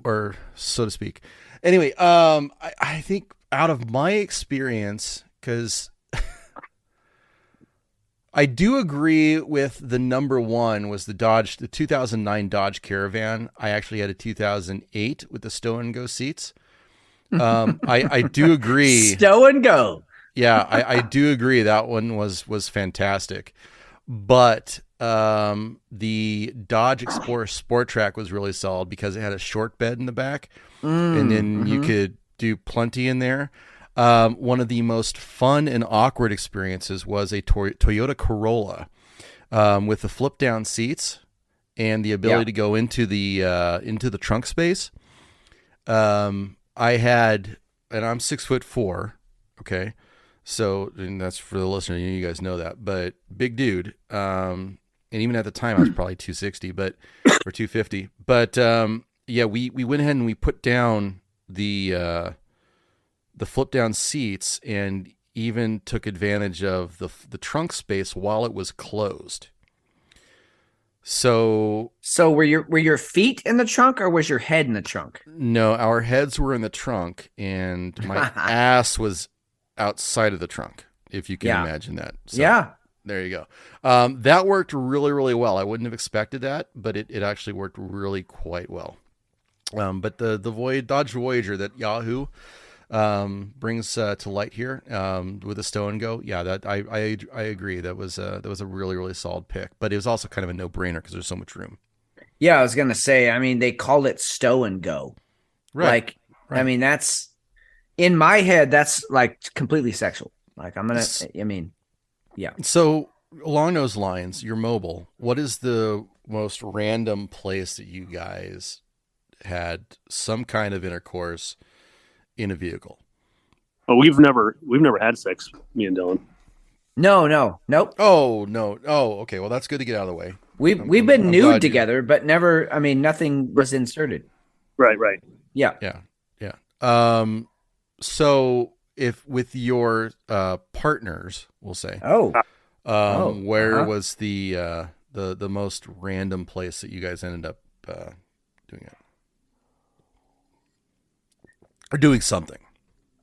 or so to speak. Anyway, I think out of my experience, because I do agree with the number one was the 2009 Dodge Caravan. I actually had a 2008 with the stow and go seats. I do agree. Stow and go. Yeah, I do agree that one was fantastic. But the Dodge Explorer Sport Track was really solid because it had a short bed in the back, and then you could do plenty in there. One of the most fun and awkward experiences was a Toyota Corolla with the flip down seats and the ability to go into the trunk space. I had, and I'm 6'4", okay, so, and that's for the listener, you guys know that, but big dude, and even at the time I was probably 260, or 250, but yeah, we went ahead and we put down the flip down seats and even took advantage of the trunk space while it was closed. So were your feet in the trunk or was your head in the trunk? No, our heads were in the trunk and my ass was outside of the trunk, if you can imagine that. So, yeah. There you go. That worked really, really well. I wouldn't have expected that, but it actually worked really quite well. But the Dodge Voyager that Yahoo brings to light here with the stow and go, yeah, that I agree. That was a really, really solid pick, but it was also kind of a no brainer because there's so much room. Yeah, I was gonna say. I mean, they called it stow and go. Right. I mean, that's in my head. That's like completely sexual. Like I'm gonna. I mean, yeah. So along those lines, you're mobile. What is the most random place that you guys had some kind of intercourse in a vehicle? Oh, we've never had sex, me and Dylan. Nope. Oh no. Oh, okay. Well, that's good to get out of the way. We've been nude together, but never. I mean, nothing was inserted. Right. Yeah. So if with your partners, we'll say, where was the most random place that you guys ended up doing it or doing something?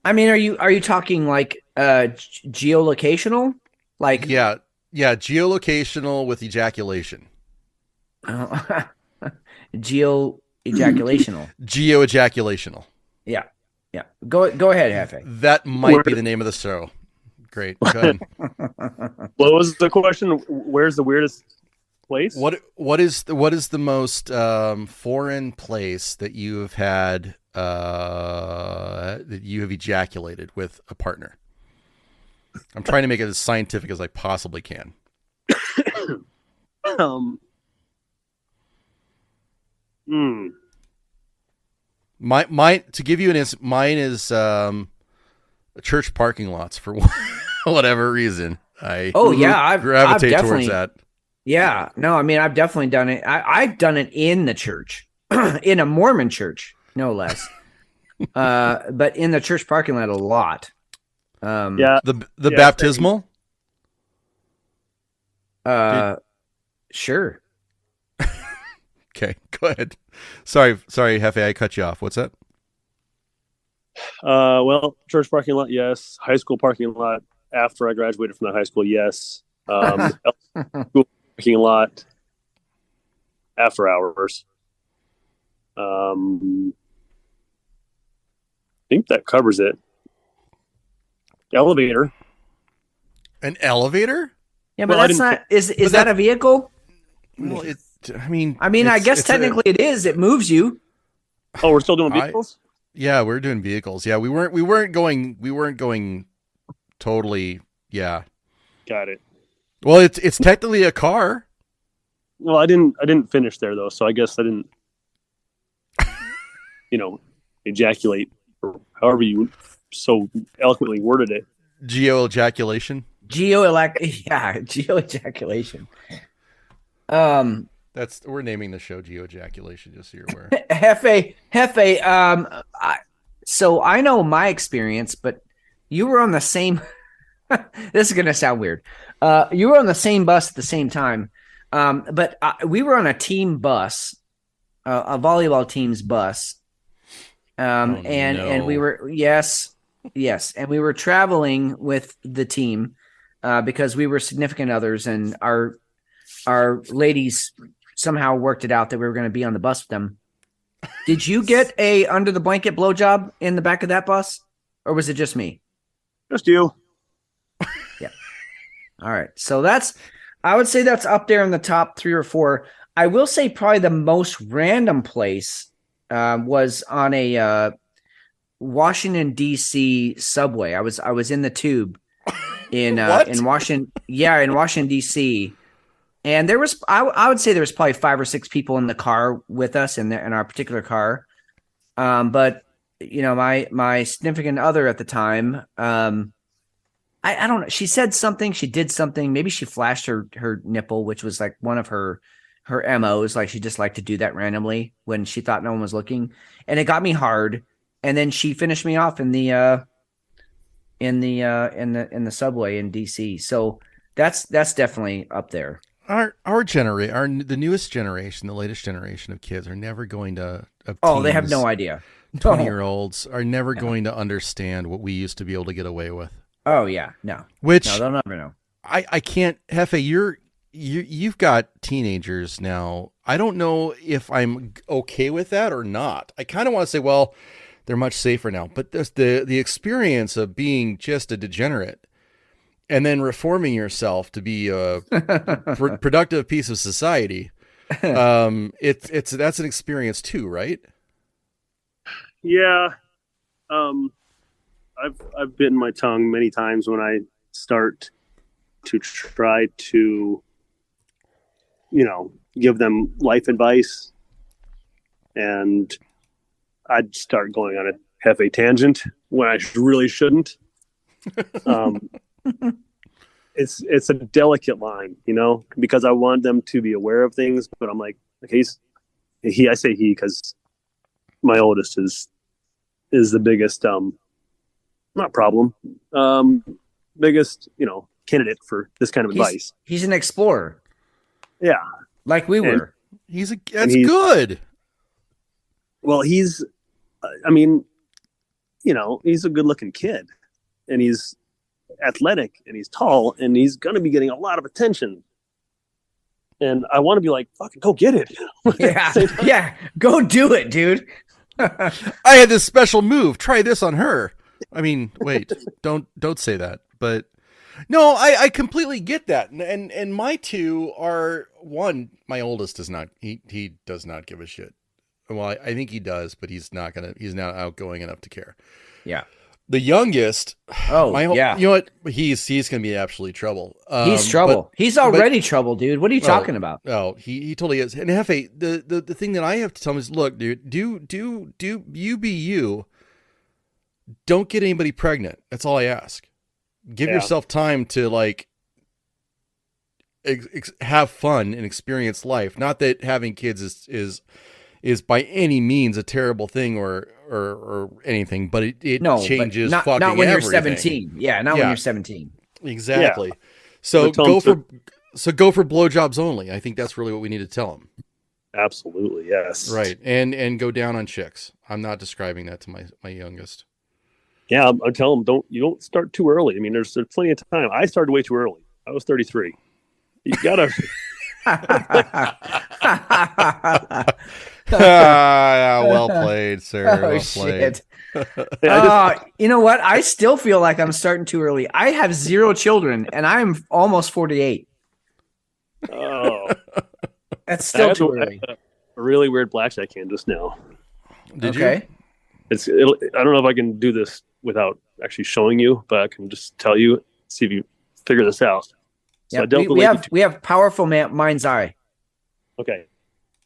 I mean, are you talking like geolocational? Like yeah, geolocational with ejaculation. Geo-ejaculational. Geo-ejaculational. Yeah. Go ahead, Hefe. That might be the name of the show. Great. Go ahead. What was the question? Where's the weirdest place? What is the most foreign place that you have had that you have ejaculated with a partner? I'm trying to make it as scientific as I possibly can. Mine to give you an answer, mine is church parking lots for whatever reason. I gravitate towards that. Yeah, no, I mean I've definitely done it. I've done it in the church, in a Mormon church, no less. But in the church parking lot a lot. The baptismal. Sure. Okay, go ahead. Sorry, Hefe, I cut you off. What's that? Well, church parking lot, yes. High school parking lot after I graduated from that high school, yes. School parking lot after hours. I think that covers it. Elevator. An elevator? Yeah, but that's not. Is that a vehicle? Well, I guess technically it is. It moves you. Oh, we're still doing vehicles? Yeah, we're doing vehicles. Yeah, we weren't going totally. Yeah. Got it. Well, it's technically a car. Well, I didn't finish there though, so I guess I didn't ejaculate or however you so eloquently worded it. Geo-ejaculation. Geo-ejaculation. We're naming the show Geo-ejaculation, just so you're aware. Hefe, so I know my experience, but you were on the same this is gonna sound weird. You were on the same bus at the same time. But we were on a team bus, a volleyball team's bus. And we were yes, and we were traveling with the team because we were significant others, and our ladies somehow worked it out that we were going to be on the bus with them. Did you get a under the blanket blowjob in the back of that bus, or was it just me? Just you. Yeah. All right. So I would say that's up there in the top 3 or 4. I will say probably the most random place was on a Washington D.C. subway. I was in the tube in Washington. Yeah, in Washington D.C. And there was, I would say there was probably 5 or 6 people in the car with us in our particular car. But you know, my significant other at the time, I don't know. She said something, she did something. Maybe she flashed her nipple, which was like one of her MOs. Like she just liked to do that randomly when she thought no one was looking. And it got me hard. And then she finished me off in the subway in DC. So that's definitely up there. The newest generation, the latest generation of kids are never going to. They have no idea. 20-year-olds are never going to understand what we used to be able to get away with. Oh yeah, no. Which they'll never know. I can't. Hefe, you've got teenagers now. I don't know if I'm okay with that or not. I kind of want to say, well, they're much safer now. But there's the experience of being just a degenerate and then reforming yourself to be a productive piece of society. That's an experience too, right? Yeah. I've bitten my tongue many times when I start to try to, give them life advice, and I'd start going on a Hefe tangent when I really shouldn't. It's a delicate line, because I want them to be aware of things, but I'm like, okay, I say he because my oldest is the biggest not problem, biggest candidate for this kind of advice. He's an explorer. Yeah, like we were. That's good. Well, he's a good looking kid, and he's athletic, and he's tall, and he's going to be getting a lot of attention. And I want to be like, fucking go get it. Yeah, go do it, dude. I had this special move. Try this on her. I mean, wait, don't say that. But no, I completely get that. And my two are, one, my oldest does not, he does not give a shit. Well, I think he does, but he's not outgoing enough to care. Yeah. The youngest, yeah. You know what? He's going to be absolutely trouble. He's trouble. He's already trouble, dude. What are you talking about? Oh, he totally is. And Hefe, the thing that I have to tell him is, look, dude, do you be you. Don't get anybody pregnant. That's all I ask. Give yourself time to have fun and experience life. Not that having kids is by any means a terrible thing or anything, but it changes not fucking not when everything. You're 17. Yeah, not when you're 17. Exactly. Yeah. So go for blowjobs only. I think that's really what we need to tell them. Absolutely, yes. Right, and go down on chicks. I'm not describing that to my youngest. Yeah, I tell them you don't start too early. I mean, there's plenty of time. I started way too early. I was 33. You gotta. Well played, sir. Well played. You know what? I still feel like I'm starting too early. I have 0 children, and I'm almost 48. Oh, that's still too early. A really weird blackjack hand just now. Did you? I don't know if I can do this without actually showing you, but I can just tell you, see if you figure this out. So yeah, we have powerful mind's eye. Okay.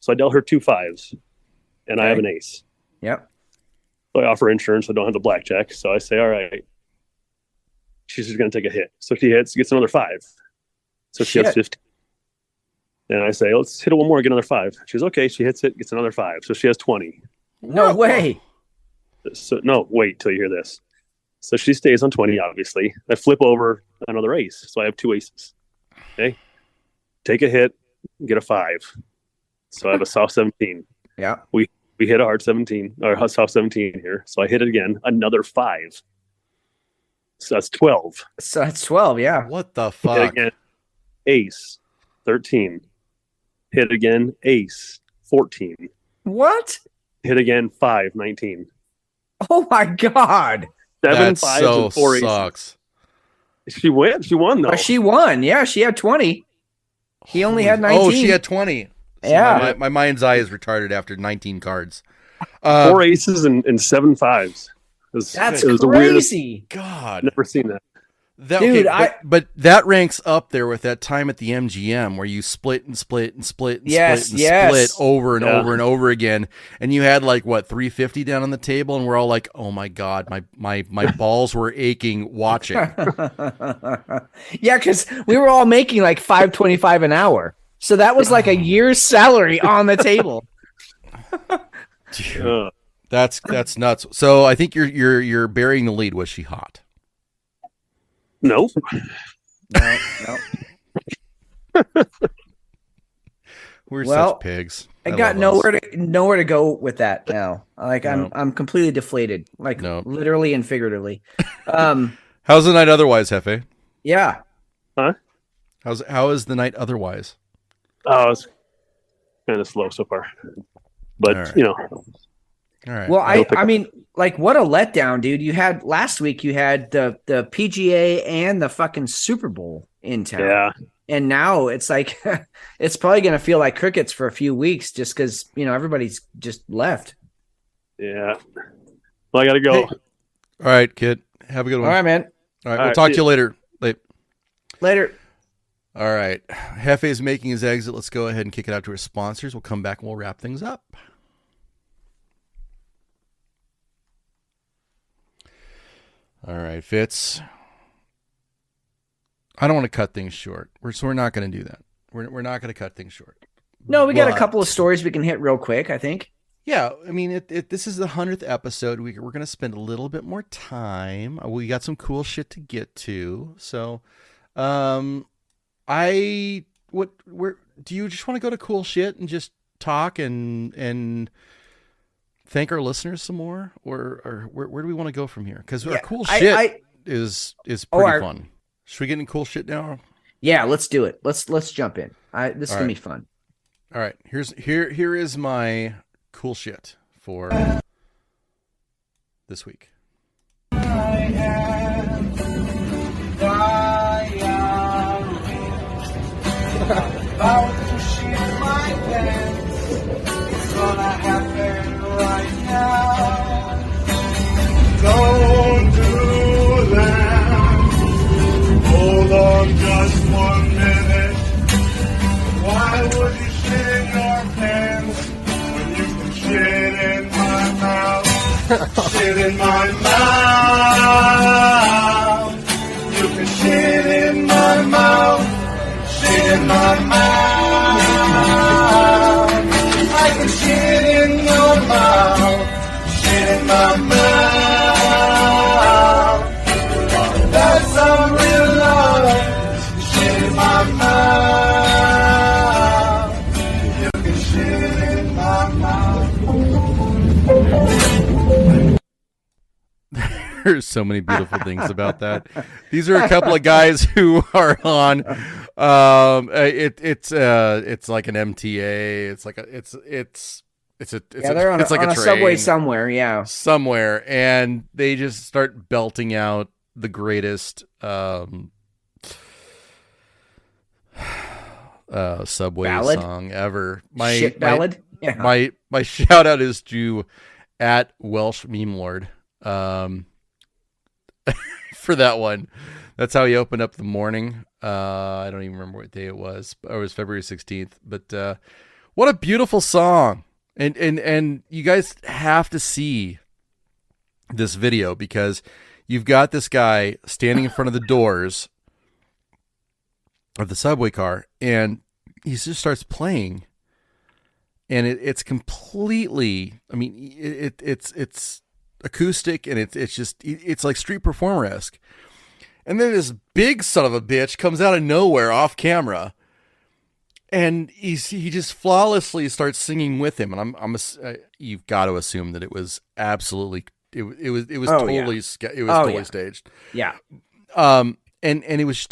So I dealt her 2 5s, and I have an ace. Yep. So I offer insurance. I don't have the blackjack. So I say, all right, she's just going to take a hit. So she gets another 5. So she has 15. And I say, let's hit it one more, get another 5. She's okay. She hits it, gets another 5. So she has 20. No way. So no, wait till you hear this. So she stays on 20, obviously. I flip over another ace. So I have 2 aces. Okay. Take a hit, get a 5. So I have a soft 17. Yeah. We hit a hard 17 or a soft 17 here. So I hit it again, another 5. So that's 12. So that's 12. Yeah. What the fuck? Hit again, ace 13. Hit again, ace 14. What? Hit again, 5 19. Oh my God. 7 that 5s and 4 sucks. Aces. She won though. She won. Yeah, she had 20. He only had 19. Oh, she had 20. So yeah. My mind's eye is retarded after 19 cards. 4 aces and 7 5s. That's it was crazy. God. Never seen that. Dude, but that ranks up there with that time at the MGM where you split and split and split and Yes, split and yes. split over and Yeah. over and over again, and you had like what, 350 down on the table, and we're all like, oh my god, my balls were aching watching. Yeah, because we were all making like $5.25 an hour, so that was like a year's salary on the table. That's nuts. So I think you're burying the lead. Was she hot? Nope. No. We're Well, such pigs. I got love us. nowhere to go with that now. Like No. I'm completely deflated, like No. literally and figuratively. How's the night otherwise, Jefe? Yeah. How is the night otherwise? Oh, it's kind of slow so far, but All right. All right. Well, I mean, like, what a letdown, dude. You had last week. You had the PGA and the fucking Super Bowl in town. Yeah. And now it's like it's probably gonna feel like crickets for a few weeks, just because everybody's just left. Yeah. Well, I gotta go. Hey. All right, kid. Have a good All one. right, man. All right. All We'll right, talk see to you later. Later. All right. Jefe's making his exit. Let's go ahead and kick it out to our sponsors. We'll come back and we'll wrap things up. All right, Fitz. I don't want to cut things short. We're not going to do that. We're not going to cut things short. No, we got a But- couple of stories we can hit real quick, I think. Yeah, I mean, this is the 100th episode. We're going to spend a little bit more time. We got some cool shit to get to. So, where do you just want to go to cool shit and just talk and thank our listeners some more, or where do we want to go from here? Because our cool shit is pretty fun. Should we get into cool shit now? Yeah, let's do it. Let's jump in. This is All gonna right. be fun. All right, here is my cool shit for this week. About to shit my pants. It's gonna happen right now. Don't do that. Hold on just 1 minute. Why would you shit in your pants when you can shit in my mouth? Shit in my mouth. You can shit in my mouth. Shit in my mouth. I can shit in your mouth. Shit in my mouth. That's some real love. Shit in my mouth. You can shit in my mouth. There's so many beautiful things about that. These are a couple of guys who are on. It's like an MTA. It's like They're on it's like on a a train subway somewhere. somewhere, and they just start belting out the greatest subway Ballad? song ever. Shit ballad. Yeah. My shout out is to at Welsh Meme Lord. For that one. That's how he opened up the morning. I don't even remember what day it was. It was February 16th. But what a beautiful song. And you guys have to see this video because you've got this guy standing in front of the doors of the subway car and he just starts playing. And it's completely, I mean, it's acoustic and it's like street performer-esque. And then this big son of a bitch comes out of nowhere off camera and he just flawlessly starts singing with him. And you've got to assume that it was absolutely, it was totally staged. Yeah. And it was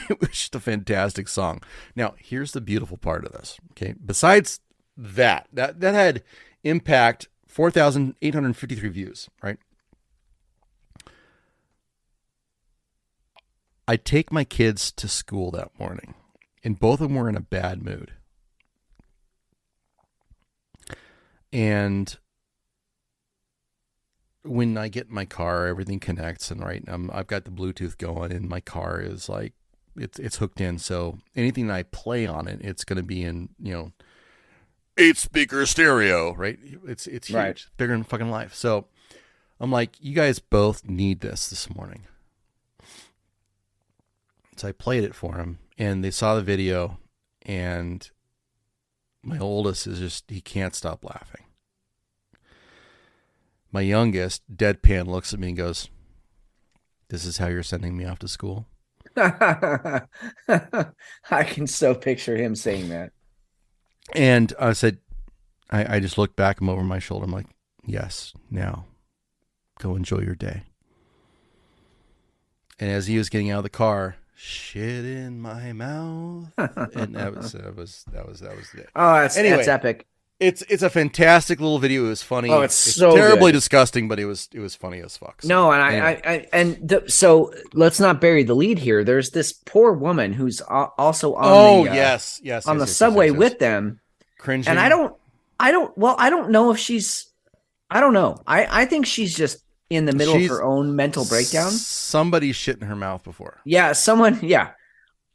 it was just a fantastic song. Now, here's the beautiful part of this. Okay. Besides that had impact 4,853 views, right? I take my kids to school that morning, and both of them were in a bad mood. And when I get in my car, everything connects, and I've got the Bluetooth going, and my car is like it's hooked in. So anything that I play on it, it's going to be in 8-speaker stereo, right? It's huge, Right. bigger than fucking life. So I'm like, you guys both need this morning. So I played it for them, and they saw the video, and my oldest he can't stop laughing. My youngest, deadpan, looks at me and goes, "This is how you're sending me off to school?" I can so picture him saying that. And I said, I just looked back him over my shoulder. I'm like, "Yes, now go enjoy your day." And as he was getting out of the car, shit in my mouth, and that was the day. Oh, that's epic. It's a fantastic little video. It was funny. Oh, it's so terribly good. disgusting, but it was funny as fuck. So, No, and anyway. so let's not bury the lead here. There's this poor woman who's also on yes, on the subway with them, cringing. and I don't know if she's, I don't know. I think she's just in the middle of her own mental breakdown. Somebody's shit in her mouth before. Yeah, someone. Yeah,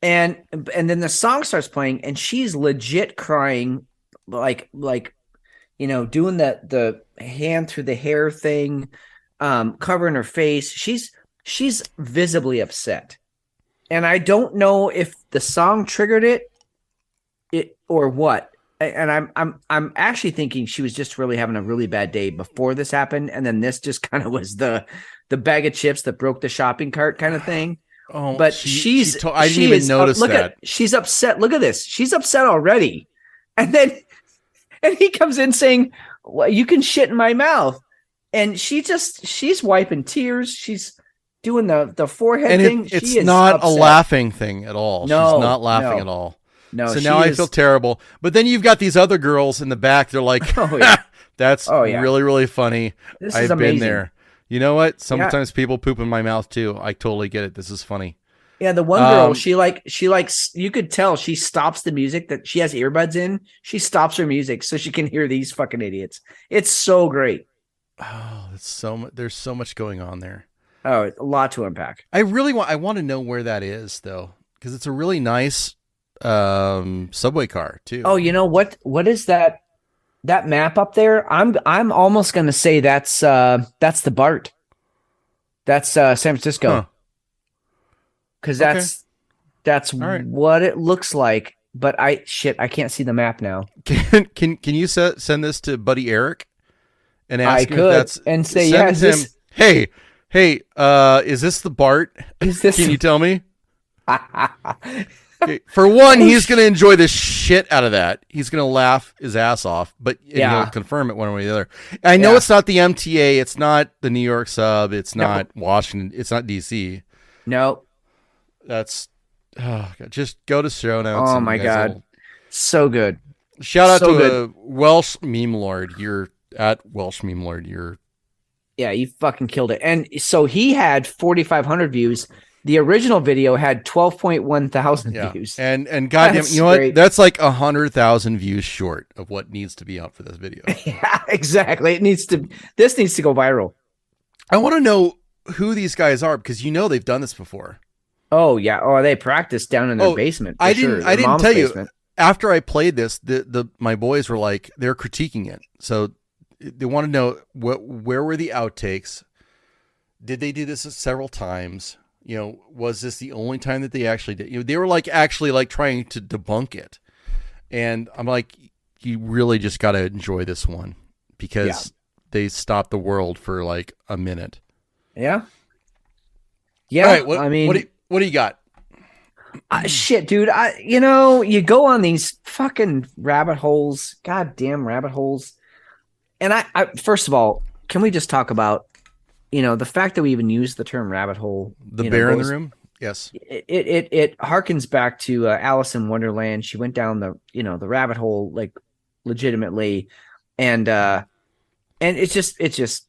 and then the song starts playing, and she's legit crying. Like doing the hand through the hair thing, covering her face. She's visibly upset, and I don't know if the song triggered it or what. And I'm actually thinking she was just really having a really bad day before this happened, and then this just kind of was the bag of chips that broke the shopping cart kind of thing. Oh, but I didn't even notice that. She's upset. Look at this. She's upset already, and then. And he comes in saying, "Well, you can shit in my mouth." And she's wiping tears. She's doing the forehead and thing. It's she is not upset. a laughing thing at all. No, she's not laughing no. at all. No. So now I feel terrible. But then you've got these other girls in the back. They're like, Oh, yeah. that's yeah. really, really funny. This I've is been amazing. there. You know what? Sometimes people poop in my mouth too. I totally get it. This is funny. Yeah, the one girl, she likes, you could tell she stops the music that she has earbuds in. She stops her music so she can hear these fucking idiots. It's so great. Oh, it's so much. There's so much going on there. Oh, a lot to unpack. I want to know where that is though, because it's a really nice subway car too. Oh, you know what is that map up there? I'm almost going to say that's the BART. That's San Francisco. Huh. Because that's right. what it looks like. But I can't see the map now. Can you send this to Buddy Eric and ask him if that's and say, send yeah, him, hey, is this the BART? Is this? Can you tell me? Okay, for one, he's going to enjoy the shit out of that. He's going to laugh his ass off, but he'll confirm it one way or the other. I know it's not the MTA. It's not the New York sub. It's not Washington. It's not DC. No. That's just go to show notes. Oh my God. So good. Shout out So to good. Welsh Meme Lord. You're at Welsh Meme Lord. Yeah, you fucking killed it. And so he had 4,500 views. The original video had 12.1 thousand views. And goddamn, That's you know great. what? That's like 100,000 views short of what needs to be up for this video. Yeah, exactly. This needs to go viral. I want to know who these guys are because they've done this before. Oh yeah. Oh, they practiced down in their basement. I for sure. didn't. Their I didn't mom's tell basement. you. After I played this, my boys were like they're critiquing it. So they want to know where were the outtakes? Did they do this several times? Was this the only time that they actually did? They were actually trying to debunk it, and I'm like, you really just got to enjoy this one because they stopped the world for like a minute. Yeah. Yeah. All right, I mean, what do you got? Shit, dude. You go on these fucking rabbit holes, goddamn rabbit holes. And I first of all, can we just talk about, the fact that we even use the term rabbit hole? The bear in the room? Yes. It harkens back to Alice in Wonderland. She went down the rabbit hole, like legitimately. And it's just,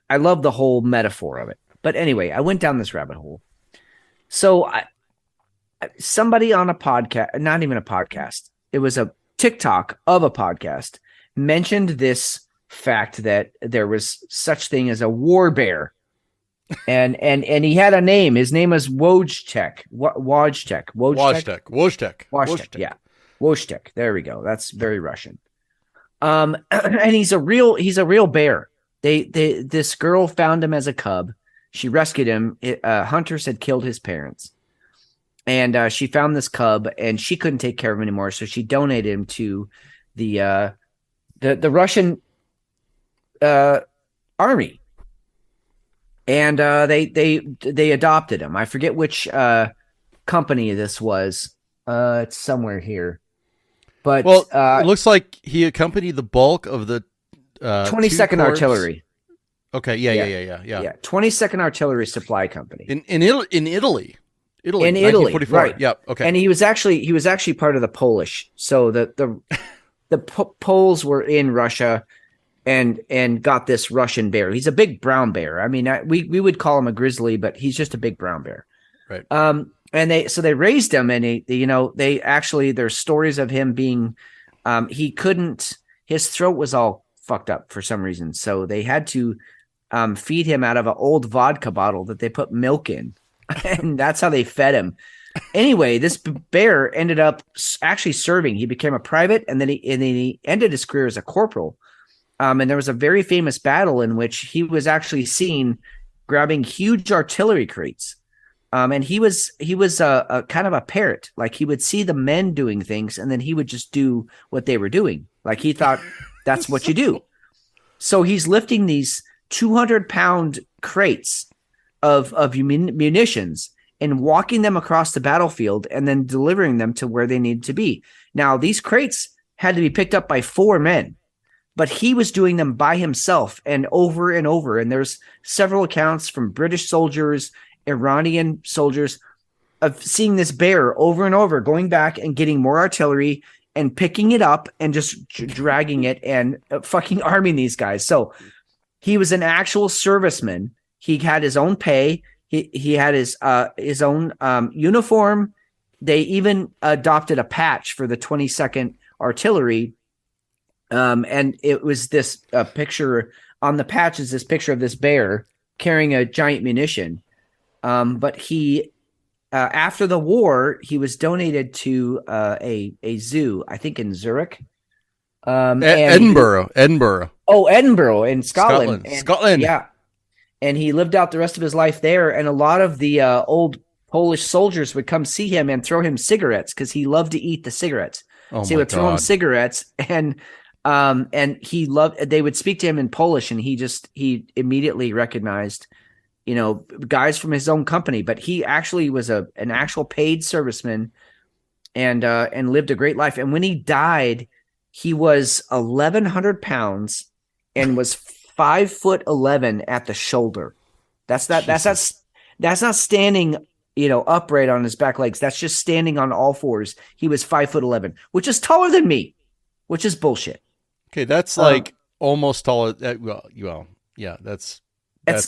I love the whole metaphor of it. But anyway, I went down this rabbit hole. So somebody on a podcast, not even a podcast, it was a TikTok of a podcast, mentioned this fact that there was such thing as a war bear. And he had a name. His name was Wojtek. Wojtek. Yeah. Wojtek. There we go. That's very Russian. And he's a real bear. This girl found him as a cub. She rescued him. Hunters had killed his parents. And she found this cub, and she couldn't take care of him anymore, so she donated him to the Russian army. And they adopted him. I forget which company this was. It's somewhere here. But it looks like he accompanied the bulk of the 22nd Artillery. Okay, yeah. 22nd Artillery Supply Company in Italy. In Italy, 1944. right? Yep. Okay. And he was actually part of the Polish. So the Poles were in Russia. And got this Russian bear. He's a big brown bear. I mean, we would call him a grizzly, but he's just a big brown bear. Right. And they raised him, and there's stories of him being, his throat was all fucked up for some reason. So they had to feed him out of an old vodka bottle that they put milk in. And that's how they fed him. Anyway, this bear ended up actually serving. He became a private, and then he ended his career as a corporal. And there was a very famous battle in which he was actually seen grabbing huge artillery crates. And he was a kind of a parrot. Like, he would see the men doing things, and then he would just do what they were doing. Like, he thought that's what you do. So he's lifting these 200-pound crates of munitions and walking them across the battlefield and then delivering them to where they needed to be. Now, these crates had to be picked up by 4 men. But he was doing them by himself and over. And there's several accounts from British soldiers, Iranian soldiers, of seeing this bear over and over, going back and getting more artillery and picking it up and just dragging it and fucking arming these guys. So he was an actual serviceman. He had his own pay. He had his own uniform. They even adopted a patch for the 22nd Artillery. And it was this picture on the patch is this picture of this bear carrying a giant munition. But he, after the war, he was donated to a zoo, I think in Zurich. Edinburgh. Oh, Edinburgh in Scotland. Scotland. Yeah. And he lived out the rest of his life there. And a lot of the old Polish soldiers would come see him and throw him cigarettes because he loved to eat the cigarettes. Oh, so he would throw him cigarettes, and he loved. They would speak to him in Polish, and he immediately recognized, guys from his own company. But he actually was an actual paid serviceman, and lived a great life. And when he died, he was 1,100 pounds and was 5'11" at the shoulder. That's not standing, upright on his back legs. That's just standing on all fours. He was 5'11", which is taller than me, which is bullshit. Okay, that's like almost taller. Yeah, that's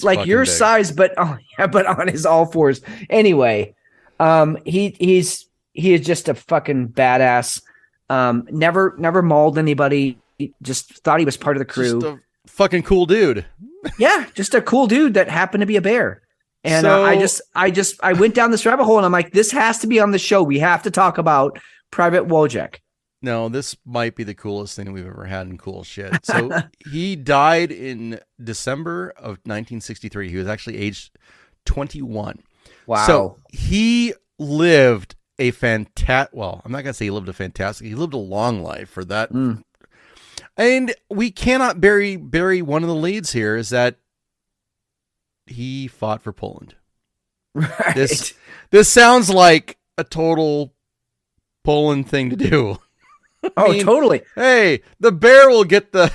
like your big size, but on his all fours. Anyway, he is just a fucking badass. Never mauled anybody. He just thought he was part of the crew. Just a fucking cool dude. Yeah, just a cool dude that happened to be a bear. And So- I went down this rabbit hole, and I'm like, this has to be on the show. We have to talk about Private Wojtek. No, this might be the coolest thing we've ever had in cool shit. So he died in December of 1963. He was actually aged 21. Wow. So he lived a fantastic, well, I'm not going to say he lived a fantastic, he lived a long life for that. And we cannot bury one of the leads here is that he fought for Poland. Right. This sounds like a total Poland thing to do. Oh, totally. Hey, the bear will get the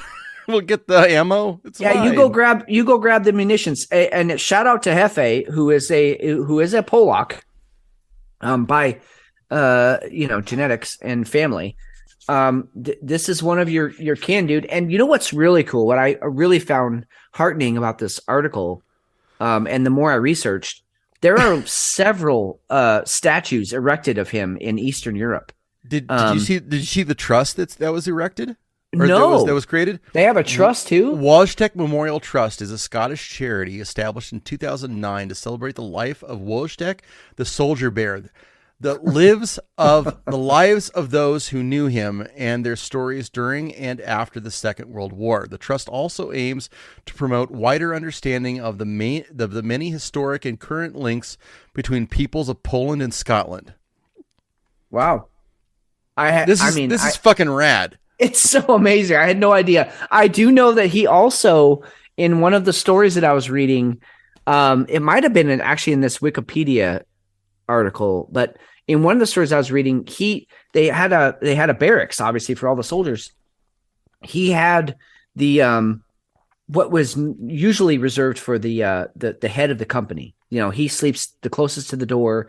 ammo. It's Yeah, fine. you go grab the munitions. And shout out to Jefe, who is a Polak, by genetics and family. This is one of your kin, dude. And you know what's really cool? What I really found heartening about this article, and the more I researched, there are several statues erected of him in Eastern Europe. Did you see the trust that was erected? Or No. that was created? They have a trust too? Wojtek Memorial Trust is a Scottish charity established in 2009 to celebrate the life of Wojtek, the soldier bear, the lives of those who knew him and their stories during and after the Second World War. The trust also aims to promote wider understanding of the many historic and current links between peoples of Poland and Scotland. Wow. This is fucking rad. It's so amazing. I had no idea. I do know that he also, in one of the stories that I was reading, it might have been actually in this Wikipedia article, but in one of the stories I was reading, they had a barracks, obviously, for all the soldiers. He had the what was usually reserved for the head of the company. You know, he sleeps the closest to the door,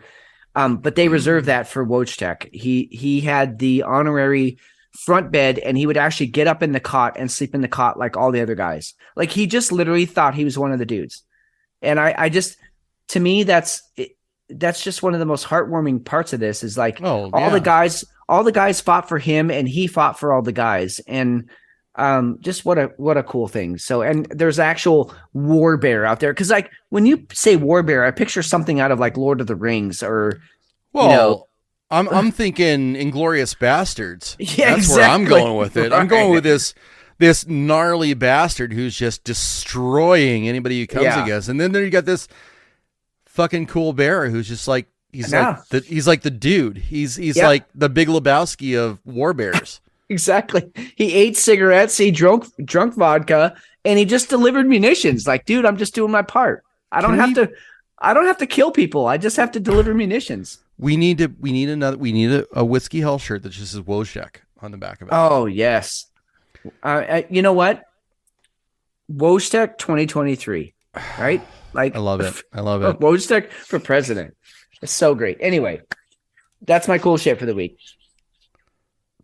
but they reserved that for Wojtek. He had the honorary front bed, and he would actually get up in the cot and sleep in the cot like all the other guys. Like, he just literally thought he was one of the dudes. And I just, to me, that's just one of the most heartwarming parts of this is like all the guys fought for him and he fought for all the guys. And just what a cool thing. So, and there's actual war bear out there. Cause like when you say war bear, I picture something out of like Lord of the Rings or, I'm thinking Inglorious Bastards. Yeah, that's exactly. where I'm going with it. Right. I'm going with this gnarly bastard who's just destroying anybody who comes against. And then there you got this fucking cool bear who's just like he's like the dude. He's like the Big Lebowski of war bears. Exactly. He ate cigarettes, he drunk vodka, and he just delivered munitions. Like, dude, I'm just doing my part. I don't have to kill people. I just have to deliver munitions. We need a Whiskey Hell shirt that just says Wojtek on the back of it. Oh, yes. You know what? Wojtek 2023, right? Like, I love it. I love it. Wojtek for president. It's so great. Anyway, that's my cool shit for the week.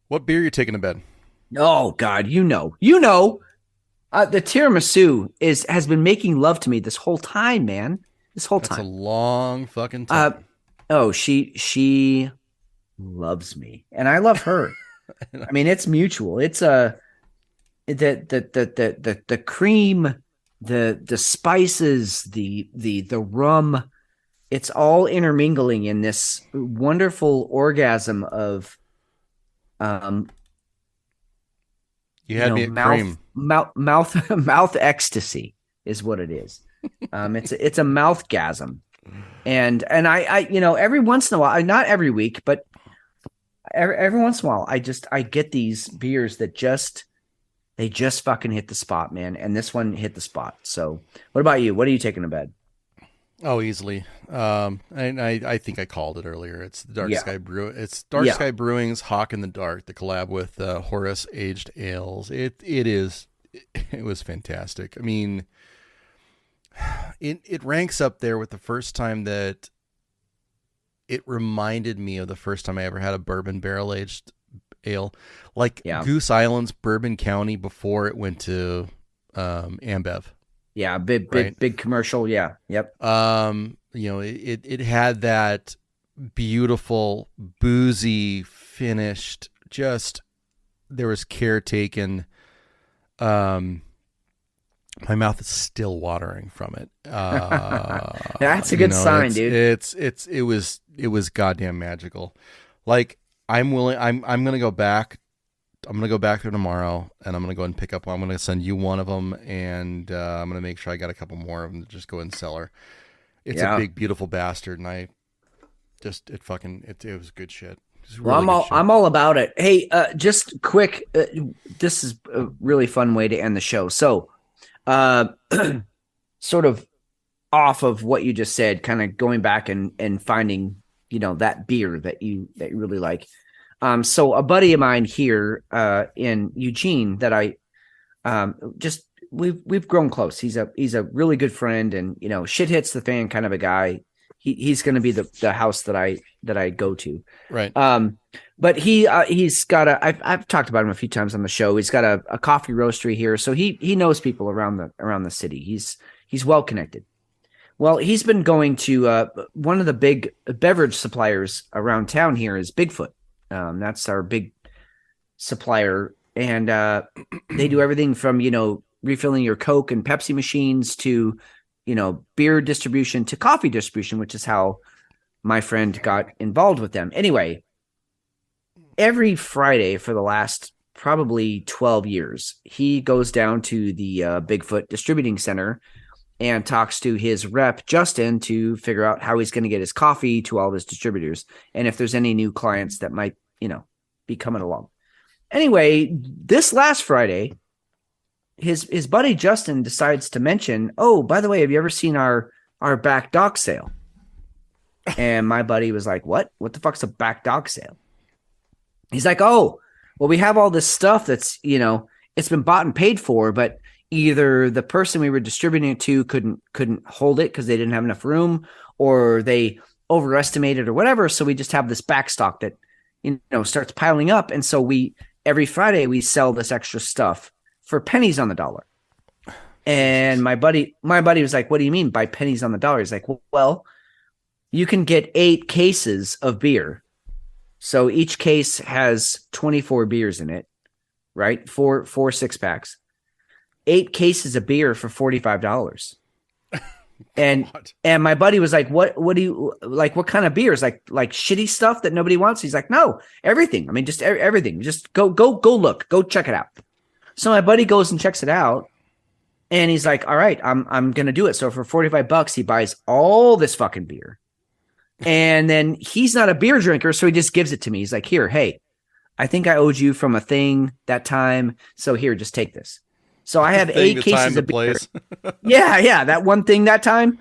What beer are you taking to bed? Oh God, you know, the tiramisu has been making love to me this whole time, man. This whole time. That's a long fucking time. She loves me, and I love her. I mean, it's mutual. It's the cream, the spices, the rum. It's all intermingling in this wonderful orgasm of you had me at cream. Mouth ecstasy is what it is. It's a mouthgasm. And I every once in a while, not every week, but every once in a while, I get these beers that they just fucking hit the spot, man. And this one hit the spot. So what about you? What are you taking to bed? Oh, easily. I think I called it earlier. It's the Dark Sky Brew. It's Dark Sky Brewing's Hawk in the Dark, the collab with Horus Aged Ales. It was fantastic. I mean, it ranks up there with the first time that it reminded me of the first time I ever had a bourbon barrel aged ale, like Goose Island's Bourbon County before it went to Ambev. Yeah, big commercial. Yeah, yep. It had that beautiful boozy finished. Just there was care taken. My mouth is still watering from it. That's a good sign, dude. It was goddamn magical. Like I'm gonna go back. I'm going to go back there tomorrow, and I'm going to go and pick up. I'm going to send you one of them, and I'm going to make sure I got a couple more of them to just go and sell her. It's a big, beautiful bastard, and it was good shit. Well, I'm all about it. Hey, just quick, this is a really fun way to end the show. So, sort of off of what you just said, kind of going back and finding, that beer that you really like. So a buddy of mine here in Eugene that I we've grown close. He's a really good friend, and shit hits the fan kind of a guy. He's going to be the house that I go to. Right. But he's got I've talked about him a few times on the show. He's got a coffee roastery here, so he knows people around the city. He's well connected. Well, he's been going to one of the big beverage suppliers around town here is Bigfoot. That's our big supplier and they do everything from, you know, refilling your Coke and Pepsi machines to, you know, beer distribution to coffee distribution, which is how my friend got involved with them. Anyway, every Friday for the last probably 12 years, he goes down to the Bigfoot Distributing Center and talks to his rep, Justin, to figure out how he's going to get his coffee to all of his distributors and if there's any new clients that might, you know, be coming along. Anyway, this last Friday, his buddy Justin decides to mention, oh, by the way, have you ever seen our back dock sale? And my buddy was like, what the fuck's a back dock sale? He's like, oh, well, we have all this stuff that's, you know, it's been bought and paid for, but either the person we were distributing it to couldn't hold it because they didn't have enough room, or they overestimated or whatever. So we just have this back stock that, you know, starts piling up. And so every Friday we sell this extra stuff for pennies on the dollar. And my buddy was like, what do you mean by pennies on the dollar? He's like, well, you can get 8 cases of beer. So each case has 24 beers in it, right? Four 6-packs, 8 cases of beer for $45. And my buddy was like, what do you like? What kind of beers? Like shitty stuff that nobody wants? He's like, no, everything. I mean, just everything. Just go look, go check it out. So my buddy goes and checks it out, and he's like, all right, I'm going to do it. So for $45, he buys all this fucking beer. And then he's not a beer drinker, so he just gives it to me. He's like, here, hey, I think I owed you from a thing that time. So here, just take this. So I have 8 cases of beer. Yeah, that one thing that time.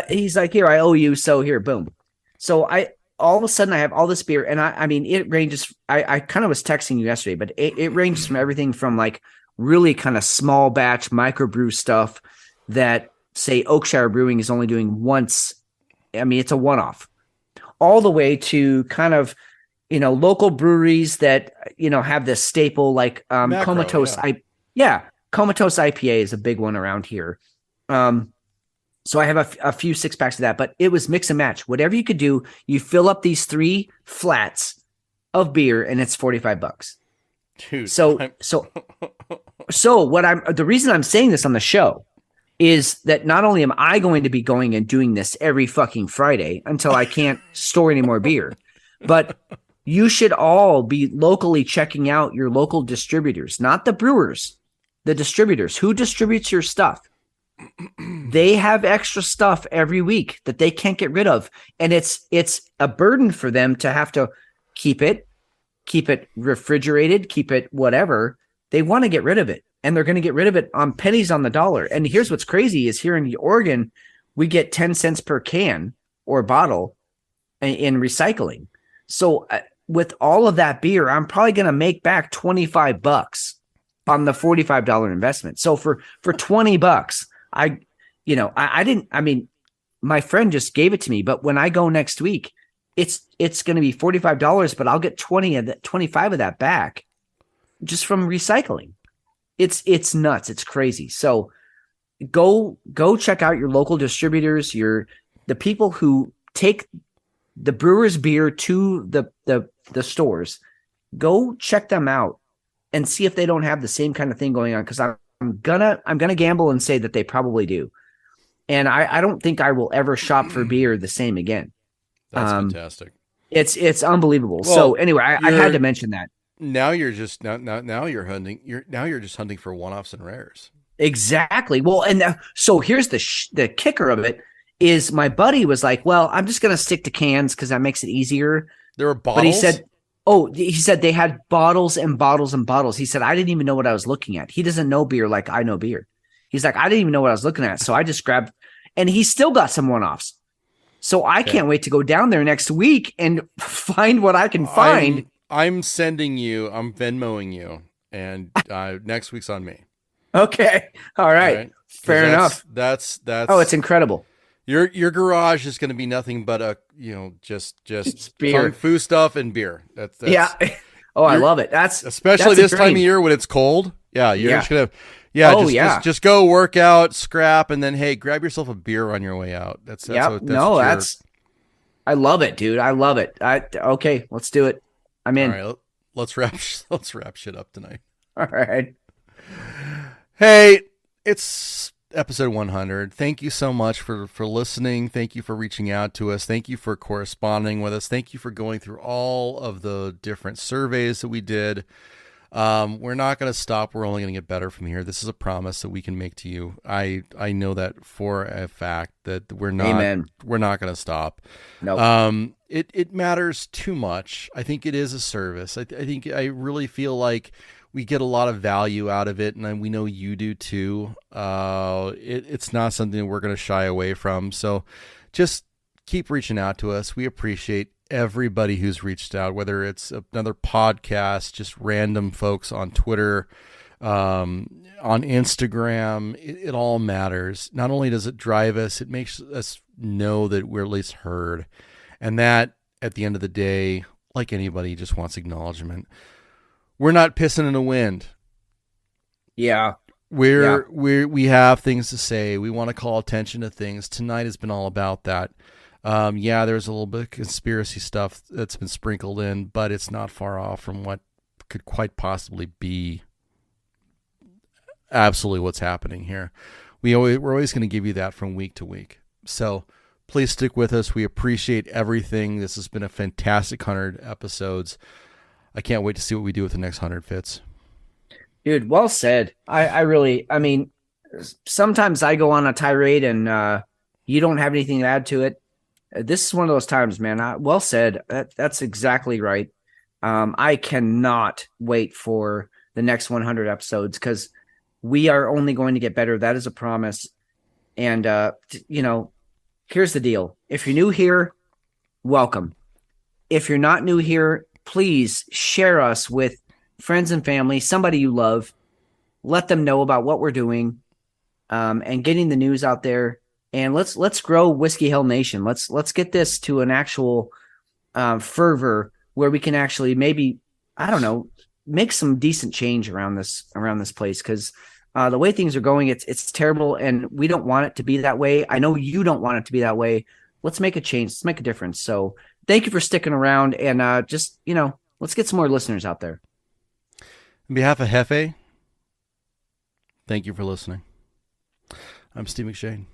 He's like, here, I owe you. So here, boom. So all of a sudden I have all this beer, and I mean, it ranges. I kind of was texting you yesterday, but it ranges from everything from like really kind of small batch microbrew stuff that, say, Oakshire Brewing is only doing once. I mean, it's a one-off, all the way to kind of, you know, local breweries that, you know, have this staple like Comatose. Comatose IPA is a big one around here. So I have a few 6-packs of that, but it was mix and match. Whatever you could do, you fill up these 3 flats of beer, and it's $45. Dude, so the reason I'm saying this on the show is that not only am I going to be going and doing this every fucking Friday until I can't store any more beer, but you should all be locally checking out your local distributors, not the brewers, the distributors. Who distributes your stuff? They have extra stuff every week that they can't get rid of. And it's a burden for them to have to keep it refrigerated, keep it whatever. They want to get rid of it. And they're going to get rid of it on pennies on the dollar. And here's what's crazy is here in Oregon, we get 10 cents per can or bottle in recycling. So with all of that beer, I'm probably going to make back $25 on the $45 investment. So for $20, my friend just gave it to me, but when I go next week, it's going to be $45, but I'll get 25 of that back just from recycling. It's nuts. It's crazy. So go check out your local distributors, the people who take the brewer's beer to the stores. Go check them out and see if they don't have the same kind of thing going on. Cause I'm gonna gamble and say that they probably do. And I don't think I will ever shop for beer the same again. That's fantastic. It's unbelievable. Well, so anyway, I had to mention that. Now you're just now you're hunting. You're just hunting for one-offs and rares. Exactly. Well, and so here's the kicker of it is my buddy was like, well, I'm just gonna stick to cans because that makes it easier. There were bottles. But he said they had bottles and bottles and bottles. He said I didn't even know what I was looking at. He doesn't know beer like I know beer. He's like, I didn't even know what I was looking at, so I just grabbed, and he still got some one-offs. So I can't wait to go down there next week and find what I can find. I'm Venmoing you, and next week's on me. Okay. All right. Fair enough. That's oh, it's incredible. Your garage is going to be nothing but just beer, kung fu stuff and beer. That's yeah. Oh, I love it. Especially this time of year when it's cold. Yeah. You're just going to, just go work out, scrap, and then, hey, grab yourself a beer on your way out. I love it, dude. I love it. Okay, let's do it. I'm in. All right, let's wrap shit up tonight. All right. Hey, it's episode 100. Thank you so much for listening. Thank you for reaching out to us. Thank you for corresponding with us. Thank you for going through all of the different surveys that we did. We're not going to stop. We're only going to get better from here. This is a promise that we can make to you. I know that for a fact that we're not. Amen. We're not going to stop. No. It matters too much. I think it is a service. I really feel like we get a lot of value out of it, and we know you do too. It's not something that we're going to shy away from. So just keep reaching out to us. We appreciate everybody who's reached out, whether it's another podcast, just random folks on Twitter, on Instagram. It all matters. Not only does it drive us, it makes us know that we're at least heard. And that, at the end of the day, like anybody, just wants acknowledgement. We're not pissing in the wind. Yeah. We have things to say. We want to call attention to things. Tonight has been all about that. There's a little bit of conspiracy stuff that's been sprinkled in, but it's not far off from what could quite possibly be absolutely what's happening here. We're always going to give you that from week to week. So please stick with us. We appreciate everything. This has been a fantastic 100 episodes. I can't wait to see what we do with the next 100, Fitz. Dude, well said. I mean, sometimes I go on a tirade and you don't have anything to add to it. This is one of those times, man. Well said. That's exactly right. I cannot wait for the next 100 episodes because we are only going to get better. That is a promise. And, here's the deal. If you're new here, welcome. If you're not new here, please share us with friends and family, somebody you love. Let them know about what we're doing and getting the news out there. And let's grow Whiskey Hill Nation. Let's get this to an actual fervor where we can actually maybe, I don't know, make some decent change around this place. Because the way things are going, it's terrible, and we don't want it to be that way. I know you don't want it to be that way. Let's make a change. Let's make a difference. So thank you for sticking around, and let's get some more listeners out there. On behalf of Jefe, thank you for listening. I'm Steve McShane.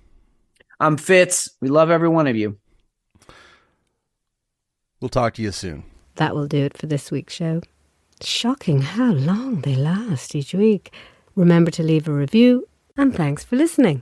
I'm Fitz. We love every one of you. We'll talk to you soon. That will do it for this week's show. Shocking how long they last each week. Remember to leave a review, and thanks for listening.